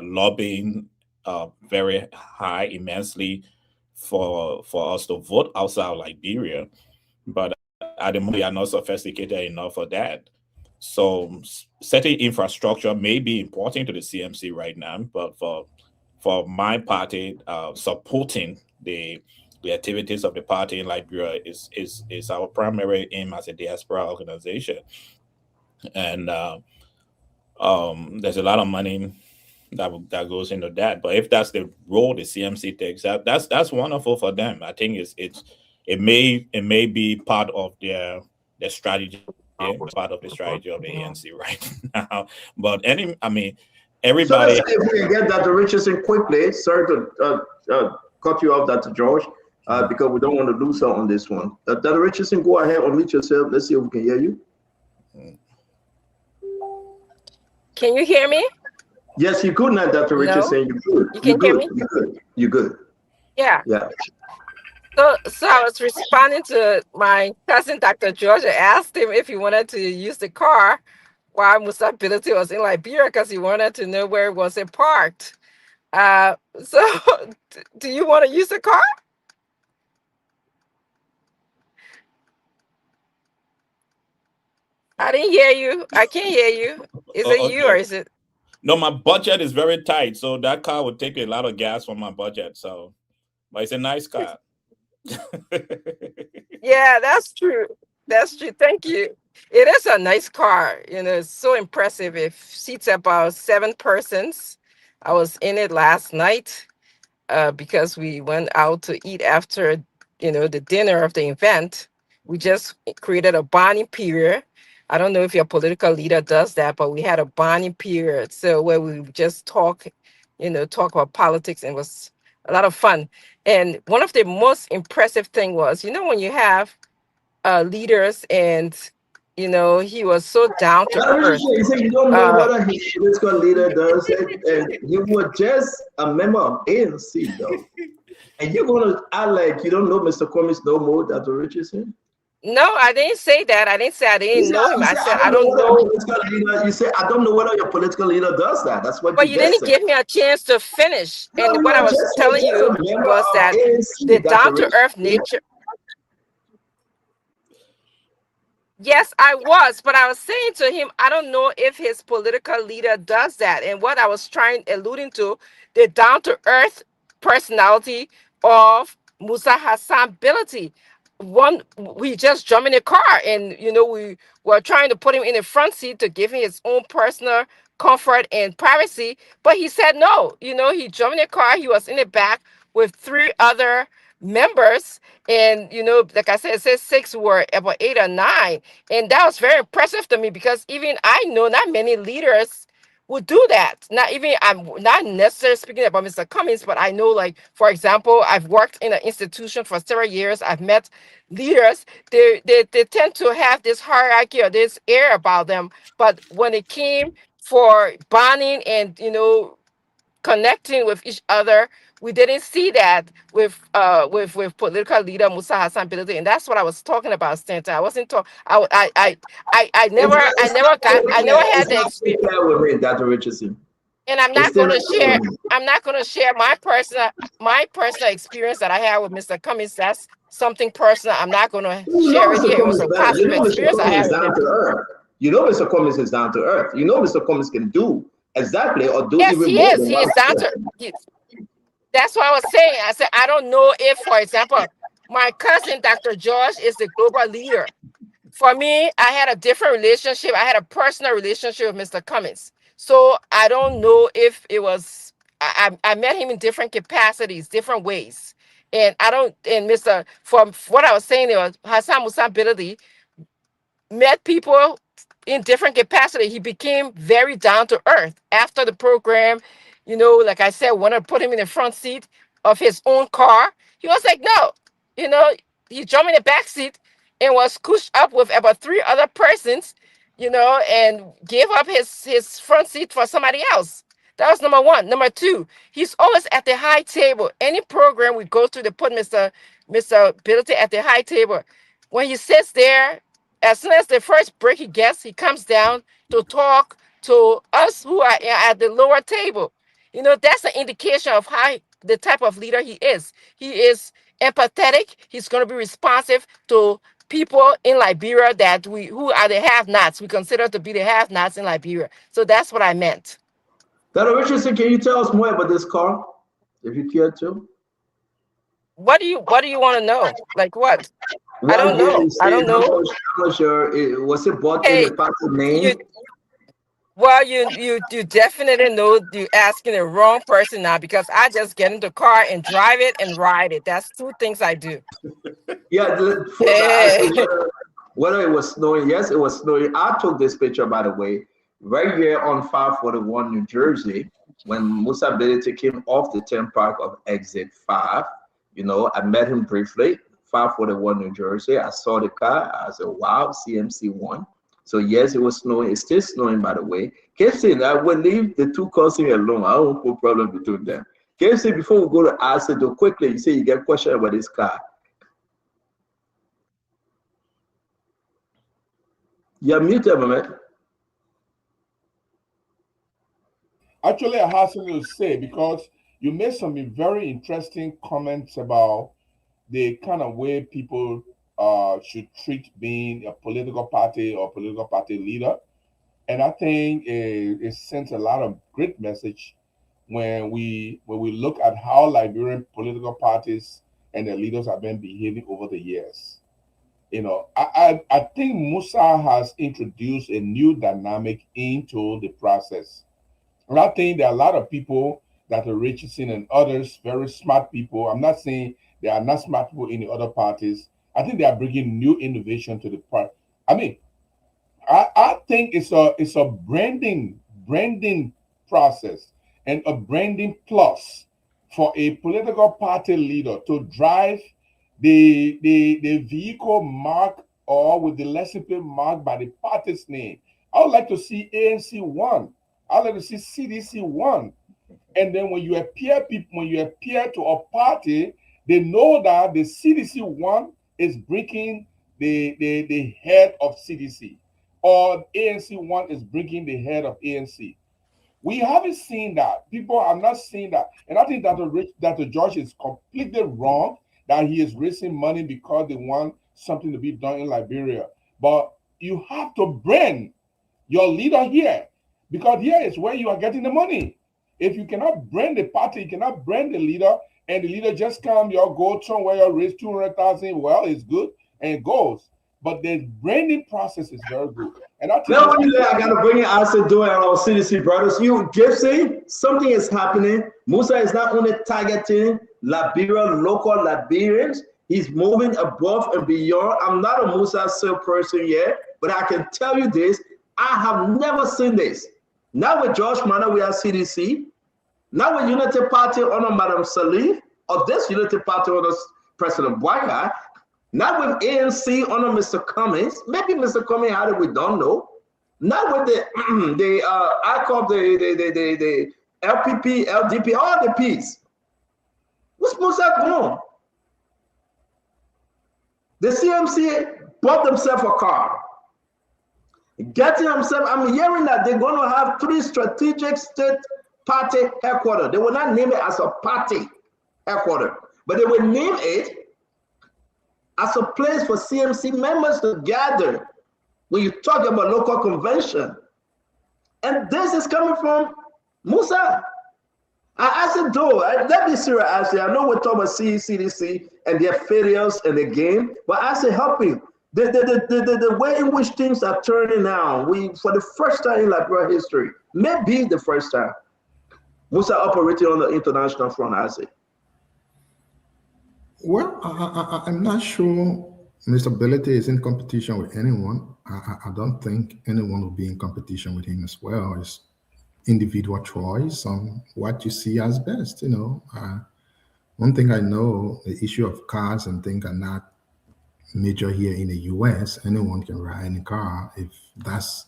lobbying very high, immensely for us to vote outside Liberia. But at the moment, we are not sophisticated enough for that. So setting infrastructure may be important to the CMC right now, but for my party, supporting the activities of the party in Liberia is our primary aim as a diaspora organization. And there's a lot of money that goes into that. But if that's the role the CMC takes, that's wonderful for them. I think it may be part of their strategy, part of the strategy of the ANC right now. But everybody. So if we can get Dr. Richardson quickly, sorry to cut you off, Dr. George, because we don't want to lose her on this one. Dr. Richardson, go ahead, unmute yourself. Let's see if we can hear you. Can you hear me? Yes, you could not, Dr. Richardson. No? You good. You can hear me? You're good. Yeah. Yeah. So I was responding to my cousin, Dr. George. I asked him if he wanted to use the car while Musa Ability was in Liberia because he wanted to know where it was parked. So do you want to use the car? I didn't hear you. I can't hear you. Is it you or is it? No, my budget is very tight, so that car would take a lot of gas from my budget. So, but it's a nice car. Yeah, that's true. That's true. Thank you. It is a nice car. It's so impressive. It seats about 7 persons. I was in it last night because we went out to eat after, the dinner of the event. We just created a bonding period. I don't know if your political leader does that, but we had a bonding period. So where we just talk about politics, and it was a lot of fun. And one of the most impressive thing was, when you have leaders and You know, he was so down to earth. You say you don't know what a political leader does, and you were just a member of ANC, though. And you're going to act like you don't know Mr. Cummings no more, Dr. Richardson? No, I didn't say that. I didn't say I didn't know him. I said I don't know. You say I don't know whether your political leader does that. That's what. But you didn't give me a chance to finish. And what I was telling you was that the down to earth nature. Yes, I was, but I was saying to him, I don't know if his political leader does that. And what I was alluding to, the down to earth personality of Musa Hassan Bility. We just jumped in the car and, you know, we were trying to put him in the front seat to give him his own personal comfort and privacy. But he said no. You know, he jumped in the car. He was in the back with 3 other members. And, you know, like I said, it says 6 were about 8 or 9. And that was very impressive to me because even I know not many leaders would do that. I'm not necessarily speaking about Mr. Cummings, but I know, like, for example, I've worked in an institution for several years. I've met leaders. They tend to have this hierarchy or this air about them. But when it came for bonding and, you know, connecting with each other, we didn't see that with political leader Musa Hassan Bility, and that's what I was talking about, Stanton. I wasn't talking. I never had the experience with me, Dr. Richardson. And I'm not going to share my personal experience that I had with Mr. Cummings. That's something personal. I'm not going to share it here. It was a positive experience I had with him. You know Mr. Cummings is down to earth. You know Mr. Cummings can do exactly or do yes, even he more is. He is down to. That's what I was saying. I said I don't know if, for example, my cousin Dr. George is the global leader. For me, I had a different relationship. I had a personal relationship with Mr. Cummings. So I don't know if it was. I met him in different capacities, different ways, and from what I was saying, it was Hassan Musa Bility met people in different capacity. He became very down to earth after the program. You know, like I said, want to put him in the front seat of his own car. He was like, no, you know, he jumped in the back seat and was scooshed up with about 3 other persons, you know, and gave up his front seat for somebody else. That was number 1. Number 2, he's always at the high table. Any program we go to, they put Mr. Bility at the high table. When he sits there, as soon as the first break he gets, he comes down to talk to us who are at the lower table. You know, that's an indication of the type of leader he is. He is empathetic. He's going to be responsive to people in Liberia who are the have-nots. We consider to be the have-nots in Liberia. So that's what I meant. Dr. Richardson, can you tell us more about this car, if you care to? What do you want to know? Like what? I don't know. I don't know. Was it bought in the party name? Well, you definitely know you're asking the wrong person now, because I just get in the car and drive it and ride it. That's 2 things I do. Yeah, whether it was snowing. Yes, it was snowing. I took this picture, by the way, right here on 541 New Jersey, when Musa Bility came off the turnpike of exit 5. You know, I met him briefly, 541 New Jersey. I saw the car. I said, wow, CMC won. So yes, it was snowing. It's still snowing, by the way. KFC, I will leave the 2 cousins alone. I don't put problem between them. KFC, before we go to answer, though, quickly, you say you get a question about this car. You're muted, man. Actually, I have something to say, because you made some very interesting comments about the kind of way people should treat being a political party or political party leader. And I think it sends a lot of great message when we look at how Liberian political parties and their leaders have been behaving over the years. You know, I think Musa has introduced a new dynamic into the process. And I think there are a lot of people that are Richardson and others, very smart people. I'm not saying there are not smart people in the other parties. I think they are bringing new innovation to the party. I mean, I think it's a branding process and a branding plus for a political party leader to drive the vehicle mark or with the license plate marked by the party's name. I would like to see ANC 1. I would like to see CDC 1. And then when you appear to a party, they know that the CDC 1 is bringing the head of CDC, or ANC 1 is bringing the head of ANC. We haven't seen that. People are not seeing that. And I think that the judge is completely wrong, that he is raising money because they want something to be done in Liberia. But you have to bring your leader here, because here is where you are getting the money. If you cannot bring the party, you cannot bring the leader, and the leader just come, your go somewhere, you raise 200,000, well, it's good, and it goes. But the branding process is very good. And I gotta bring in Asedo and our CDC brothers. You Gibson, something is happening. Musa is not only targeting Liberia, local Liberians, he's moving above and beyond. I'm not a Musa Cell person yet, but I can tell you this, I have never seen this. Now with George Mana, we have CDC. Now with Unity Party under Madam Salih, or this Unity Party under President Bwaka. Not with ANC under Mr. Cummings. Maybe Mr. Cummings had it, we don't know. Not with the ICOP, the LPP, LDP, all the P's. What's Musa doing? The CMC bought themselves a car. Getting themselves, I'm hearing that they're going to have 3 strategic state party headquarters. They will not name it as a party headquarters, but they will name it as a place for CMC members to gather when you talk about local convention. And this is coming from Musa. I said, though, let me serious. I know we're talking about CDC and their failures in the game, but I say helping. The way in which things are turning now, for the first time in Liberia history, maybe the first time, Musa operating on the international front, I say. Well, I'm not sure Mr. Belete is in competition with anyone. I don't think anyone will be in competition with him as well. It's individual choice on what you see as best, One thing I know, the issue of cars and things are not major here in the US. Anyone can ride in a car. If that's,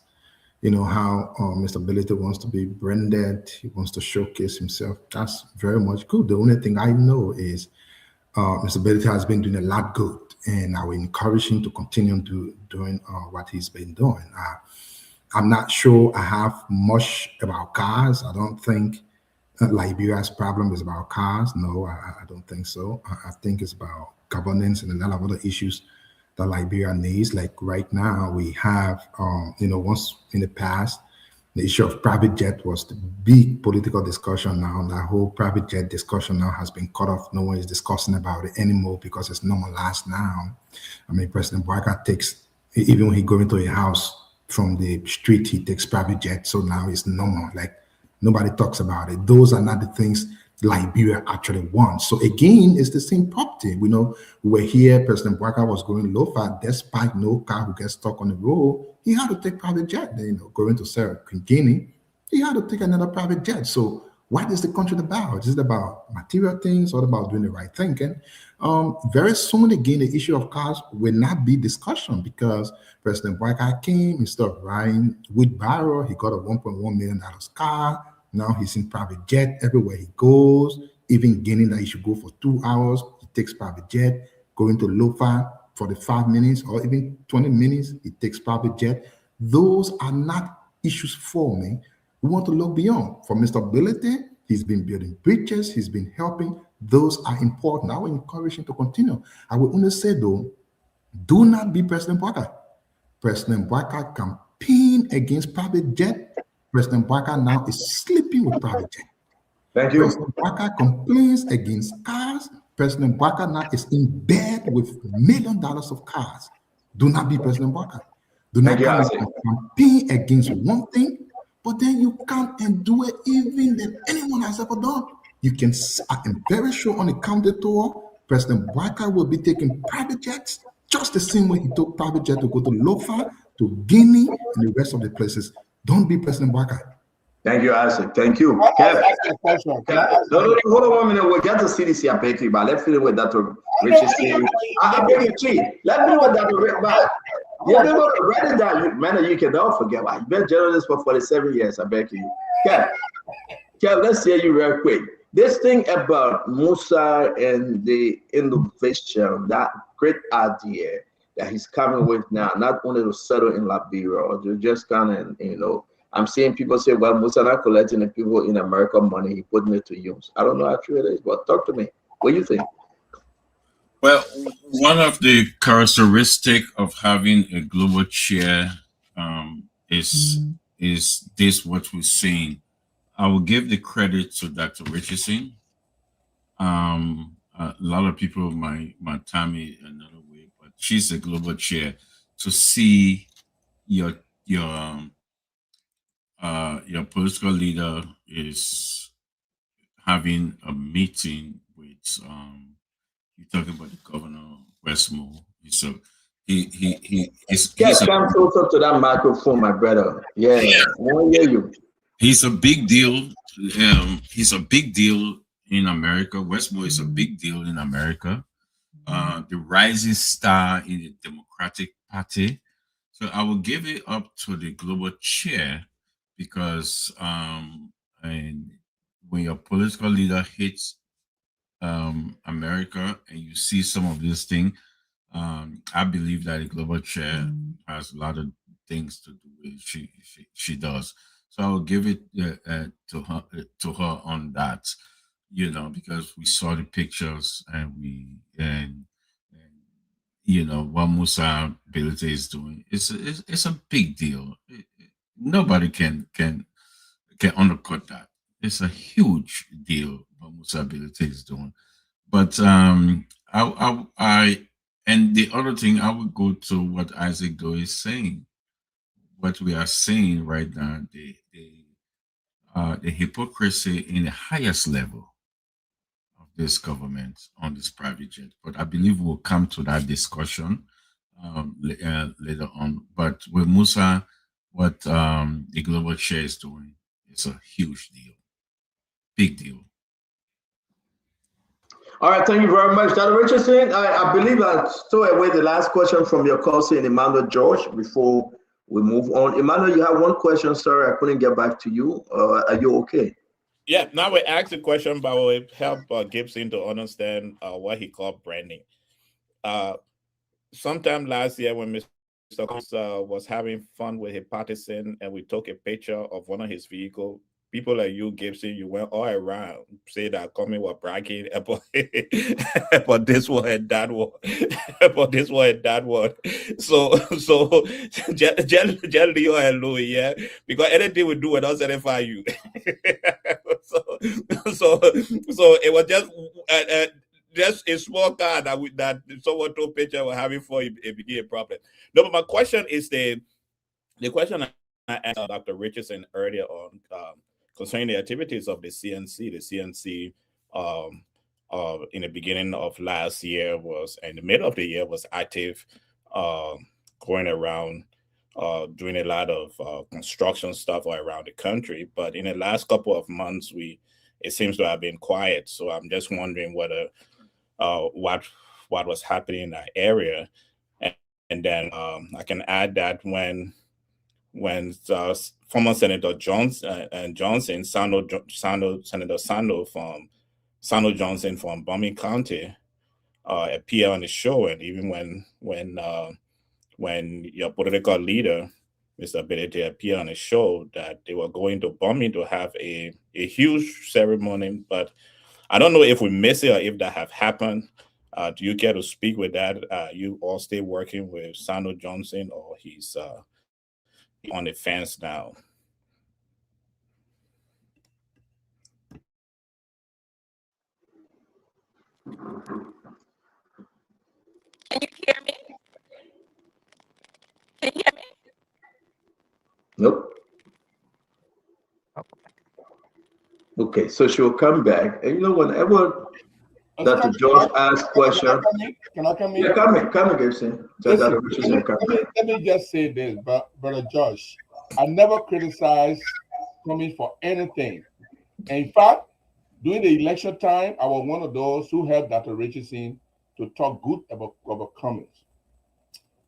how Mr. Belete wants to be branded, he wants to showcase himself, that's very much good. The only thing I know is Mr. Belete has been doing a lot good, and I will encourage him to continue doing what he's been doing. I'm not sure I have much about cars. I don't think Liberia's problem is about cars. No, I don't think so. I think it's about governance and a lot of other issues that Liberia needs. Like right now, we have, once in the past, the issue of private jet was the big political discussion now. That whole private jet discussion now has been cut off. No one is discussing about it anymore because it's normalized now. I mean, President Bwaka takes, even when he goes into a house from the street, he takes private jet. So now it's normal. Like nobody talks about it. Those are not the things Liberia actually wants. So again, it's the same property. We know we're here, President Bwaka was going low-fat, despite no car who gets stuck on the road. He had to take private jet. Going to Sarah Guinea, he had to take another private jet. So what is the country about? Is it about material things or about doing the right thing? And very soon again, the issue of cars will not be discussion because President Bwaka came, instead of riding with Barrow, he got a $1.1 million car. Now he's in private jet everywhere he goes, even Guinea that he should go for 2 hours, he takes private jet, going to Lofa for the 5 minutes or even 20 minutes, he takes private jet. Those are not issues for me. We want to look beyond. For Mr. Belete, he's been building bridges, he's been helping. Those are important. I will encourage him to continue. I will only say though, do not be President Bwaka. President Bwaka campaign against private jet. President Bwaka now is sleeping with private jet. Thank you. President Bwaka complains against cars. President Bwaka now is in bed with $1 million of cars. Do not be President Bwaka. Do not campaign against one thing, but then you come and do it even than anyone has ever done. You can, I'm very sure on the counter tour, President Bwaka will be taking private jets just the same way he took private jet to go to Lofa, to Guinea, and the rest of the places. Don't be President Bwaka. Thank you, Isaac. Thank you. Hold on 1 minute. We'll get to CDC and Bakery, but let's finish with Dr. Richard. I beg you, let me know what Dr. Richard. Yeah, no, write it down. Man, you cannot forget. You've been journalist for 47 years, I bet you. Kev, let's hear you real quick. This thing about Musa and the innovation, that great idea that he's coming with now, not only to settle in Liberia, or to just kind of, you know, I'm seeing people say, well, Musa not collecting the people in America money, he putting it to use. I don't know how true it is, but talk to me. What do you think? Well, one of the characteristics of having a global chair is this what we're seeing. I will give the credit to Dr. Richardson. A lot of people might time it another way, but she's a global chair. To see your political leader is having a meeting with you're talking about the governor Westmore. So he's come closer to that microphone, my brother. Yeah, I want to hear you. He's a big deal. He's a big deal in America. Westmore is a big deal in America. The rising star in the Democratic Party. So I will give it up to the global chair because and when your political leader hits America and you see some of these things, I believe that the global chair has a lot of things to do with it. She does. So I'll give it to her on that, you know, because we saw the pictures and you know what Musa Belete is doing. It's a big deal. Nobody can undercut that. It's a huge deal what Musa Belete is doing. But I and the other thing, I would go to what Isaac Doe is saying. What we are seeing right now, the hypocrisy in the highest level of this government on this private jet. But I believe we'll come to that discussion later on. But with Musa, what the global chair is doing, it's a huge deal, big deal. All right, thank you very much, Dr. Richardson. I believe I stole away the last question from your cousin, Emmanuel George, before we move on. Emmanuel, you have one question, sir. I couldn't get back to you. Are you okay? Yeah, now we ask the question, but we'll help Gibson to understand what he called branding. Sometime last year when Mr. Cox was having fun with his partisan and we took a picture of one of his vehicles, people like you, Gibson, you went all around, say that coming was bragging about this one and that one, about this one and that one. So just Leo and Louis, yeah, because anything we do will not satisfy you. so it was just a small car that someone took picture of having for it became a problem. No, but my question is the question I asked Dr. Richardson earlier on. Concerning the activities of the CNC in the beginning of last year in the middle of the year was active, going around doing a lot of construction stuff around the country. But in the last couple of months, it seems to have been quiet. So I'm just wondering whether what was happening in that area, and then I can add that when former Senator Johnson, Senator Sando from Sando Johnson from Birmingham County, appeared on the show, and even when your political leader, Mr. Belete, appeared on the show, that they were going to Birmingham to have a huge ceremony, but I don't know if we miss it or if that have happened. Do you care to speak with that? You all stay working with Sando Johnson, or he's on the fence now? Can you hear me? Can you hear me? Nope. Okay, so she'll come back. And you know, whenever Dr. George asks questions. Can I come in? Yeah, come in, Gibson. Let me just say this, Brother Josh. I never criticized Cummings for anything. In fact, during the election time, I was one of those who helped Dr. Richardson to talk good about Cummings.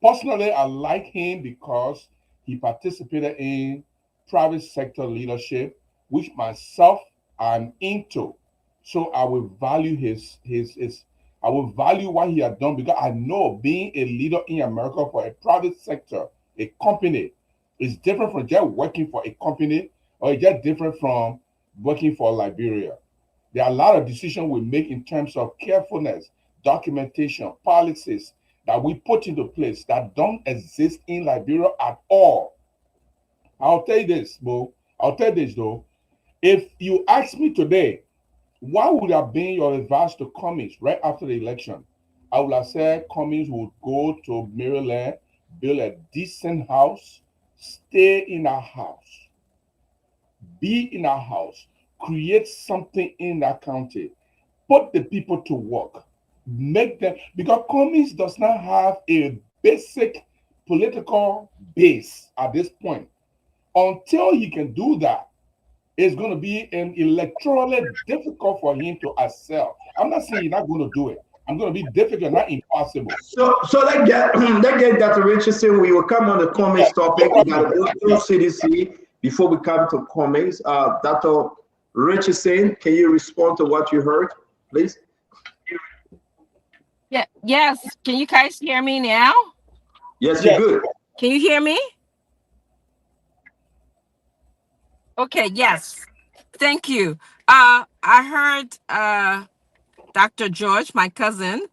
Personally, I like him because he participated in private sector leadership, which myself I'm into. So I will value I will value what he has done, because I know being a leader in America for a private sector, a company, is different from just working for a company, or it's just different from working for Liberia. There are a lot of decisions we make in terms of carefulness, documentation, policies that we put into place that don't exist in Liberia at all. I'll tell you this, Bo. I'll tell you this, though. If you ask me today, what would have been your advice to Cummings right after the election? I would have said Cummings would go to Maryland, build a decent house, stay in a house, be in a house, create something in that county, put the people to work, make them, because Cummings does not have a basic political base at this point. Until he can do that, it's going to be electorally difficult for him to excel. I'm not saying he's not going to do it. I'm going to be difficult, not impossible. So let's get Dr. Richardson. We will come on the Cummings topic. We got to go through CDC before we come to Cummings. Dr. Richardson, can you respond to what you heard, please? Yeah. Yes. Can you guys hear me now? Yes, you're good. Can you hear me? Okay. Yes. Thank you. I heard Dr. George, my cousin,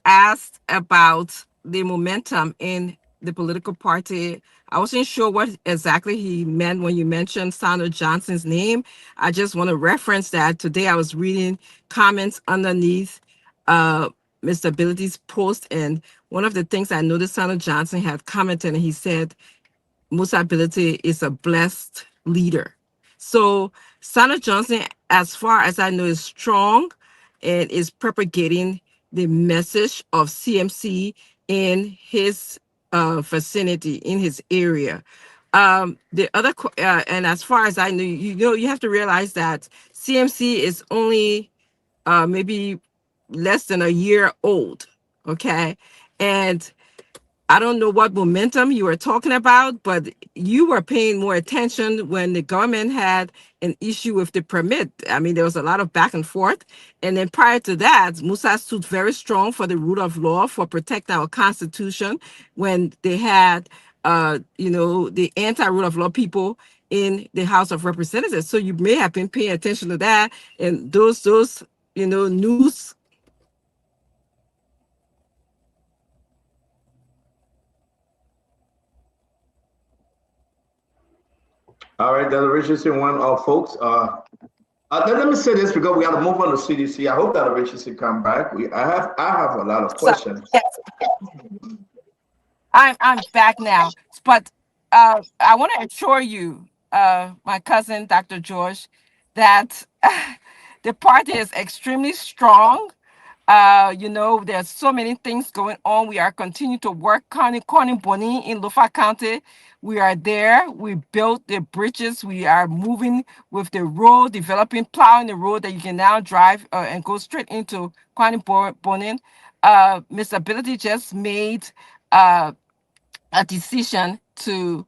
asked about the momentum in the political party. I wasn't sure what exactly he meant when you mentioned Sandra Johnson's name. I just want to reference that. Today I was reading comments underneath Mr. Ability's post, and one of the things I noticed Sandra Johnson had commented, and he said, Musa Ability is a blessed leader. So Sandra Johnson, as far as I know, is strong and is propagating the message of CMC in his vicinity, in his area. The other, and as far as I know, you have to realize that CMC is only maybe less than a year old, okay? And I don't know what momentum you were talking about, but you were paying more attention when the government had an issue with the permit. I mean, there was a lot of back and forth. And then prior to that, Musa stood very strong for the rule of law, for protecting our Constitution when they had, the anti-rule of law people in the House of Representatives. So you may have been paying attention to that. And those news. All right, Dr. Richardson, folks. Let me say this because we got to move on to CDC. I hope Dr. Richardson come back. I have a lot of questions. I'm back now, but I want to assure you, my cousin, Dr. George, that the party is extremely strong. There's so many things going on. We are continuing to work. Connie Boni in Lofa County, we are there. We built the bridges. We are moving with the road, developing, plowing the road that you can now drive and go straight into Connie Boni. Mr. Ability just made a decision to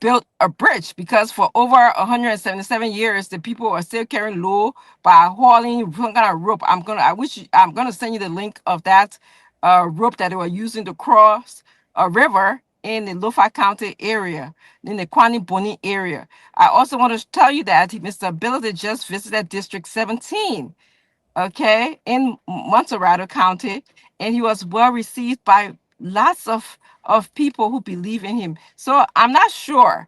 build a bridge, because for over 177 years the people are still carrying low by hauling some kind of rope. I'm gonna send you the link of that rope that they were using to cross a river in the Lofa County area, in the Kwani Boni area. I also want to tell you that Mr. Ability just visited District 17, okay, in Montserrado County, and he was well received by lots of people who believe in him. So I'm not sure.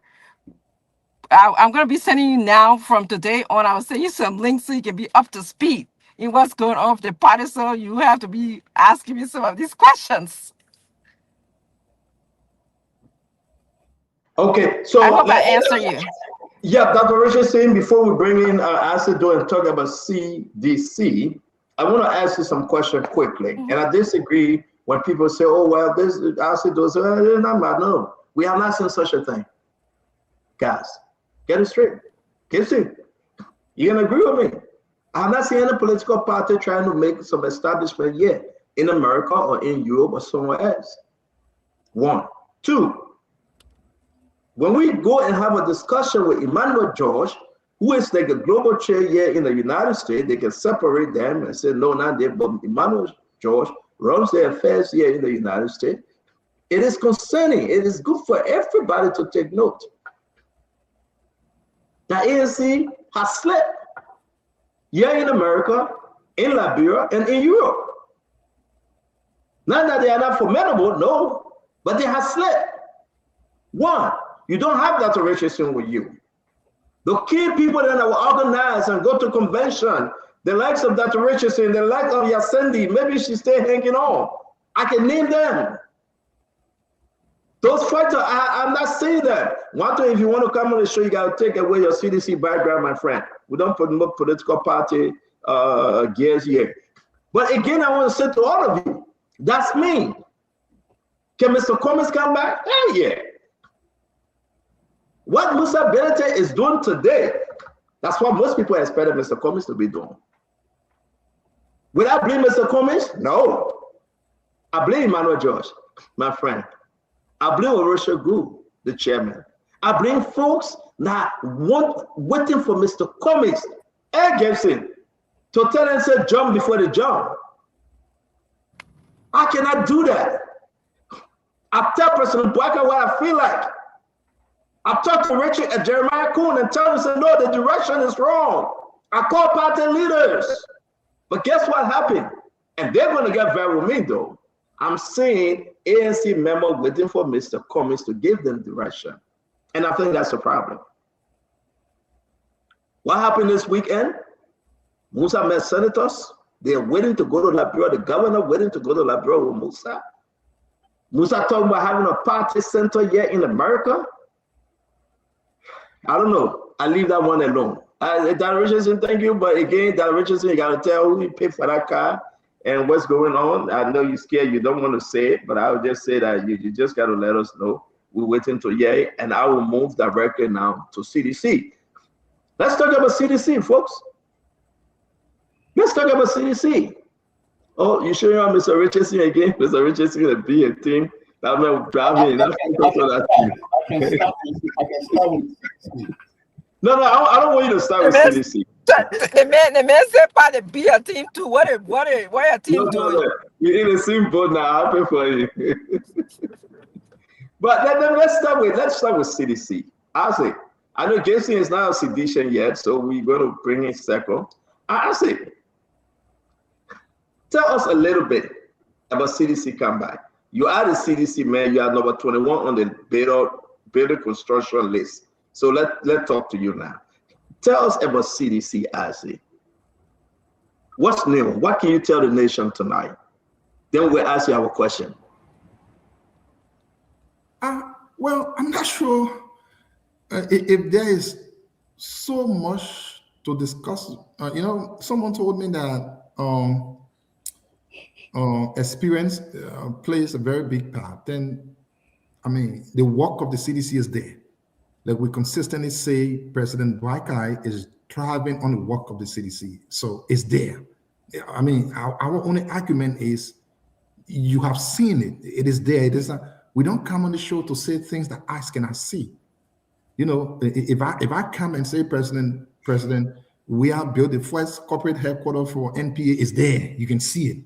I'm going to be sending you now from today on. I'll send you some links so you can be up to speed in what's going on with the party. So you have to be asking me some of these questions. Okay, so I hope I answer you. Yeah, Dr. Richardson, before we bring in Asido and talk about CDC, I want to ask you some questions quickly. And I disagree when people say, oh, well, this Asido, no, we have not seen such a thing. Guys, get it straight. Get it straight. You can agree with me. I have not seen any political party trying to make some establishment yet in America or in Europe or somewhere else. One. Two, when we go and have a discussion with Emmanuel George, who is like a global chair here in the United States, they can separate them and say, no, not there, but Emmanuel George runs their affairs here in the United States. It is concerning. It is good for everybody to take note. The ANC has slept here in America, in Liberia, and in Europe. Not that they are not formidable, no, but they have slept. One, you don't have Dr. Richardson with you. The key people that will organize and go to convention, the likes of Dr. Richardson, the likes of Yasendi, maybe she stay hanging on. I can name them. Those fighters, I'm not saying that. One thing, if you want to come on the show, you got to take away your CDC background, my friend. We don't promote political party gears here. But again, I want to say to all of you, that's me. Can Mr. Cummings come back? Hell yeah. What Musa Belete is doing today, that's what most people expected Mr. Cummings to be doing. Will I blame Mr. Cummings? No. I blame Emmanuel George, my friend. I blame Orosha Gu, the chairman. I blame folks that waiting for Mr. Cummings, Ed Gibson, to tell them, say, jump before they jump. I cannot do that. I tell President Bwaka what I feel like. I talk to Richard and Jeremiah Kuhn and tell them, say, no, the direction is wrong. I call party leaders. But guess what happened? And they're going to get very with me, though. I'm seeing ANC members waiting for Mr. Cummings to give them direction. And I think that's a problem. What happened this weekend? Musa met senators. They're waiting to go to Liberia. The governor waiting to go to Liberia with Musa. Musa talking about having a party center here in America. I don't know. I leave that one alone. Dan Richardson, thank you. But again, Dan Richardson, you got to tell who you paid for that car and what's going on. I know you're scared. You don't want to say it, but I would just say that you just got to let us know. We're waiting to hear, and I will move directly now to CDC. Let's talk about CDC, folks. Let's talk about CDC. Oh, you sure you want Mr. Richardson again? Mr. Richardson going to be a team. That man will drive me. I can start with CDC. No, I don't want you to start with CDC. The man said part of be a team too. What a team doing? No. You're in the same boat now. Happy for you. But let's start with CDC. I know Jason is not a sedition yet, so we're going to bring in second. I say, tell us a little bit about CDC comeback. You are the CDC man. You are number 21 on the building construction list. So let's talk to you now. Tell us about CDC, Isaac. What's new? What can you tell the nation tonight? Then we'll ask you our question. Well, I'm not sure if there is so much to discuss. Someone told me that experience plays a very big part. Then, the work of the CDC is there. Like we consistently say, President Bwaka is thriving on the work of the CDC. So it's there. Our only argument is you have seen it. It is there. It is. We don't come on the show to say things that eyes cannot see. If I come and say, President, we are building the first corporate headquarters for NPA, is there. You can see it.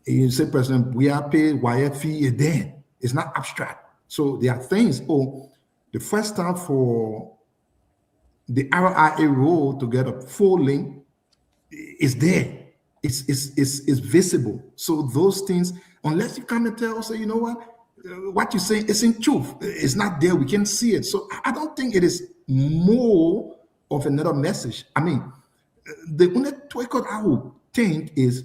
You say, President, we are paid YFE, is there. It's not abstract. So there are things. The first time for the RIA role to get a full link is there. It's visible. So those things, unless you come and tell us, you know what you say isn't truth. It's not there. We can see it. So I don't think it is more of another message. The only tweak I would think is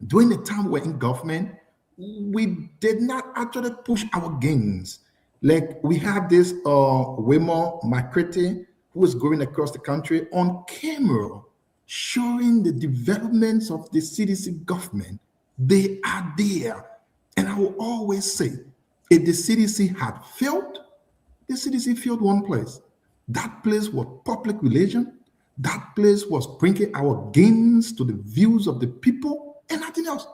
during the time we're in government, we did not actually push our gains. Like we have this Wemo Makrete who is going across the country on camera, showing the developments of the CDC government. They are there. And I will always say, if the CDC had failed, the CDC failed one place. That place was public relations. That place was bringing our gains to the views of the people and nothing else.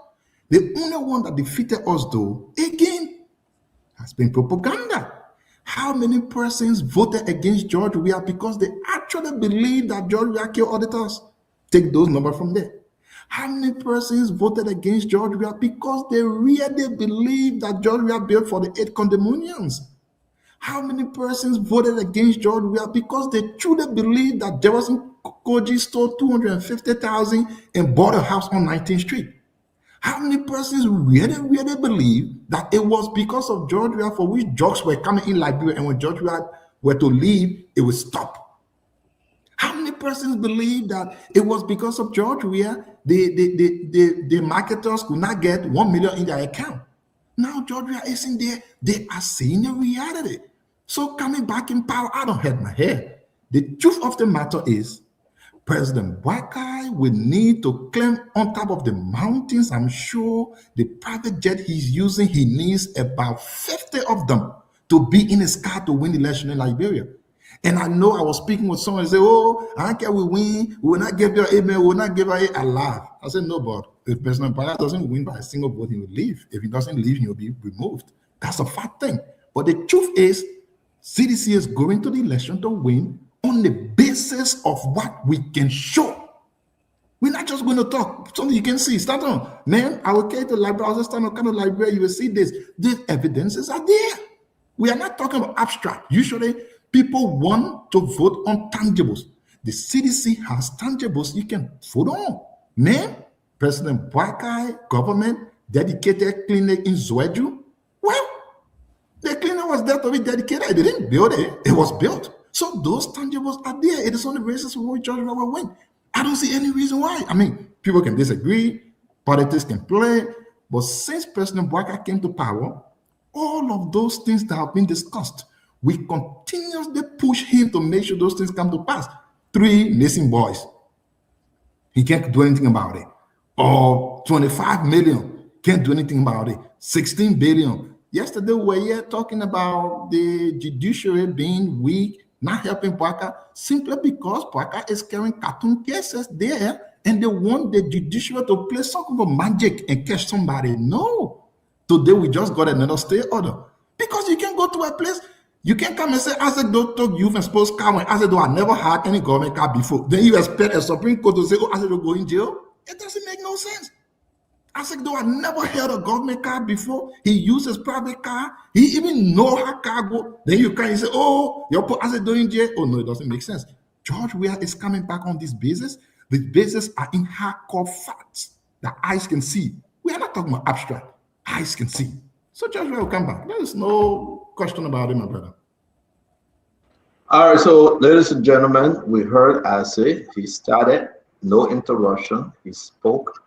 The only one that defeated us, though, again, has been propaganda. How many persons voted against George Weah because they actually believe that George Weah killed auditors? Take those numbers from there. How many persons voted against George Weah because they really believe that George Weah built for the 8 condominiums? How many persons voted against George Weah because they truly believe that Jefferson Koji stole $250,000 and bought a house on 19th Street? How many persons really believe that it was because of George Weah for which drugs were coming in Liberia, and when George Weah were to leave, it would stop? How many persons believe that it was because of George Weah the marketers could not get $1 million in their account? Now George Weah isn't there. They are seeing the reality. So coming back in power, I don't hurt my head. The truth of the matter is, President Boakai will need to climb on top of the mountains. I'm sure the private jet he's using, he needs about 50 of them to be in his car to win the election in Liberia. And I know I was speaking with someone and say, oh, I don't care, we win, we will not give you an amen, we will not give her a laugh. I said, no, but if President Boakai doesn't win by a single vote, he will leave. If he doesn't leave, he will be removed. That's a fact thing. But the truth is, CDC is going to the election to win on the basis of what we can show. We're not just going to talk, something you can see. Start on, man, I will carry to library, I was just standing kind of library, you will see this. These evidences are there. We are not talking about abstract. Usually, people want to vote on tangibles. The CDC has tangibles you can vote on. Man, President Boakai government dedicated clinic in Zweju. Well, the clinic was there to be dedicated. They didn't build it. It was built. So those tangibles are there. It is on the basis of which George Weah will win. I don't see any reason why. I mean, people can disagree, politics can play, but since President Boakai came to power, all of those things that have been discussed, we continuously push him to make sure those things come to pass. 3 missing boys. He can't do anything about it. Or 25 million, can't do anything about it. 16 billion. Yesterday, we were here talking about the judiciary being weak, not helping Boakai, simply because Boakai is carrying cartoon cases there, and they want the judiciary to play some kind of magic and catch somebody. No. Today, we just got another stay order. Because you can go to a place, you can come and say, Azedo took youth and sports car when Azedo had never had any government car before. Then you expect a Supreme Court to say, oh, Azedo go in jail? It doesn't make no sense. Azedo had never held a government car before. He used his private car. He even know how car go. Then you can say, oh, you put Azedo in jail. Oh, no, it doesn't make sense. George Weah is coming back on this basis. The basis are in hardcore facts that eyes can see. We are not talking about abstract. Eyes can see. So George Weah will come back. There is no question about it, my brother. All right, so ladies and gentlemen, we heard Ase. He started, no interruption. He spoke.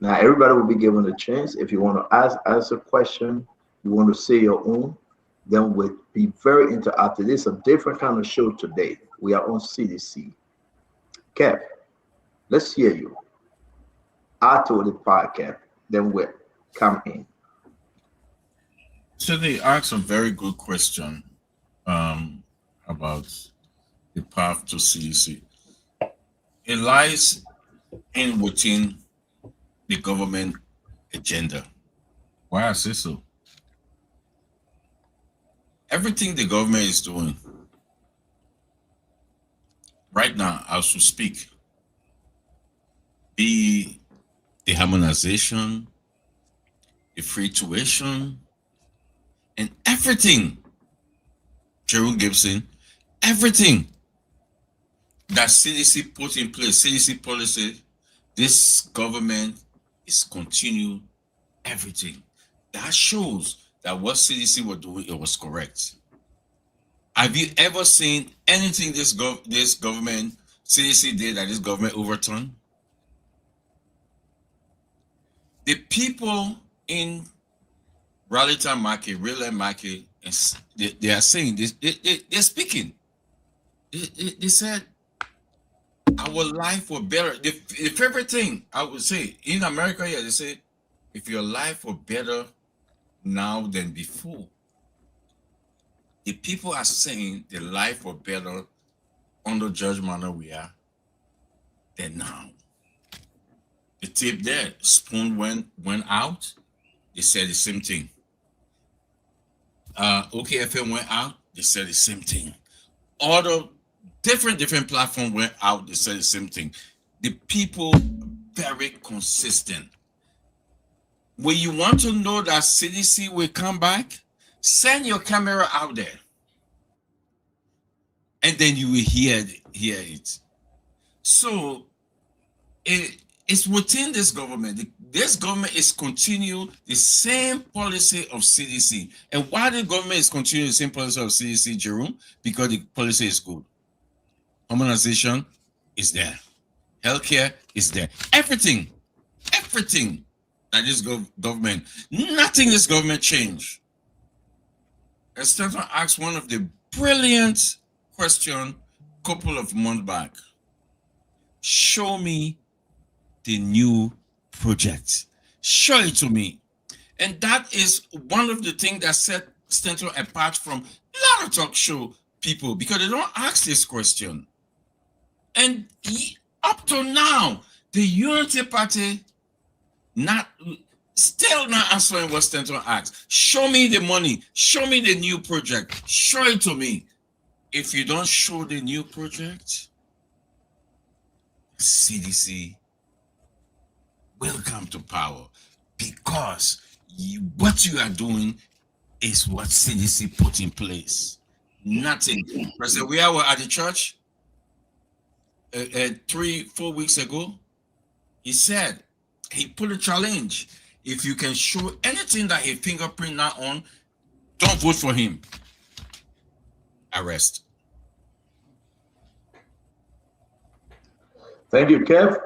Now everybody will be given a chance. If you want to ask a question, you want to say your own, then we'll be very interactive. This is a different kind of show today. We are on CDC. Kev, let's hear you. After the podcast, then we'll come in. So they asked a very good question about the path to CDC. It lies in within the government agenda. Why I say so? Everything the government is doing right now, as we speak, be the harmonization, the free tuition, and everything, Jerome Gibson, everything that CDC put in place, CDC policy, this government is continue everything. That shows that what CDC were doing, it was correct. Have you ever seen anything this government, CDC did that this government overturned? The people in Raleigh market, real land market, they are saying this, they're speaking. They said, our life were better. The favorite thing I would say in America, yeah, they say, if your life were better now than before. The people are saying the life were better under Judge Manuel Weah than now. The tape there, Spoon went out, they said the same thing. OKFM went out, they said the same thing. All the different platforms went out, they said the same thing. The people very consistent. When you want to know that CDC will come back, send your camera out there. And then you will hear it. So it's within this government. This government is continuing the same policy of CDC. And why the government is continuing the same policy of CDC, Jerome? Because the policy is good. Harmonization is there. Healthcare is there. Everything that this government, nothing this government changed. As Stanton asked one of the brilliant question a couple of months back. Show me the new project. Show it to me. And that is one of the things that set Stanton apart from a lot of talk show people, because they don't ask this question. And up to now, the Unity Party still not answering what Stanton asked. Show me the money. Show me the new project. Show it to me. If you don't show the new project, CDC will come to power, because what you are doing is what CDC put in place. Nothing. President, we were at the church 3-4 weeks ago. He said, he put a challenge. If you can show anything that his fingerprint not on, don't vote for him. Arrest. Thank you, Kev.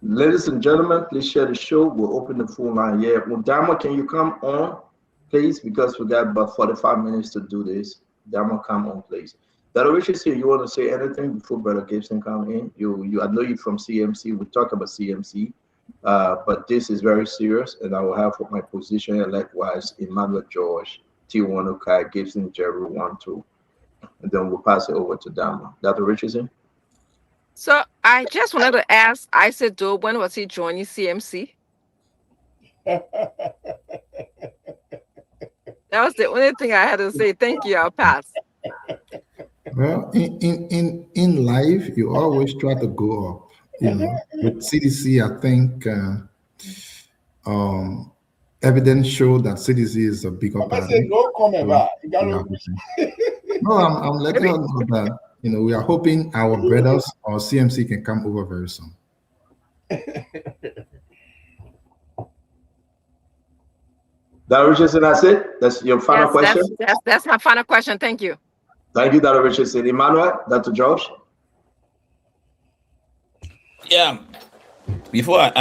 Ladies and gentlemen, please share the show. We'll open the phone line here. Dama, can you come on, please? Because we got about 45 minutes to do this. Dama, come on, please. Dr. Richardson, you want to say anything before Brother Gibson come in? I know you from CMC. We talk about CMC, but this is very serious, and I will have my position, and likewise Emmanuel George, T1 Okai, Gibson, Jerry 1-2, and then we'll pass it over to Dama. Dr. Richardson. So I just wanted to ask Isaac Doe, when was he joining CMC? That was the only thing I had to say. Thank you. I'll pass. Well, in life, you always try to go up. You know, with CDC, I think evidence show that CDC is a bigger party. No comment back. No, I'm letting you know that. You know, we are hoping our brothers or CMC can come over very soon. Dr. Richardson, that's it? That's your final question? That's my final question. Thank you. Thank you, Dr. Richardson. Emmanuel, Dr. George? Yeah. Before I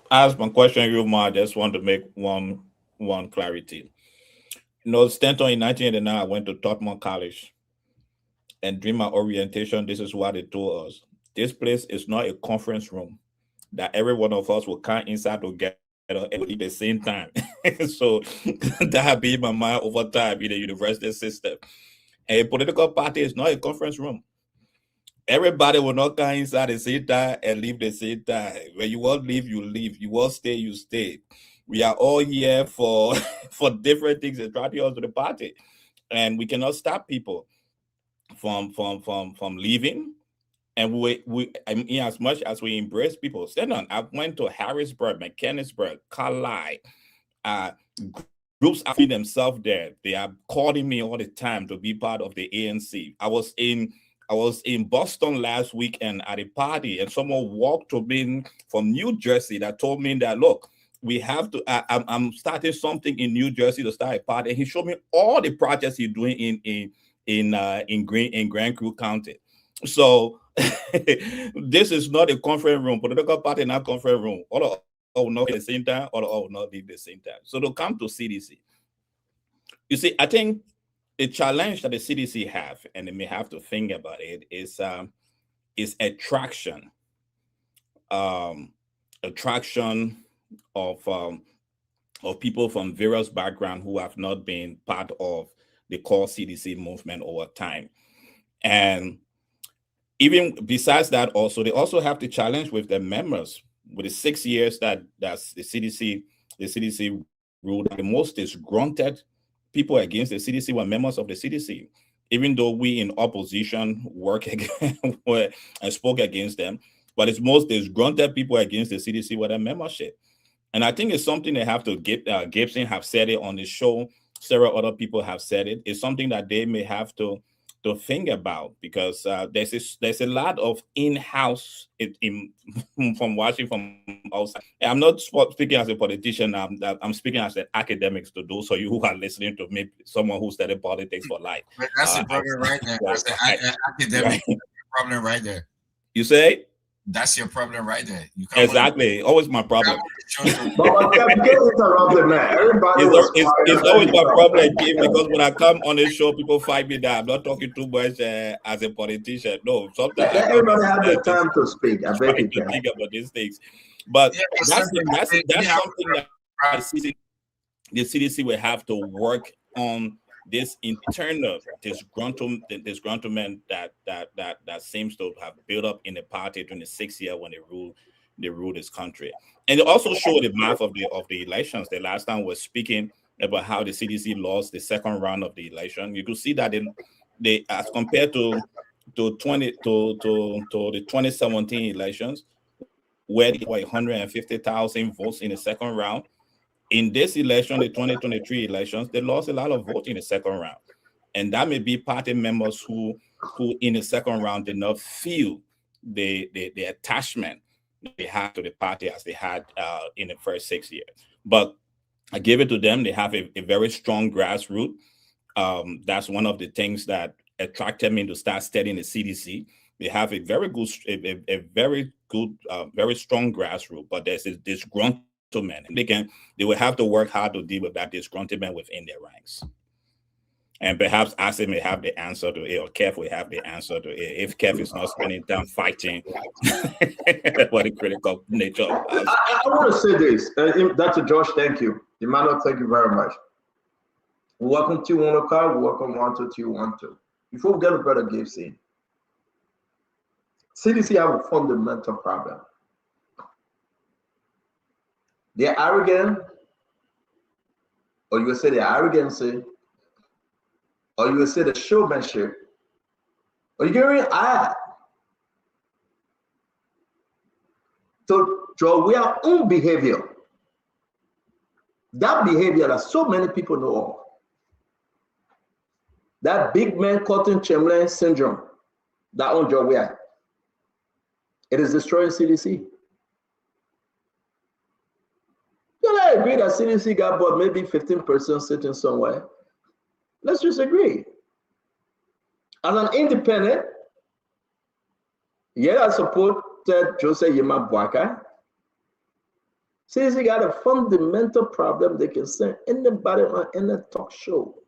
ask my question, I just want to make one clarity. You know, Stanton in 1989, I went to Tottenham College. And during my orientation, this is what they told us. This place is not a conference room that every one of us will come inside together at the same time. So that has been my mind over time in the university system. A political party is not a conference room. Everybody will not come inside the same time and leave the same time. When you want to leave, you leave. You want to stay, you stay. We are all here for different things that try to the party. And we cannot stop people from leaving, and we I mean, as much as we embrace people. Stand on. I went to Harrisburg, Mechanicsburg, Carlisle. Groups are feeding themselves there. They are calling me all the time to be part of the ANC. I was in Boston last weekend at a party, and someone walked to me from New Jersey that told me that, look, we have to. I'm starting something in New Jersey to start a party. And he showed me all the projects he's doing in Grand Crew County. So this is not a conference room. Political party, not conference room. All not at the same time, or not leave the same time. So to come to CDC, you see, I think the challenge that the CDC have, and they may have to think about it, is attraction of people from various backgrounds who have not been part of the core CDC movement over time. And even besides that, also, they also have to challenge with their members. With the 6 years that's the CDC ruled, the most disgruntled people against the CDC were members of the CDC, even though we in opposition work against and spoke against them. But it's most disgruntled people against the CDC with their membership. And I think it's something they have to get. Gibson have said it on the show. Several other people have said it. It's something that they may have to think about, because there's a lot of in-house from watching from outside. I'm not speaking as a politician. I'm speaking as an academic to those of you who are listening to me, someone who studied politics for life. That's the problem right there. That's the academic problem right there. You say? That's your problem right there. You exactly. Always my problem. It's always my problem, because when I come on the show, people find me that I'm not talking too much as a politician. No, sometimes everybody have the time to speak. I bet you can think about these things. But that's something that the CDC will have to work on. This internal disgruntlement that seems to have built up in the party during the 6 years when they ruled this country. And it also showed the math of the elections. The last time we're speaking about how the CDC lost the second round of the election. You could see that they as compared to the 2017 elections, where there were 150,000 votes in the second round. In this election, the 2023 elections, they lost a lot of votes in the second round. And that may be party members who in the second round did not feel the attachment they had to the party as they had in the first 6 years. But I give it to them. They have a very strong grassroots. That's one of the things that attracted me to start studying the CDC. They have a very good, very strong grassroots, but there's this disgruntlement. They will have to work hard to deal with that disgruntlement within their ranks. And perhaps Asa may have the answer to it, or Kev will have the answer to it. If Kev is not spending time fighting for the critical nature. I want to say this. Dr. Josh, thank you. Emmanuel, thank you very much. Welcome to Wonoka. Welcome 12212. Before we get to Brother Gibson, CDC have a fundamental problem. They're arrogant, or you would say the arrogancy, or you would say the showmanship, or you get really add to draw our own behavior. That behavior that so many people know of. That big man Cotton Chamberlain syndrome, that on draw where it is destroying CDC. I agree that CDC got about maybe 15% sitting somewhere. Let's just agree. As an independent, I supported Joseph Yema Bwaka. CDC got a fundamental problem. They can send anybody on any talk show.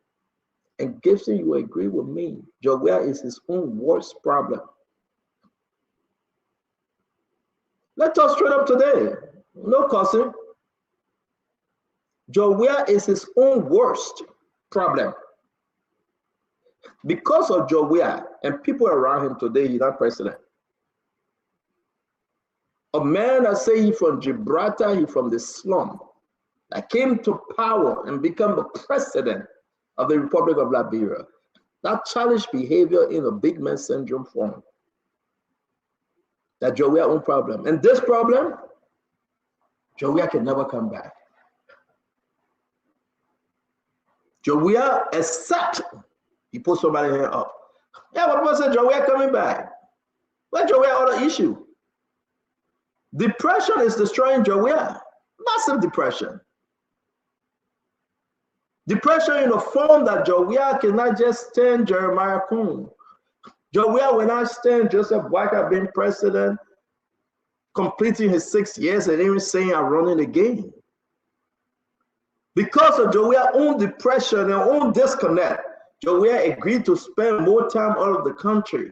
And Gibson, you agree with me. Joguea is his own worst problem. Let's talk straight up today. No cussing. Joguea is his own worst problem. Because of Joguea and people around him today, he's not president. A man that say he from Gibraltar, he from the slum, that came to power and become the president of the Republic of Liberia. That childish behavior in a big man syndrome form. That Joguea own problem. And this problem, Joguea can never come back. Joguea, except he put somebody here up. Yeah, but people say Joguea coming back. But Joguea other issue. Depression is destroying Joguea. Massive depression. Depression in a form that Joguea cannot just stand Jeremiah Kuhn. Joguea will not stand Joseph Bwaka being president, completing his 6 years and even saying I'm running again. Because of Joguea's own depression and own disconnect, Joguea agreed to spend more time out of the country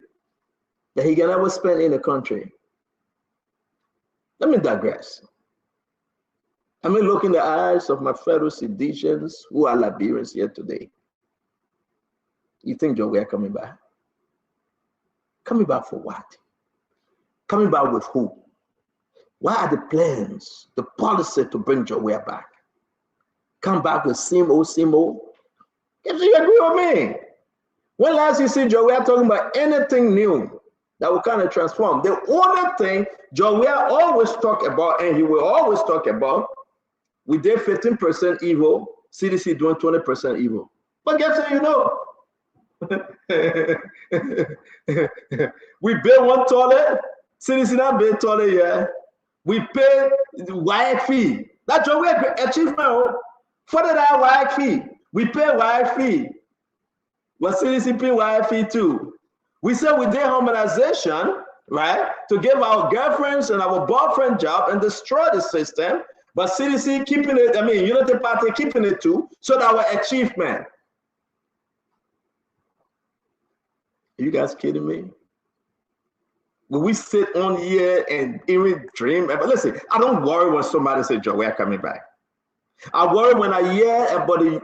than he can ever spend in the country. Let me digress. Let me look in the eyes of my fellow citizens who are Liberians here today. You think Joguea coming back? Coming back for what? Coming back with who? What are the plans, the policy to bring Joguea back? Come back with same old, If you agree with me. When last you see Joe, we are talking about anything new that will kind of transform. The only thing Joe, we are always talk about, and he will always talk about, we did 15% evil, CDC doing 20% evil. But guess what, you know? We build one toilet, CDC not build toilet yet. We pay the wire fee. That's what we achievement. For that wire fee, we pay wire fee. But CDC pay wire fee too. We said we did harmonization, right, to give our girlfriends and our boyfriend job and destroy the system. But CDC keeping it, Unity Party keeping it too, so that our achievement. Are you guys kidding me? When we sit on here and even dream, but listen, I don't worry when somebody says, Joe, we are coming back. I worry when I hear about the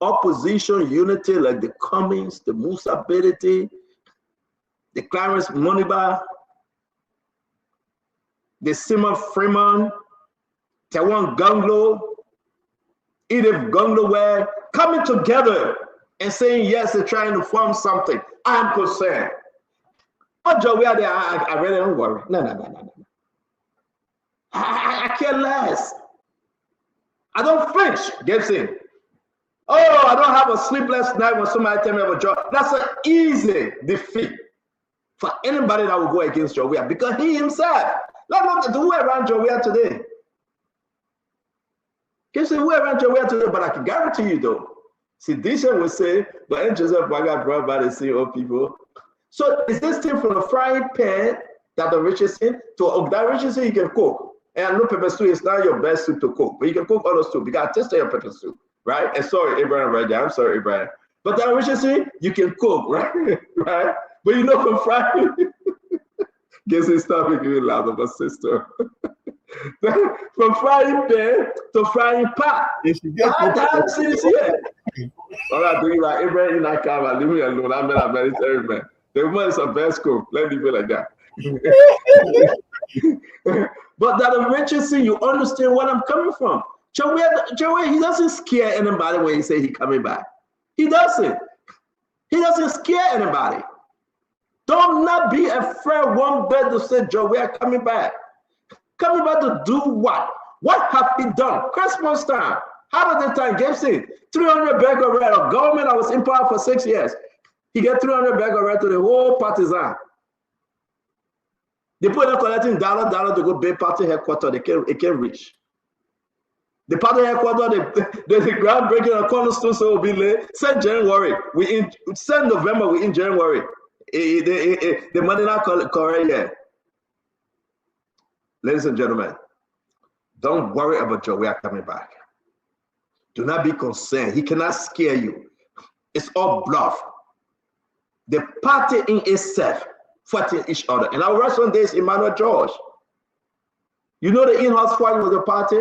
opposition unity like the Cummings, the Musa Belete, the Clarence Moniba, the Simon Freeman, Tawan Ganglo, Edith Ganglo were coming together and saying yes, they're trying to form something. I'm concerned. Oh, Joe, we are there. I really don't worry. No. I care less. I don't flinch, Gibson. Oh, I don't have a sleepless night when somebody tell me about Joe. That's an easy defeat for anybody that will go against Joe Weah, because he himself, look at who around Joe Weah today. Gibson, who around Joe Weah today? But I can guarantee you though, Sidisha will say, but ain't Joseph Waga brought by the CEO people. So is this thing from the frying pan that the Richardson to that Richardson you can cook? And I know pepper soup is not your best soup to cook, but you can cook other soup. You got to taste your pepper soup, right? And sorry, Abraham, right there. I'm sorry, Abraham. But that Richardson, you can cook, right? Right? But you know, from frying, guess it's stop making me laugh of my sister. From frying pan to frying pot. That's it. All right, do you like Abraham? You like Kava? Leave me alone. I'm not a military man. The woman is a best cook. Let me be like that. But that Richardson, you understand where I'm coming from. Joe Weah, he doesn't scare anybody when he say he coming back. He doesn't. He doesn't scare anybody. Don't not be afraid one bit to say Joe Weah coming back. Coming back to do what? What have he done? Christmas time. How did the time Gibson? 300 bag of red. A government that was in power for 6 years. He get 300 bag of red to the whole partisan. They put them collecting dollar to go build party headquarters. They can't reach. The party headquarters, the groundbreaking of cornerstone so will be late. Send January. Send November. We in January. The money not correct yet. Ladies and gentlemen, don't worry about Joe Weah coming back. Do not be concerned. He cannot scare you. It's all bluff. The party in itself fighting each other. And our rest one day is Emmanuel George. You know the in-house fight with the party?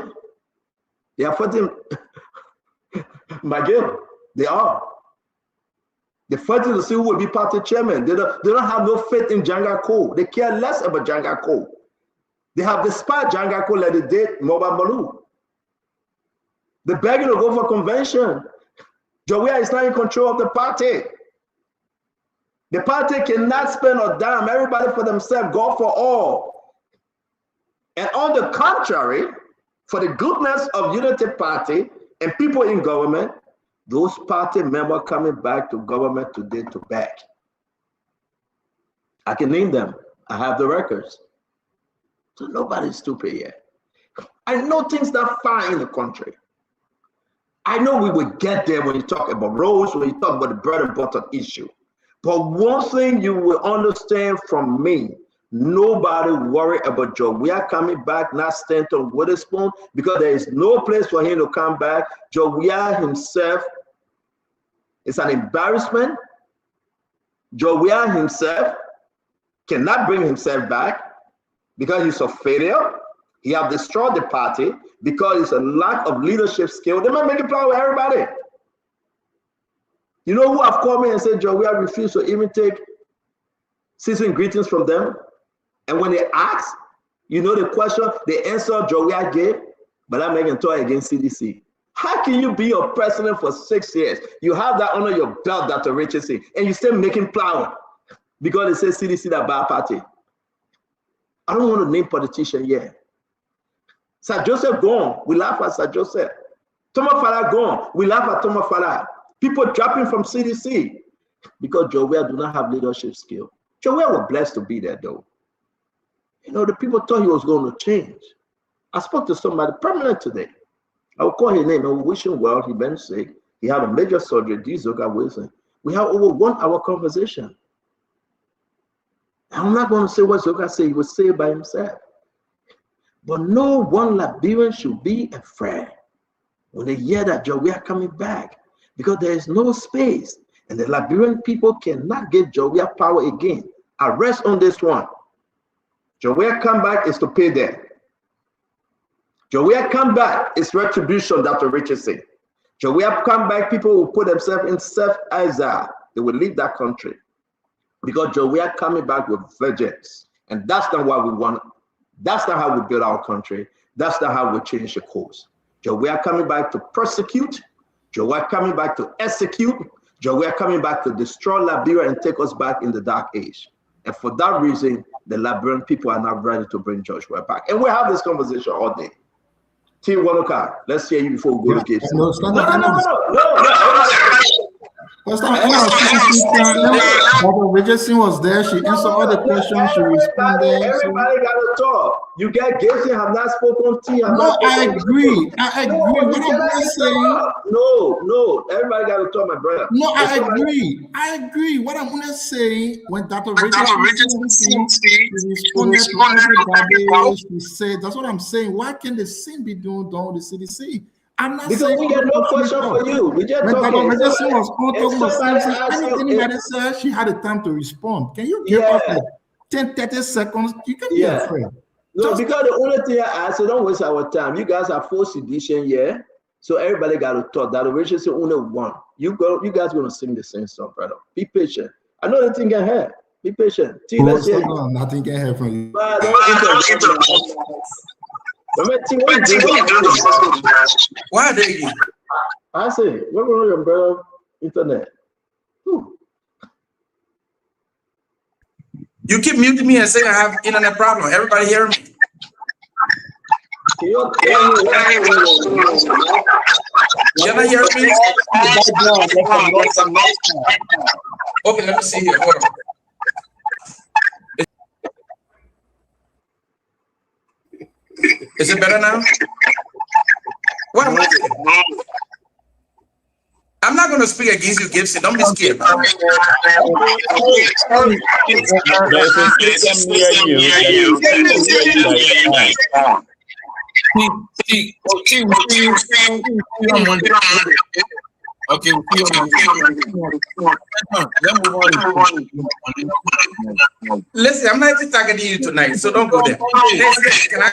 They are fighting McGill. They are. They're fighting to see who will be party chairman. They don't have no faith in Janga Cole. They care less about Janga Cole. They have despised Janga Cole like they did Moba Malou. They're begging to go for convention. Joe Weah is not in control of the party. The party cannot spend a dime. Everybody for themselves, God for all. And on the contrary, for the goodness of Unity Party and people in government, those party members coming back to government today to beg. I can name them. I have the records. So nobody's stupid yet. I know things that far in the country. I know we will get there when you talk about roads, when you talk about the bread and butter issue. But one thing you will understand from me, nobody worry about Joe Weah coming back, not Stanton Witherspoon, because there is no place for him to come back. Joe Weah himself is an embarrassment. Joe Weah himself cannot bring himself back because he's a failure. He have destroyed the party because it's a lack of leadership skill. They might make a plan with everybody. You know who have called me and said, Joe Weah refused to even take season greetings from them? And when they ask, you know the question, the answer Joe Weah gave, but I'm making talk against CDC. How can you be a president for 6 years? You have that under your belt, Dr. Richardson, and you still making plowing because they say CDC that bad party. I don't want to name politician yet. Sir Joseph gone. We laugh at Sir Joseph. Thomas Farah gone. We laugh at Thomas Farah. People dropping from CDC because Joe Weah do not have leadership skill. Joe Weah was blessed to be there though. You know, the people thought he was going to change. I spoke to somebody permanent today. I will call his name and we wish him well. He been sick. He had a major surgery. Zoka Wilson. We have over 1 hour conversation. I'm not going to say what Zoka said. He was saved by himself. But no one Liberian should be afraid when they hear that Joe Weah coming back, because there is no space, and the Liberian people cannot give Joe Weah power again. I rest on this one. Joe Weah come back is to pay them. Joe Weah come back is retribution, Dr. Richardson. Joe Weah come back, people will put themselves in self-exile. They will leave that country. Because Joe Weah coming back with vengeance. And that's not what we want. That's not how we build our country. That's not how we change the course. Joe Weah coming back to persecute. Joe Weah coming back to execute. Joe Weah coming back to destroy Liberia and take us back in the dark age. And for that reason, the Liberian people are not ready to bring George Weah back. And we have this conversation all day. T. Wanoka, let's hear you before we go to Gibson. No. First time Dr. Richardson was there. She answered all the questions. She responded. Everybody got to talk. You get Gibson have not spoken to you. No, I agree. I agree. What I'm saying. No. Everybody got to talk, my brother. No, I agree. I agree. What I'm gonna say, when Dr. Richardson responded to everybody, she said, that's what I'm saying. Why can the same be doing with the CDC? I'm not because we get no question for you. We just talking. When Dr. Richardson was on talking anything anybody said, she had the time to respond. Can you give us like 10, 30 seconds? You can be afraid. No, because the only thing I ask, so don't waste our time. You guys are 4th edition, yeah? So everybody got to talk. That Richardson only one. You guys going to sing the same song, brother. Be patient. I know the thing can help. Be patient. Nothing can help from you. Why are they? I say, what going on your brother internet? You keep muting me and saying I have internet problem. Everybody hear me? Can I hear me? Okay, let me see here. Hold on. Is it better now? What am I doing? I'm not going to speak against you, Gibson. Don't be scared. Okay, listen, I'm not even targeting you tonight, so don't go there. Can I?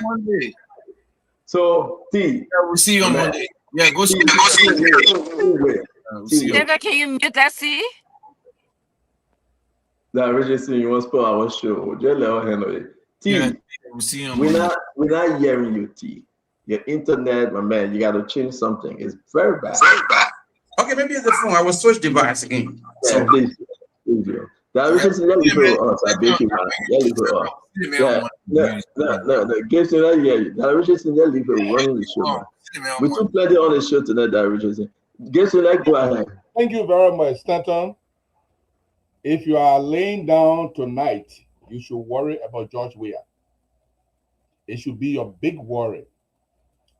So, T. We'll see you on Monday. Yeah, go see. David, can you mute that? See? That Richardson, you want to spell our show? Just let her handle it. T. Yeah, we'll see you on we're not hearing you, T. Your internet, my man, you got to change something. It's very bad. Okay, maybe it's the phone. I will switch device again. Yeah, please. That Richardson, let me go us. I beg you, man. Let me go us. No. Gibson, I hear you. That Richardson, let me go running the show, man. We took plenty on the show tonight, that Richardson. Gibson, let's go ahead. Thank you very much, Stanton. If you are laying down tonight, you should worry about George Weah. It should be your big worry.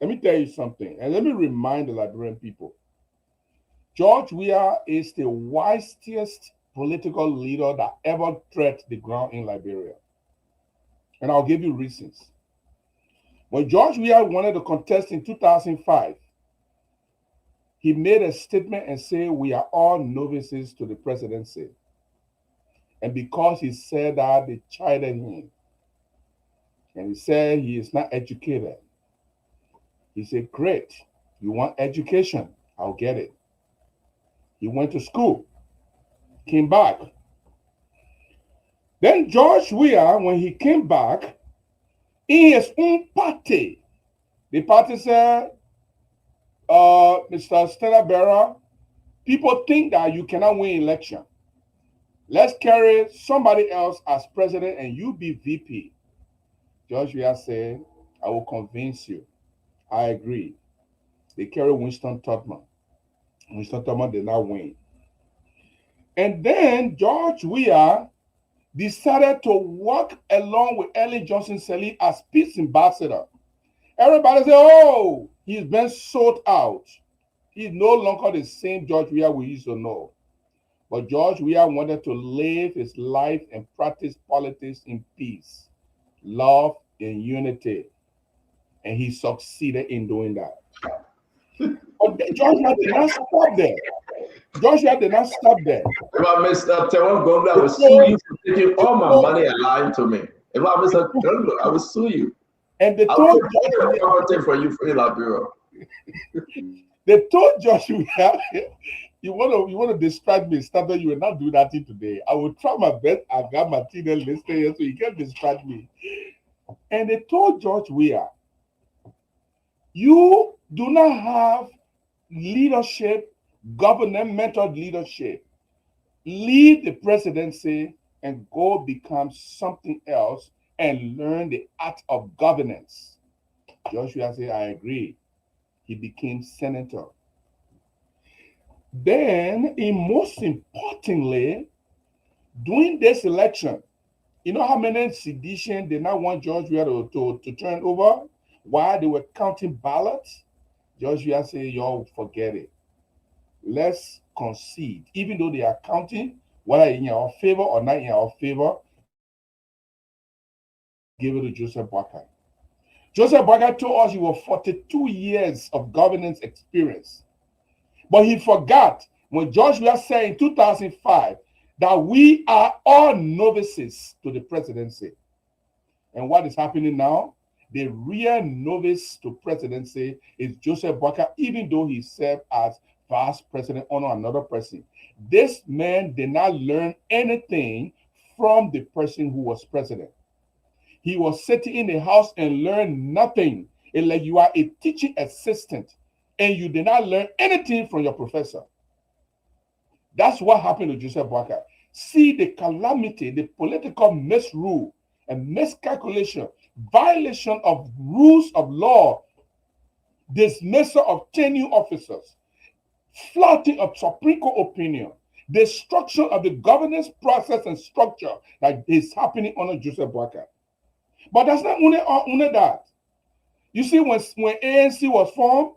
Let me tell you something, and let me remind the Liberian people. George Weah is the wisest political leader that ever tread the ground in Liberia. And I'll give you reasons. When George Weah wanted to contest in 2005, he made a statement and said, we are all novices to the presidency. And because he said that, they chided him. And he said he is not educated. He said, great, you want education? I'll get it. He went to school, came back. Then George Weah, when he came back, in his own party, the party said, Mr. Stella Barra, people think that you cannot win election. Let's carry somebody else as president and you be VP. George Weah said, I will convince you. I agree. They carry Winston Tubman. Winston Tubman did not win. And then George Weah decided to work along with Ellen Johnson Sirleaf as peace ambassador. Everybody said, oh, he's been sold out. He's no longer the same George Weah we used to know. But George Weah wanted to live his life and practice politics in peace, love, and unity. And he succeeded in doing that. But George Weah did not stop there. George Weah did not stop there. If I missed up Teron Gombe, I will sue you for taking all my money and lying to me. If I missed up Teron, I will sue you. And they told George for you for Liberia. They told George Weah, you want to distract me, Standard, you will not do that today. I will try my best. I got material listed here, so you can't distract me. And they told George Weah, you do not have leadership, governmental leadership. Leave the presidency and go become something else and learn the art of governance. George Weah said, I agree. He became senator. Then, most importantly, during this election, you know how many sedition did not want George Weah to turn over while they were counting ballots? George Weah said, y'all forget it. Let's concede. Even though they are counting, whether in our favor or not in our favor, give it to Joseph Boakai. Joseph Boakai told us he was 42 years of governance experience. But he forgot when George Weah said in 2005 that we are all novices to the presidency. And what is happening now? The real novice to presidency is Joseph Boakai, even though he served as vice president under another person. This man did not learn anything from the person who was president. He was sitting in the house and learned nothing. It's like you are a teaching assistant and you did not learn anything from your professor. That's what happened to Joseph Boakai. See the calamity, the political misrule and miscalculation, violation of rules of law, dismissal of tenure officers, flouting of Supreme Court opinion, destruction of the governance process and structure that is happening under Joseph Boakai. But that's not only that. You see, when ANC was formed,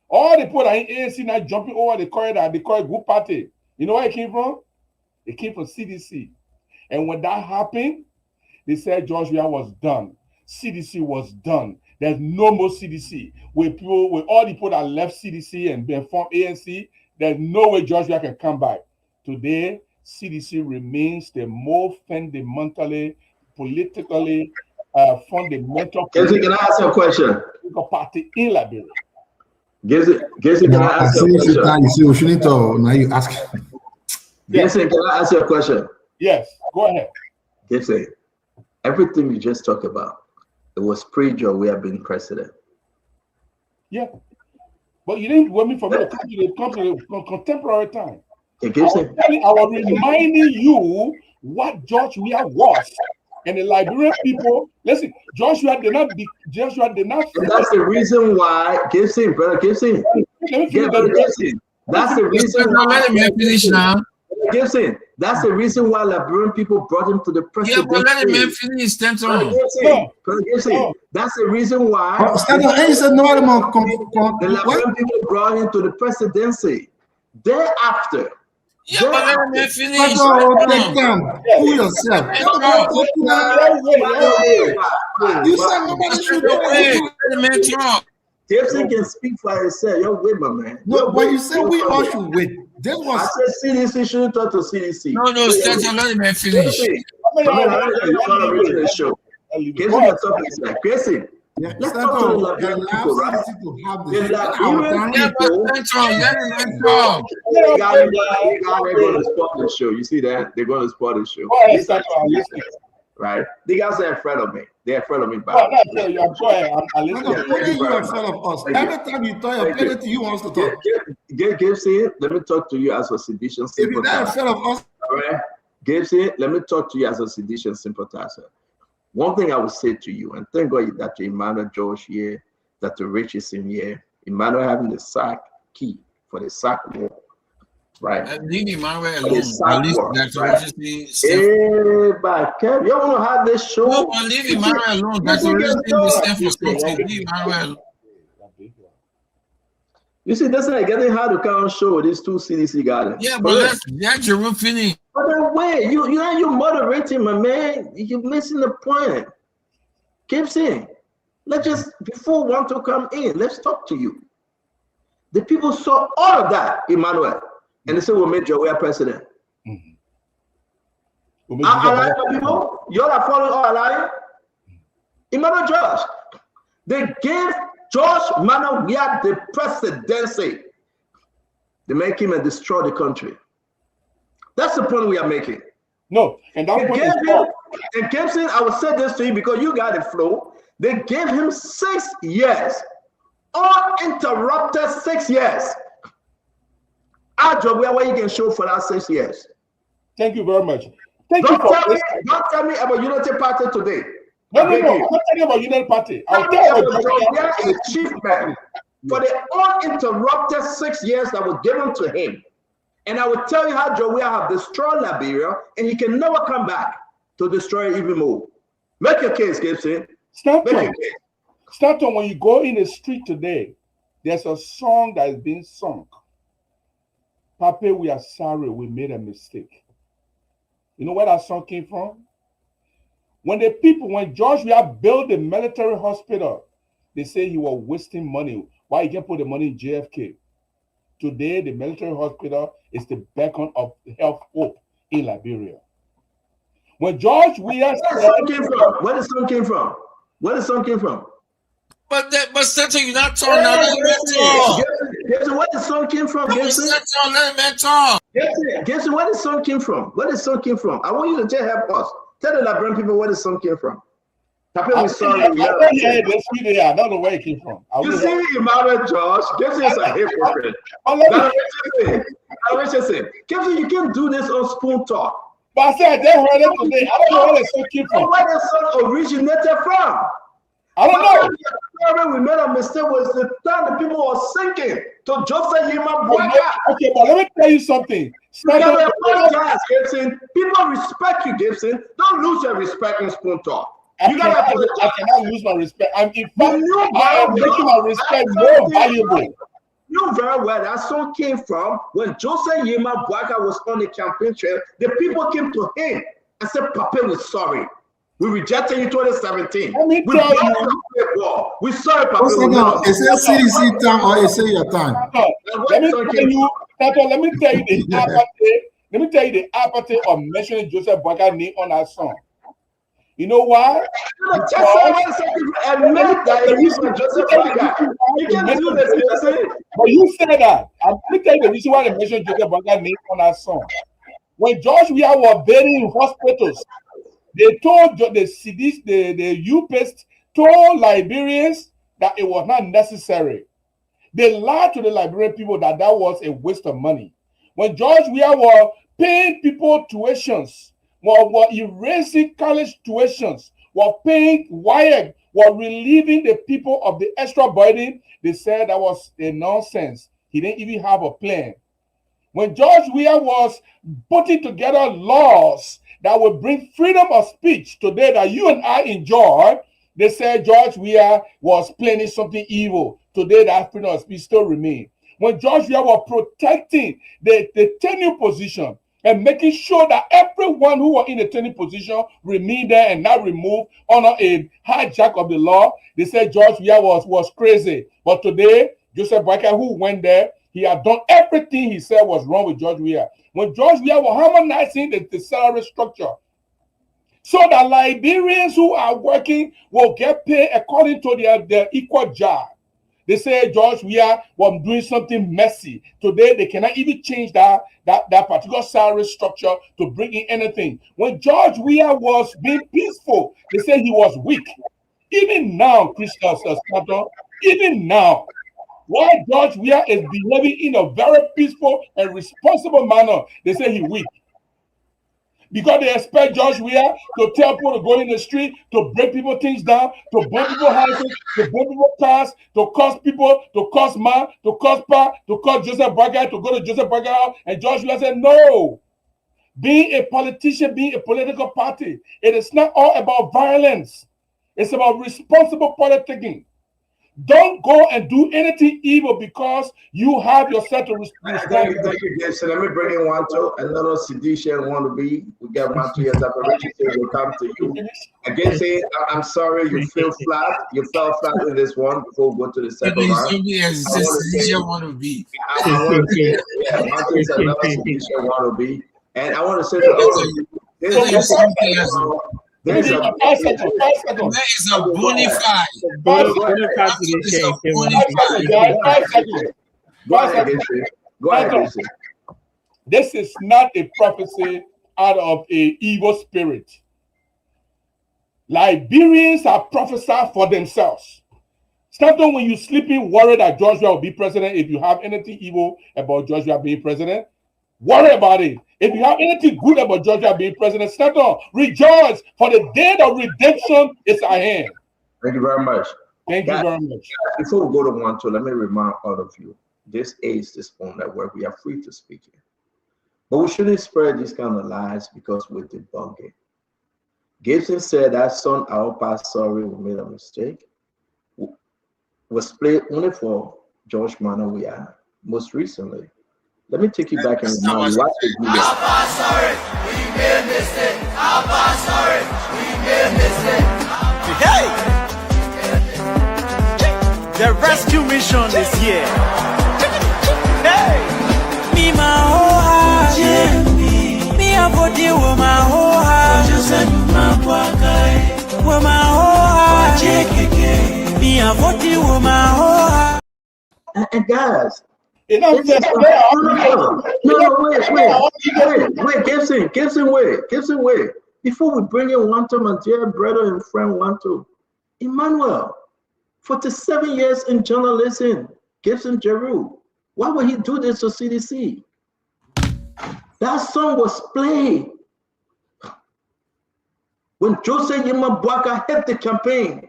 all the people that in ANC now jumping over the corridor, they call it group party. You know where it came from? It came from CDC. And when that happened, they said George Weah was done. CDC was done. There's no more CDC. With all the people that left CDC and been formed ANC, there's no way George Weah can come back. Today, CDC remains the more fundamentally, politically fundamental. Gizzy, can I ask you a question? Party in Liberia. Gizzy, can I ask you a question? You see, Oshinito, now you ask. Gizzy, can I ask you a question? Yes, go ahead. Gizzy, everything you just talked about, it was pre-George Weah being president. Yeah, but you didn't want me from the contemporary time. I was reminding you what George Weah was. And the Liberian people, listen, Joshua did not. And that's the reason why, brother Gibson. That's the reason why. Let me finish now. Gibson, that's the reason why Liberian people brought him to the presidency. Yeah, but let me finish. That's the reason why. The Liberian people brought him to the presidency. Thereafter. Yeah, but let me finish. Pull yourself. You said nobody should do it. Gibson can speak for himself. You're with my man. No, but you said we all should wait. This was. I said CDC shouldn't talk to CDC. No, Stetson, let me finish. Gibson can talk to himself. Gibson. Yeah, let's talk to the Liberian people, right? The Liberian people. They're going to spot the show. You see that? They're going to spot the show. right? The guys are afraid of me. They're afraid of me. I'm listening. You're afraid of us. Every time you talk, you're playing to you wants to talk. Gibson, let me talk to you as a sedition sympathizer. If you're not afraid of us, all right? Gibson, let me talk to you as a sedition sympathizer. One thing I would say to you, and thank God that Emmanuel George here, that the Rich is in here, Emmanuel having the sack key for the sack war, right? Leave Emmanuel alone. At least that's what you see. Hey, but Kev, you want to have this show? No, but leave Emmanuel alone. That's what you see. Leave Emmanuel alone. You see, that's like getting hard to come on show with these two CDC guys. Yeah, but that's your room finish. But that way, you're moderating, my man. You're missing the point. Keep saying, let's just, before one to come in, let's talk to you. The people saw all of that, Emmanuel, and they said, we'll make Joe president. Allied people, you all are following all allied. Emmanuel George, they gave George Manuel Weah the presidency. They make him and destroy the country. That's the point we are making. No, and that point and Gibson, I will say this to you because you got the flow. They gave him 6 years, uninterrupted 6 years. Our job, where you can show for that 6 years. Thank you very much. Don't tell me about Unity Party today. No. I'm not talking about Unity Party. I'll tell you about the achievement for the uninterrupted 6 years that were given to him. And I will tell you how Joe Weah have destroyed Liberia, and he can never come back to destroy it even more. Make your case, Gibson. Stanton, when you go in the street today, there's a song that is being sung. Papa, we are sorry, we made a mistake. You know where that song came from? When George Weah built the military hospital, they say he was wasting money. Why he can't put the money in JFK? Today, the military hospital is the beacon of health hope in Liberia. When George Weah where the song came from? Where the song came from? But Senator, you're not talking now. Gibson, where the song came from, Gibson? Gibson, where the song came from? Where the song came from? I want you to help us. Tell the Liberian people where the song came from. I don't know where it came from. You see, Emmanuel George, Gibson is a hypocrite. Gibson, you can't do this on Spoon Talk. But I said I didn't hear it today. I don't know where the song came from. Where the song originated from? I don't know. We made a mistake was the time the people were singing to Joseph Yema Boyka. Okay, but let me tell you something. Gibson. People respect you, Gibson. Don't lose your respect in Spoon Talk. I cannot lose my respect. I'm making my respect more valuable. You very well that song came from when Joseph Yema Boyka was on the campaign trail. The people came to him and said, Papa, we're sorry. We rejected you in 2017. Let me tell you. We sorry, Papa. Is it CDC time or is it your time? Let me tell you the apathy of mentioning Joseph Boyka's name on that song. You know why? But you said that. Let me tell you the reason why they mentioned Joseph Boyka's name on that song. When George Weah was burying hospitals, they told the UPS told Liberians that it was not necessary. They lied to the Liberian people that was a waste of money. When George Weah was paying people tuitions, were erasing college tuitions, were paying WIAC, were relieving the people of the extra burden, they said that was a nonsense. He didn't even have a plan. When George Weah was putting together laws that would bring freedom of speech today that you and I enjoy, they said George Weah was planning something evil. Today that freedom of speech still remains. When George Weah was protecting the tenure position and making sure that everyone who was in the tenure position remained there and not removed under a hijack of the law, they said George Weah was crazy. But today, Joseph Boyka, who went there, he had done everything he said was wrong with George Weah. When George Weah was harmonizing the salary structure so that Liberians who are working will get paid according to their equal job. They say George Weah was doing something messy. Today, they cannot even change that particular salary structure to bring in anything. When George Weah was being peaceful, they say he was weak. Even now, Christopher Stanton, even now, while George Weah is behaving in a very peaceful and responsible manner, they say he's weak. Because they expect George Weah to tell people to go in the street, to break people things down, to burn people's houses, to burn people's cars, to curse people, to curse man, to curse Pa, to curse Joseph Boakai, to go to Joseph Boakai house. And George Weah said, no. Being a politician, being a political party, it is not all about violence. It's about responsible politicking. Don't go and do anything evil because you have yourself to respond. Thank you, Jason. Let me bring in Wanto, another sedition wannabe. We got Wanto as operation, so we'll come to you. Again, say, I'm sorry, you feel flat. You fell flat in this one before we go to the second round. Sedition wannabe. I want to say, yeah, Wanto is another sedition wannabe. And I want to say to all of you, there is a bona fide. Go ahead. This is not a prophecy out of an evil spirit. Liberians are prophesied for themselves. Stanton, when you're sleeping, worry that George Weah will be president. If you have anything evil about George Weah being president, worry about it. If you have anything good about George Weah being president, stand up, rejoice, for the day of redemption is at hand. Thank you very much. Thank you very much. Before we go to Wanto, let me remind all of you, this is this phone network. We are free to speak here. But we shouldn't spread these kind of lies because we're debunking. Gibson said that son, our past sorry, we made a mistake. Was played only for George Manneh Weah most recently. Let me take you back in the mind. Watch the video. Sorry, we made a mistake. Sorry, we made a mistake. Hey! The rescue mission is here. Hey! Me my whole heart. Me a body with my whole heart. Just said my pocket. With my whole heart. Me a body with my whole heart. And guys, wait, Gibson, wait. Before we bring in Wanto, my dear brother and friend Wanto, Emmanuel, 47 years in journalism, Gibson Jeru, why would he do this to CDC? That song was played when Joseph Yema Boakai hit the campaign.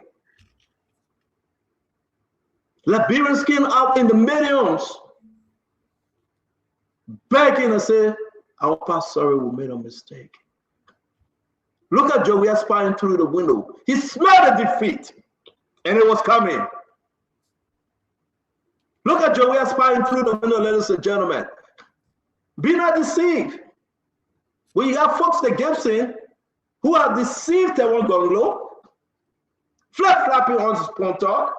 Liberians came out in the millions, begging and say, our past sorry, we made a mistake. Look at Joe Weah spying through the window. He smelled the defeat, and it was coming. Look at Joe Weah spying through the window, ladies and gentlemen. Be not deceived. When you have folks like Gibson who are deceived Tewon Gonglo, flip-flopping on his phone talk,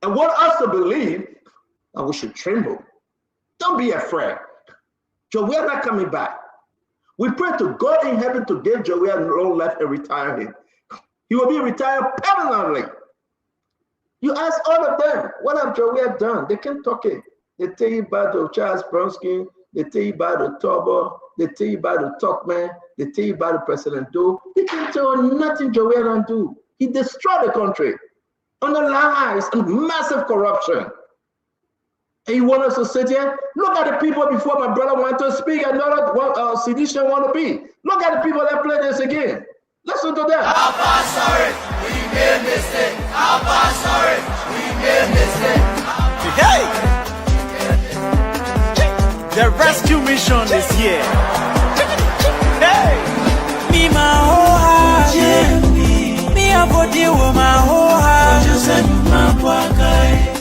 and want us to believe that we should tremble. Don't be afraid. Joe Weah not coming back. We pray to God in heaven to give Joe Weah long life and retire him. He will be retired permanently. You ask all of them, what have Joe Weah done? They can't talk it. They tell you about the Charles Bronski, they tell you about the Turbo, they tell you about the Talkman, they tell you about the President Do. They can't tell nothing Joe Weah don't do. He destroyed the country under lies and massive corruption. And you want us to sit here? Look at the people before my brother went to speak, another sedition wannabe. Look at the people that play this again. Listen to them. Sorry, we made a mistake. Sorry, we made a mistake. Hey! The rescue mission is here. Hey! Me my whole heart. Me a body with my whole heart. Just said my pocket.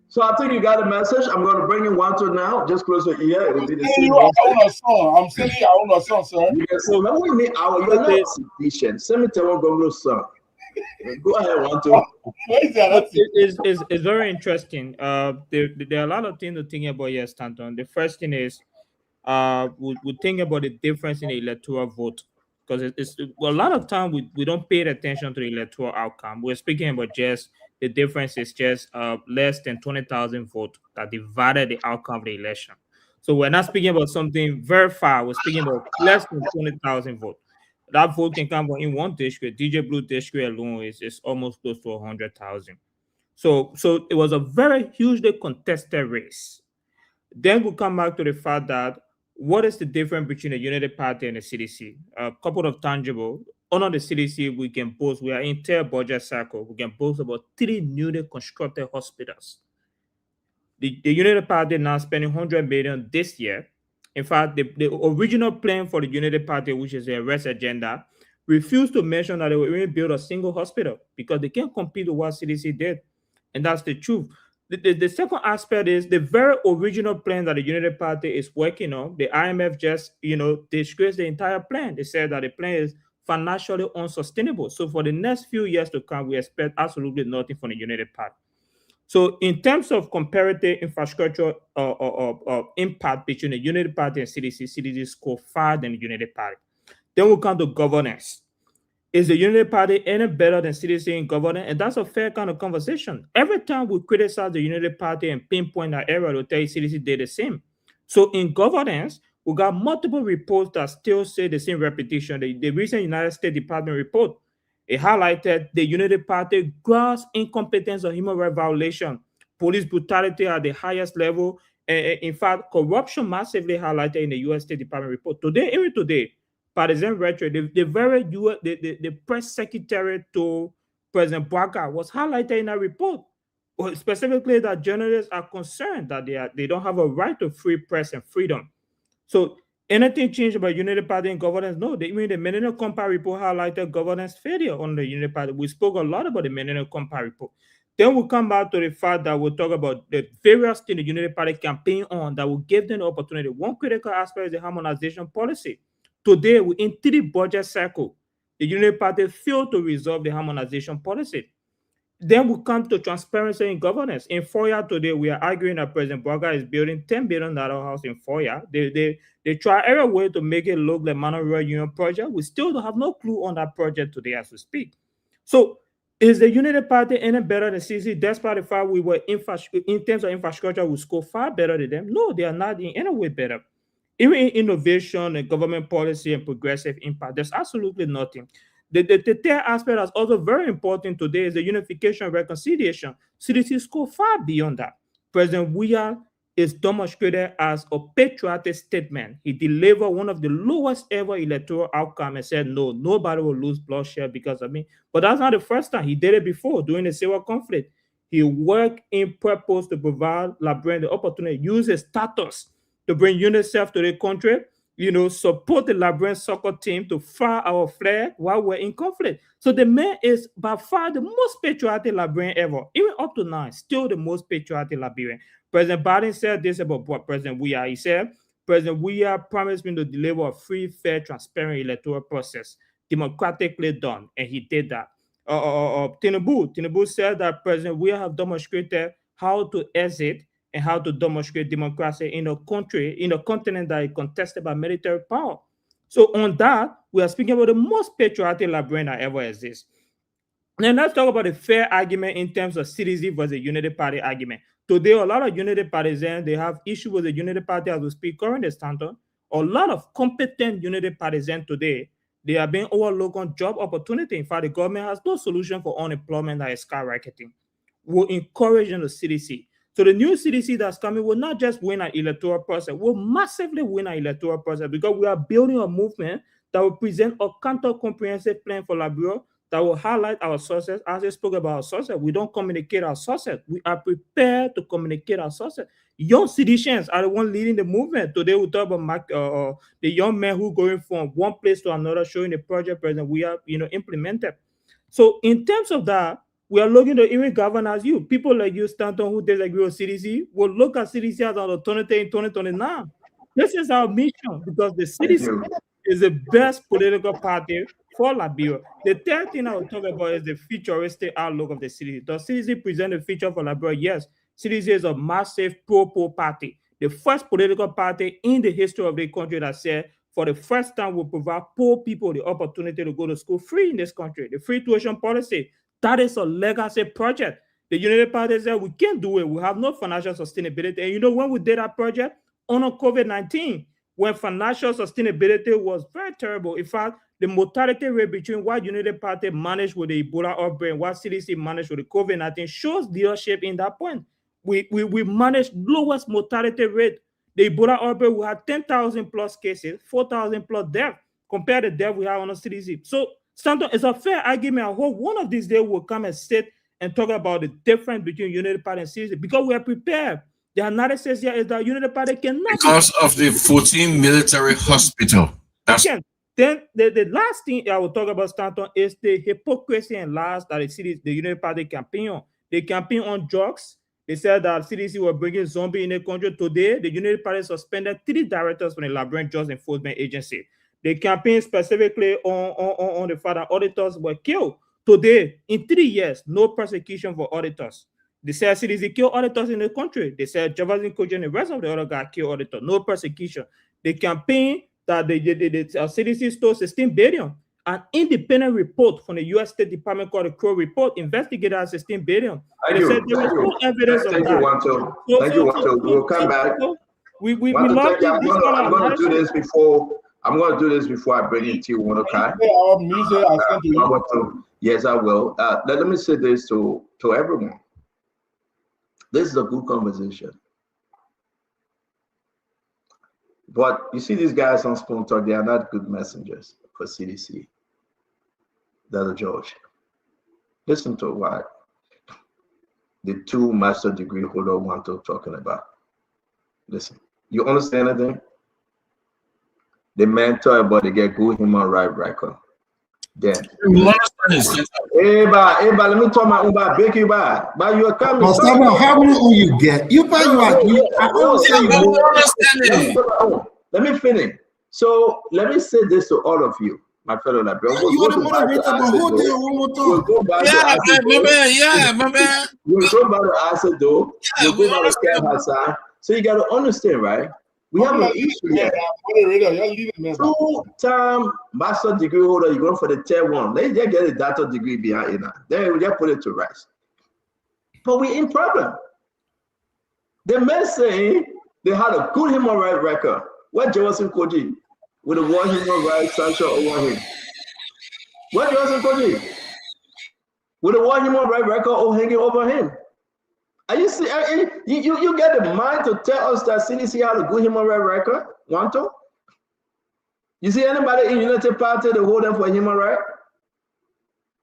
So I think you got a message. I'm going to bring in Wanto now. Just close your ear. It will be the same. I'm sending you our song, sir. You can say, when we meet our, you're not sedition. Send me Tewon Gonglo's song. Go ahead, Wanto. It's very interesting. There are a lot of things to think about here, Stanton. The first thing is we think about the difference in the electoral vote. Because a lot of time we don't pay attention to the electoral outcome. We're speaking about just The difference is just less than 20,000 votes that divided the outcome of the election. So we're not speaking about something very far. We're speaking about less than 20,000 votes. That vote can come in one district. DJ Blue district alone is almost close to 100,000. So it was a very hugely contested race. Then we'll come back to the fact that what is the difference between the United Party and the CDC? A couple of tangible. Under the CDC, we can boast, we are entire budget cycle. We can boast about 3 newly constructed hospitals. The United Party now spending $100 million this year. In fact, the original plan for the United Party, which is a rest agenda, refused to mention that they will even build a single hospital because they can't compete with what CDC did. And that's the truth. The second aspect is the very original plan that the United Party is working on. The IMF just, disgraced the entire plan. They said that the plan is financially unsustainable. So for the next few years to come, we expect absolutely nothing from the United Party. So in terms of comparative infrastructure impact between the United Party and CDC score far than the United Party. Then we'll come to governance. Is the United Party any better than CDC in governance? And that's a fair kind of conversation. Every time we criticize the United Party and pinpoint that error, they'll tell you CDC did the same. So in governance, we got multiple reports that still say the same repetition. The recent United States Department report, it highlighted the United Party gross incompetence or human rights violation, police brutality at the highest level, and in fact, corruption massively highlighted in the U.S. State Department report. Even today, partisan rhetoric, the press secretary to President Bouaga was highlighted in that report, specifically that journalists are concerned that they don't have a right to free press and freedom. So anything changed about United Party and governance? No, even the Millennium Compact report highlighted governance failure on the United Party. We spoke a lot about the Millennium Compact report. Then we'll come back to the fact that we'll talk about the various things the United Party campaign on that will give them the opportunity. One critical aspect is the harmonization policy. Today, in 3 budget cycles, the United Party failed to resolve the harmonization policy. Then we come to transparency in governance. In FOIA today, we are arguing that President Bouaga is building $10 billion house in FOIA. They try every way to make it look like Manuel Union project. We still don't have no clue on that project today as we speak. So is the United Party any better than CC? Despite the fact we were in terms of infrastructure, we score far better than them. No, they are not in any way better. Even in innovation and government policy and progressive impact, there's absolutely nothing. The third aspect that's also very important today is the unification and reconciliation. CDC score far beyond that. President Weah is demonstrated as a patriotic statement. He delivered one of the lowest ever electoral outcomes and said, no, nobody will lose bloodshed because of me. But that's not the first time. He did it before during the civil conflict. He worked in purpose to provide Liberians the opportunity to use his status to bring UNICEF to the country, support the Liberian soccer team to fly our flag while we're in conflict. So the man is by far the most patriotic Liberian ever. Even up to now, still the most patriotic Liberian. President Biden said this about President Weah. He said, President Weah promised me to deliver a free, fair, transparent electoral process, democratically done, and he did that. Tinubu said that President Weah have demonstrated how to exit and how to demonstrate democracy in a country, in a continent that is contested by military power. So on that, we are speaking about the most patriotic Liberian that ever exists. Then let's talk about the fair argument in terms of CDC versus United Party argument. Today, a lot of United Partisans, they have issues with the United Party as we speak currently, Stanton. A lot of competent United Partisans today, they are being overlooked on job opportunity. In fact, the government has no solution for unemployment that is skyrocketing. We'll encourage the CDC. So the new CDC that's coming will not just win an electoral process, will massively win an electoral process because we are building a movement that will present a counter-comprehensive plan for Liberia that will highlight our sources. As I spoke about our sources, we don't communicate our sources. We are prepared to communicate our sources. Young citizens are the ones leading the movement. Today we talk about the young men who are going from one place to another, showing the project President we have implemented. So in terms of that, we are looking to even govern as you. People like you, Stanton, who disagree with CDC, will look at CDC as an alternative in 2029. This is our mission because the CDC is the best political party for Liberia. The third thing I will talk about is the futuristic outlook of the CDC. Does CDC present a future for Liberia? Yes. CDC is a massive pro-poor party. The first political party in the history of the country that said, for the first time, will provide poor people the opportunity to go to school free in this country. The free tuition policy. That is a legacy project. The United Party said we can't do it. We have no financial sustainability. And you know, when we did that project on COVID-19, when financial sustainability was very terrible. In fact, the mortality rate between what United Party managed with the Ebola outbreak and what CDC managed with the COVID-19 shows leadership in that point. We managed lowest mortality rate. The Ebola outbreak, we had 10,000 plus cases, 4,000 plus deaths compared to the death we have on the CDC. So, Stanton, it's a fair argument. I hope one of these days we'll come and sit and talk about the difference between United Party and CDC because we are prepared. The United States here is that United Party cannot. Because of the 14 military hospital. Then the last thing I will talk about, Stanton, is the hypocrisy and lies that the United Party campaign on. They campaign on drugs. They said that CDC were bringing zombies in the country. Today, the United Party suspended 3 directors from the Liberian Drugs Enforcement Agency. They campaigned specifically on the fact that auditors were killed. Today, in 3 years, no prosecution for auditors. They said CDC killed auditors in the country. They said Jefferson Kojo and the rest of the other guys killed auditors. No prosecution. They campaigned that the CDC stole $16 billion. An independent report from the U.S. State Department called the Crow Report investigated at $16 billion. They said there was no evidence of that. Thank you, Wanto. We'll come back. We love this. I'm going to do this before. I'm going to do this before I bring in T1, okay? Yes, I will. Let me say this to everyone. This is a good conversation. But you see these guys on Spoon Talk, they are not good messengers for CDC. They're the judge. Listen to what the 2 master degree holder want to talking about. Listen, you understand anything? The man talk about they get good human rights record. Then let me talk my Uber big you buy. But you are coming. How many you get? You buy Let me finish. So let me say this to all of you, my fellow Liberians. You want to moderate about We'll go back to Asado. We'll go back to Ken Hassan. So you got to understand, right? We have an issue here. 2-time master degree holder, you're going for the tier 1. They just get a doctor degree behind it now. They just put it to rest. But we in problem. The men say they had a good human rights record. Where Jefferson Kojo with a World Human Rights sanction over him? Where Jefferson Kojo with a World Human Rights record hanging over him? Are you see? You get the mind to tell us that CDC had a good human rights record? Want to? You see anybody in United Party to hold them for human rights?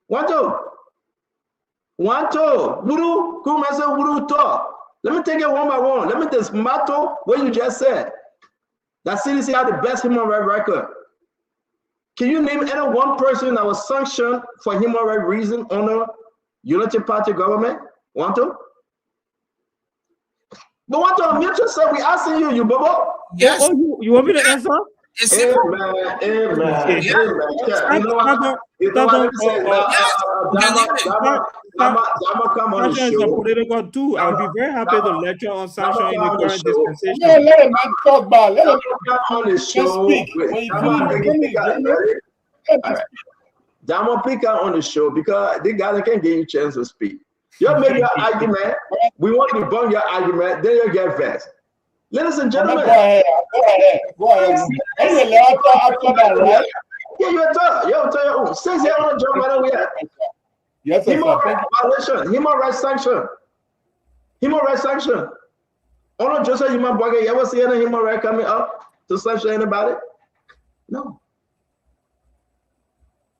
Want to? Wuru, Wuru talk. Let me take it one by one. Let me dismantle what you just said. That CDC had the best human rights record. Can you name any one person that was sanctioned for human rights reason under United Party government? Want to? But what to unmute yourself? We asking you, Bobo. Yes. Oh, you want me to answer? Amen. Come on the show. Political too. I'll be very happy to lecture on sanction in the current dispensation. Yeah, let him talk about. Let him come on the show. Damo pick out on the show because the guy can't give you a chance to speak. You make your argument. We want to debunk your argument. Then you get vexed. Ladies and gentlemen, go ahead. Anyway, after that, right? Yeah, you're talking. Since you're on John Madden, we are. Yes, sir. Human rights violation. Human rights sanction. Only Joseph Human Bugger, you ever see any human rights coming up to sanction anybody? No.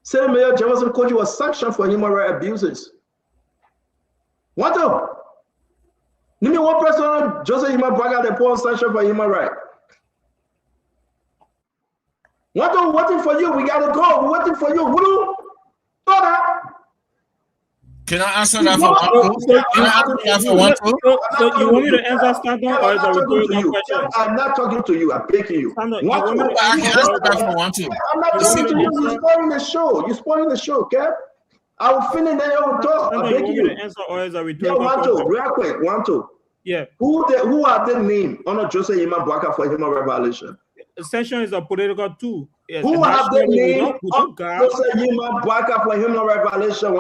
Senate Mayor Jefferson Kojo was sanctioned for human rights abuses. What up? Name me one person, Joseph Human Bugger, the poor sanction for human rights. What up? Waiting for you. We gotta go. We're waiting for you. Who? Can I answer that for one? So you want me to answer Stanton or is that rhetorical question? I'm not talking to you. I'm begging you. I can answer that for one too. I'm not talking to you. You're spoiling the show. Okay? I will finish then I will talk. I'm begging you. Answer or is that rhetorical question? Real quick. Yeah. Who are the name on Joseph Human Bugger for human rights violation? Sanction is a political tool. Yes. Who have the name of Joseph Human Bugger for human rights violation?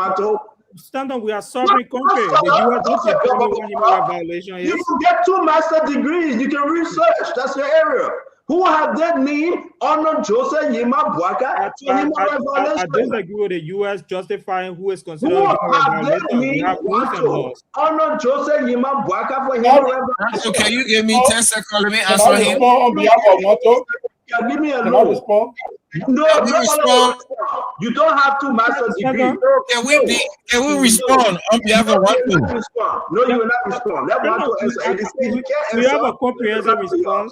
Stand on, we are sovereign country. The US don't see one human rights violation. You can get 2 master degrees. You can research. That's your area. Who have that name? Arnold Joseph Yema Bwaka. I disagree with the US justifying who is considered a human rights violation. We have rules and laws. Arnold Joseph Yema Bwaka for human rights violation. So can you give me 10 seconds? Let me answer him. On behalf of Moto, Yeah, leave me can I alone. respond? No, you don't have to master degree. Can we respond on behalf of one? No, you will not respond. That one to answer. We have a comprehensive response.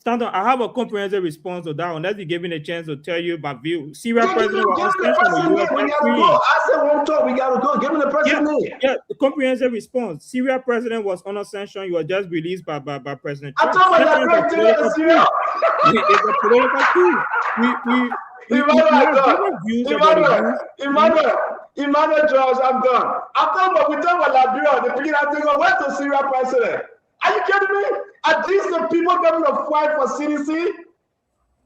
Stand on, I have a comprehensive response to that one. Unless you give me a chance to tell you my view. Syria president was unsanctioned. I said won't talk. We gotta go. Give me the president name. Yeah, the comprehensive response. Syria president was unsanctioned. You were just released by President I Trump. told my president in Syria. It's a political coup. Emmanuel George, I'm done. We talk about Liberia. The beginning, I think, where's the Syria president? Are you kidding me? Are these the people coming to fight for CDC?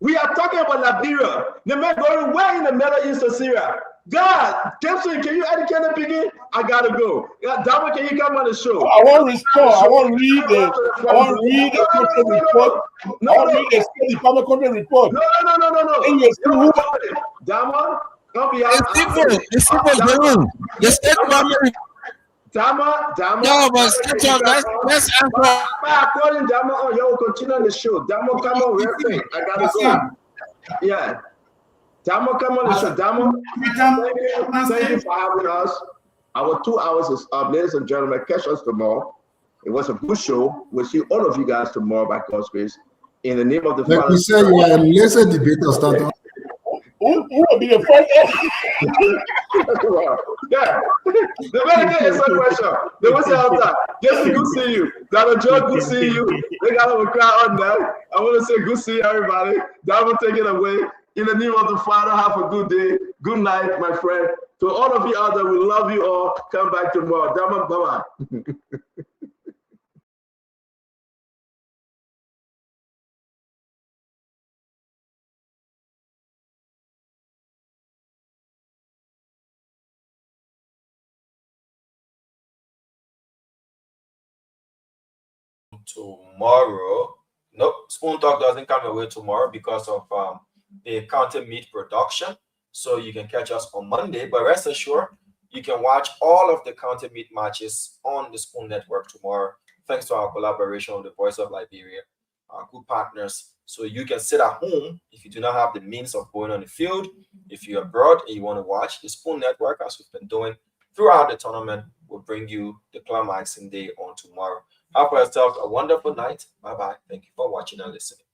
We are talking about Liberia. The men going way in the Middle East of Syria. God, Gibson, can you educate the begin? I gotta go. Dama, can you come on the show? I want to respond. I want to read the country report. I want to read the State Department country report. No. Dama, don't be out. It's simple. The State Department. Dama. No, but let's answer. I'm calling Dama on. Yo, continue on the show. Dama, come on, real quick. I gotta go. Yeah. Dama, come on the show. Dama, thank you for having us. Our 2 hours is up. Ladies and gentlemen, catch us tomorrow. It was a good show. We'll see all of you guys tomorrow by God's grace. In the name of the Like Father. we say, you are a laser debater, Stanton. Who will be the first? Yeah. The very day is a question. They will say after. Jesse, good see you. Dr. Joe, good see you. They got a crowd on there. I want to say good see everybody. That will take it away. In the name of the Father, have a good day. Good night, my friend. To all of you out there, we love you all. Come back tomorrow. Dama, bye-bye. Tomorrow, nope, Spoon Talk doesn't come away tomorrow because of the County Meat production. So you can catch us on Monday, but rest assured, you can watch all of the County Meat matches on the Spoon Network tomorrow, thanks to our collaboration with the Voice of Liberia, our good partners. So you can sit at home if you do not have the means of going on the field. If you're abroad and you want to watch the Spoon Network, as we've been doing throughout the tournament, will bring you the climaxing day on tomorrow. Have yourself a wonderful night. Bye-bye. Thank you for watching and listening.